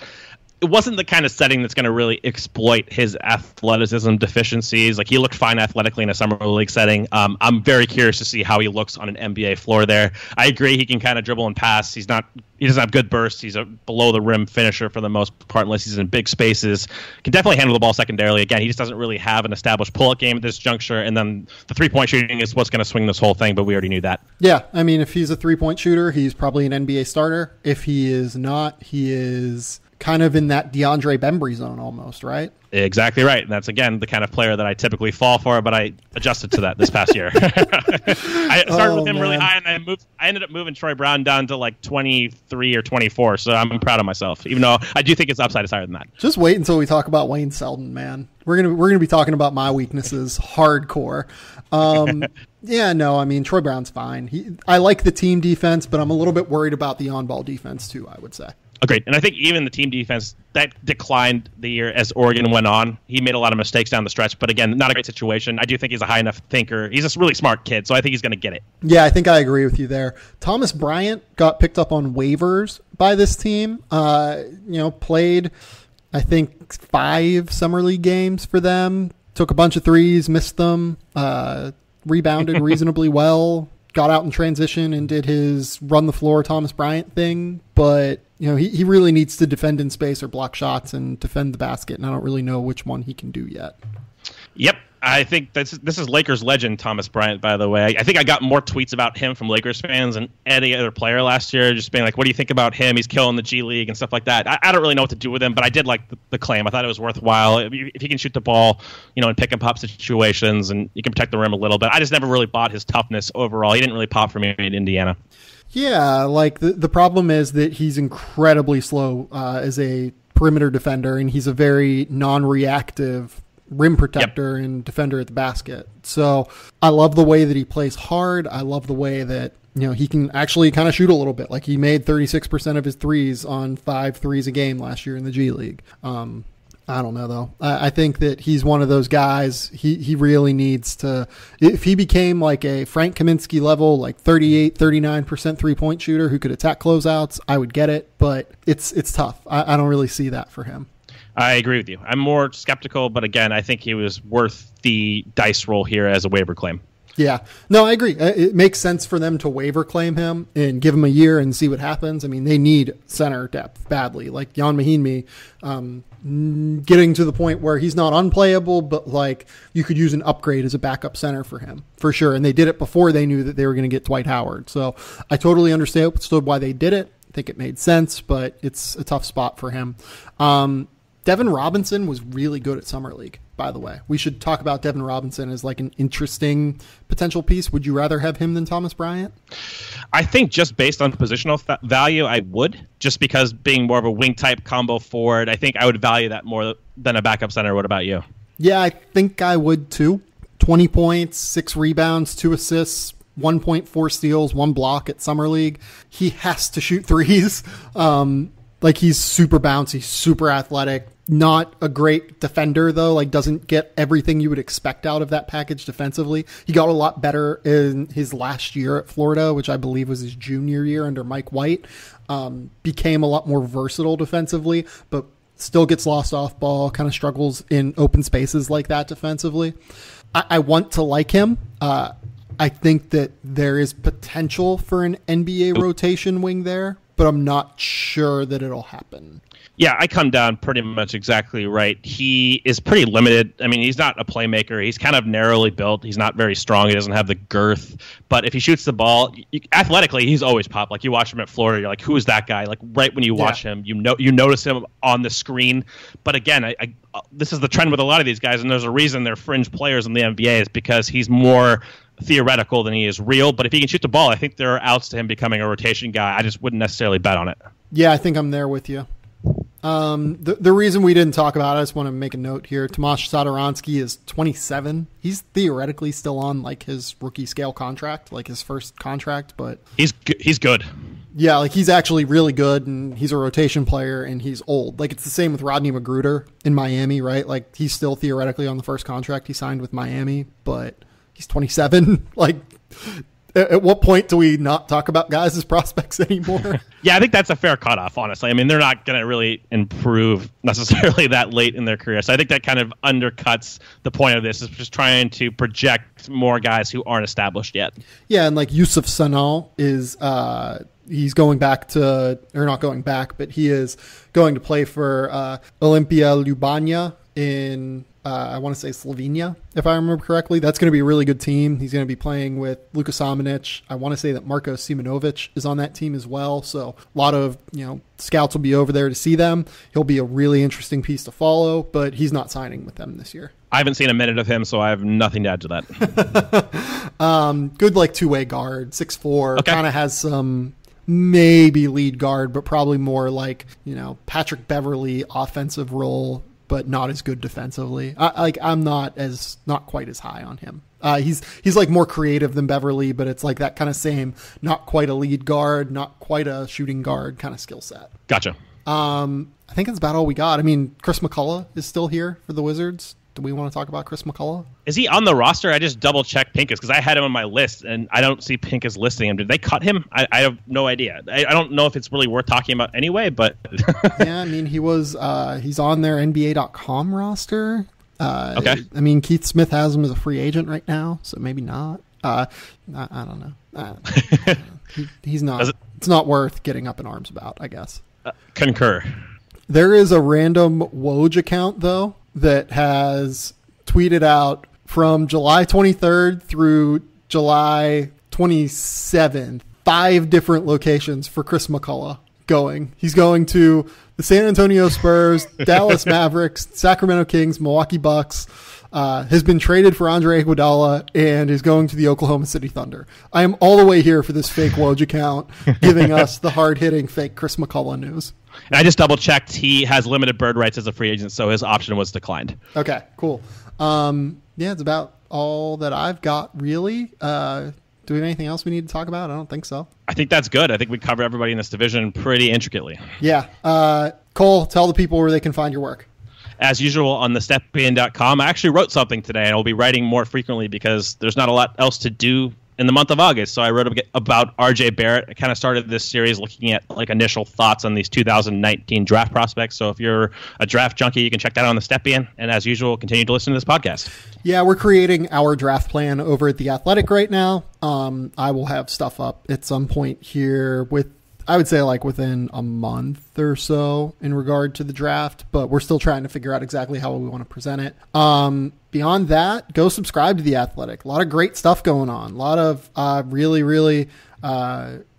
It wasn't the kind of setting that's going to really exploit his athleticism deficiencies. Like, he looked fine athletically in a summer league setting. I'm very curious to see how he looks on an NBA floor there. I agree he can kind of dribble and pass. He doesn't have good bursts. He's a below the rim finisher for the most part, unless he's in big spaces. Can definitely handle the ball secondarily. Again, he just doesn't really have an established pull-up game at this juncture. And then the 3-point shooting is what's going to swing this whole thing, but we already knew that. Yeah, I mean, if he's a 3-point shooter, he's probably an NBA starter. If he is not, he is kind of in that DeAndre Bembry zone almost, right? Exactly right. And that's, again, the kind of player that I typically fall for, but I adjusted to that this past year. I started with him really high, and I ended up moving Troy Brown down to like 23 or 24, so I'm proud of myself, even though I do think his upside is higher than that. Just wait until we talk about Wayne Selden, man. We're gonna be talking about my weaknesses hardcore. Yeah, no, I mean, Troy Brown's fine. I like the team defense, but I'm a little bit worried about the on-ball defense too, I would say. Agreed. And I think even the team defense, that declined the year as Oregon went on. He made a lot of mistakes down the stretch, but again, not a great situation. I do think he's a high enough thinker. He's a really smart kid, so I think he's going to get it. Yeah, I think I agree with you there. Thomas Bryant got picked up on waivers by this team. Played I think 5 summer league games for them. Took a bunch of threes, missed them, rebounded reasonably well, got out in transition and did his run the floor Thomas Bryant thing. But, he really needs to defend in space or block shots and defend the basket. And I don't really know which one he can do yet. Yep. I think this is Lakers legend Thomas Bryant, by the way. I think I got more tweets about him from Lakers fans than any other player last year, just being like, what do you think about him? He's killing the G League and stuff like that. I don't really know what to do with him, but I did like the claim. I thought it was worthwhile. If he can shoot the ball, in pick and pop situations and you can protect the rim a little bit. I just never really bought his toughness overall. He didn't really pop for me in Indiana. Yeah, like the problem is that he's incredibly slow as a perimeter defender, and he's a very non-reactive rim protector and defender at the basket. So I love the way that he plays hard. I love the way that, he can actually kind of shoot a little bit. Like he made 36% of his threes on 5 threes a game last year in the G League. I don't know, though. I think that he's one of those guys. He really needs to, if he became like a Frank Kaminsky level, like 38, 39% 3-point shooter who could attack closeouts, I would get it. But it's tough. I don't really see that for him. I agree with you. I'm more skeptical, but again, I think he was worth the dice roll here as a waiver claim. Yeah. No, I agree. It makes sense for them to waiver claim him and give him a year and see what happens. I mean, they need center depth badly. Like Jan Mahinmi, getting to the point where he's not unplayable, but like you could use an upgrade as a backup center for him for sure. And they did it before they knew that they were going to get Dwight Howard. So I totally understood why they did it. I think it made sense, but it's a tough spot for him. Devin Robinson was really good at Summer League, by the way. We should talk about Devin Robinson as like an interesting potential piece. Would you rather have him than Thomas Bryant? I think just based on positional value, I would. Just because being more of a wing type combo forward, I think I would value that more than a backup center. What about you? Yeah, I think I would too. 20 points, 6 rebounds, 2 assists, 1.4 steals, 1 block at Summer League. He has to shoot threes. Like he's super bouncy, super athletic. Not a great defender, though, like doesn't get everything you would expect out of that package defensively. He got a lot better in his last year at Florida, which I believe was his junior year under Mike White. Became a lot more versatile defensively, but still gets lost off ball, kind of struggles in open spaces like that defensively. I want to like him. I think that there is potential for an NBA rotation wing there, but I'm not sure that it'll happen. Yeah, I come down pretty much exactly right. He is pretty limited. I mean, he's not a playmaker. He's kind of narrowly built. He's not very strong. He doesn't have the girth. But if he shoots the ball, athletically, he's always popped. Like you watch him at Florida, you're like, who is that guy? Like right when you watch him, you notice him on the screen. But again, I this is the trend with a lot of these guys, and there's a reason they're fringe players in the NBA is because he's more theoretical than he is real. But if he can shoot the ball, I think there are outs to him becoming a rotation guy. I just wouldn't necessarily bet on it. Yeah, I think I'm there with you. The reason we didn't talk about it, I just want to make a note here. Tomasz Satoransky is 27. He's theoretically still on like his rookie scale contract, like his first contract, but he's good. Yeah, like he's actually really good, and he's a rotation player, and he's old. Like it's the same with Rodney Magruder in Miami, right? Like he's still theoretically on the first contract he signed with Miami, but he's 27. Like at what point do we not talk about guys as prospects anymore? Yeah, I think that's a fair cutoff, honestly. I mean, they're not going to really improve necessarily that late in their career. So I think that kind of undercuts the point of this, is just trying to project more guys who aren't established yet. Yeah, and like Yusuf Sanal is he's going back to, or not going back, but he is going to play for Olimpia Ljubljana in I want to say Slovenia, if I remember correctly. That's going to be a really good team. He's going to be playing with Luka Samanic. I want to say that Marko Simonovic is on that team as well. So a lot of, scouts will be over there to see them. He'll be a really interesting piece to follow, but he's not signing with them this year. I haven't seen a minute of him, so I have nothing to add to that. Good, like two-way guard, 6'4", okay. Kind of has some maybe lead guard, but probably more like, Patrick Beverley offensive role, but not as good defensively. I'm not quite as high on him. He's like more creative than Beverly, but it's like that kind of same, not quite a lead guard, not quite a shooting guard kind of skill set. Gotcha. I think that's about all we got. I mean, Chris McCullough is still here for the Wizards. Do we want to talk about Chris McCullough? Is he on the roster? I just double checked Pincus because I had him on my list and I don't see Pincus listing him. Did they cut him? I have no idea. I don't know if it's really worth talking about anyway, but yeah, I mean, he's on their NBA.com roster. Okay. I mean, Keith Smith has him as a free agent right now, so maybe not. I don't know. He's not. It's not worth getting up in arms about, I guess. Concur. There is a random Woj account, though, that has tweeted out from July 23rd through July 27th, 5 different locations for Chris McCullough going. He's going to the San Antonio Spurs, Dallas Mavericks, Sacramento Kings, Milwaukee Bucks, has been traded for Andre Iguodala, and is going to the Oklahoma City Thunder. I am all the way here for this fake Woj account giving us the hard-hitting fake Chris McCullough news. And I just double-checked. He has limited bird rights as a free agent, so his option was declined. Okay, cool. Yeah, it's about all that I've got, really. Do we have anything else we need to talk about? I don't think so. I think that's good. I think we covered everybody in this division pretty intricately. Yeah. Cole, tell the people where they can find your work. As usual, on thestepin.com. I actually wrote something today, and I'll be writing more frequently because there's not a lot else to do in the month of August. So I wrote about RJ Barrett. I kind of started this series looking at like initial thoughts on these 2019 draft prospects. So if you're a draft junkie, you can check that out on the Stepien. And as usual, continue to listen to this podcast. Yeah, we're creating our draft plan over at The Athletic right now. I will have stuff up at some point here I would say like within a month or so in regard to the draft, but we're still trying to figure out exactly how we want to present it. Beyond that, go subscribe to The Athletic. A lot of great stuff going on. A lot of really, really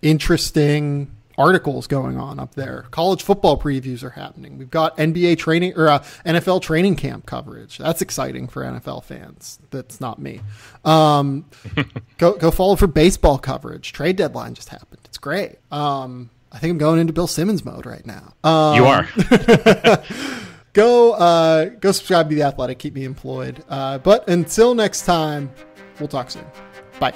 interesting articles going on up there. College football previews are happening. We've got NBA training or NFL training camp coverage. That's exciting for NFL fans. That's not me. Go follow for baseball coverage. Trade deadline just happened. It's great. I think I'm going into Bill Simmons mode right now. You are. Go subscribe to The Athletic. Keep me employed. But until next time, we'll talk soon. Bye.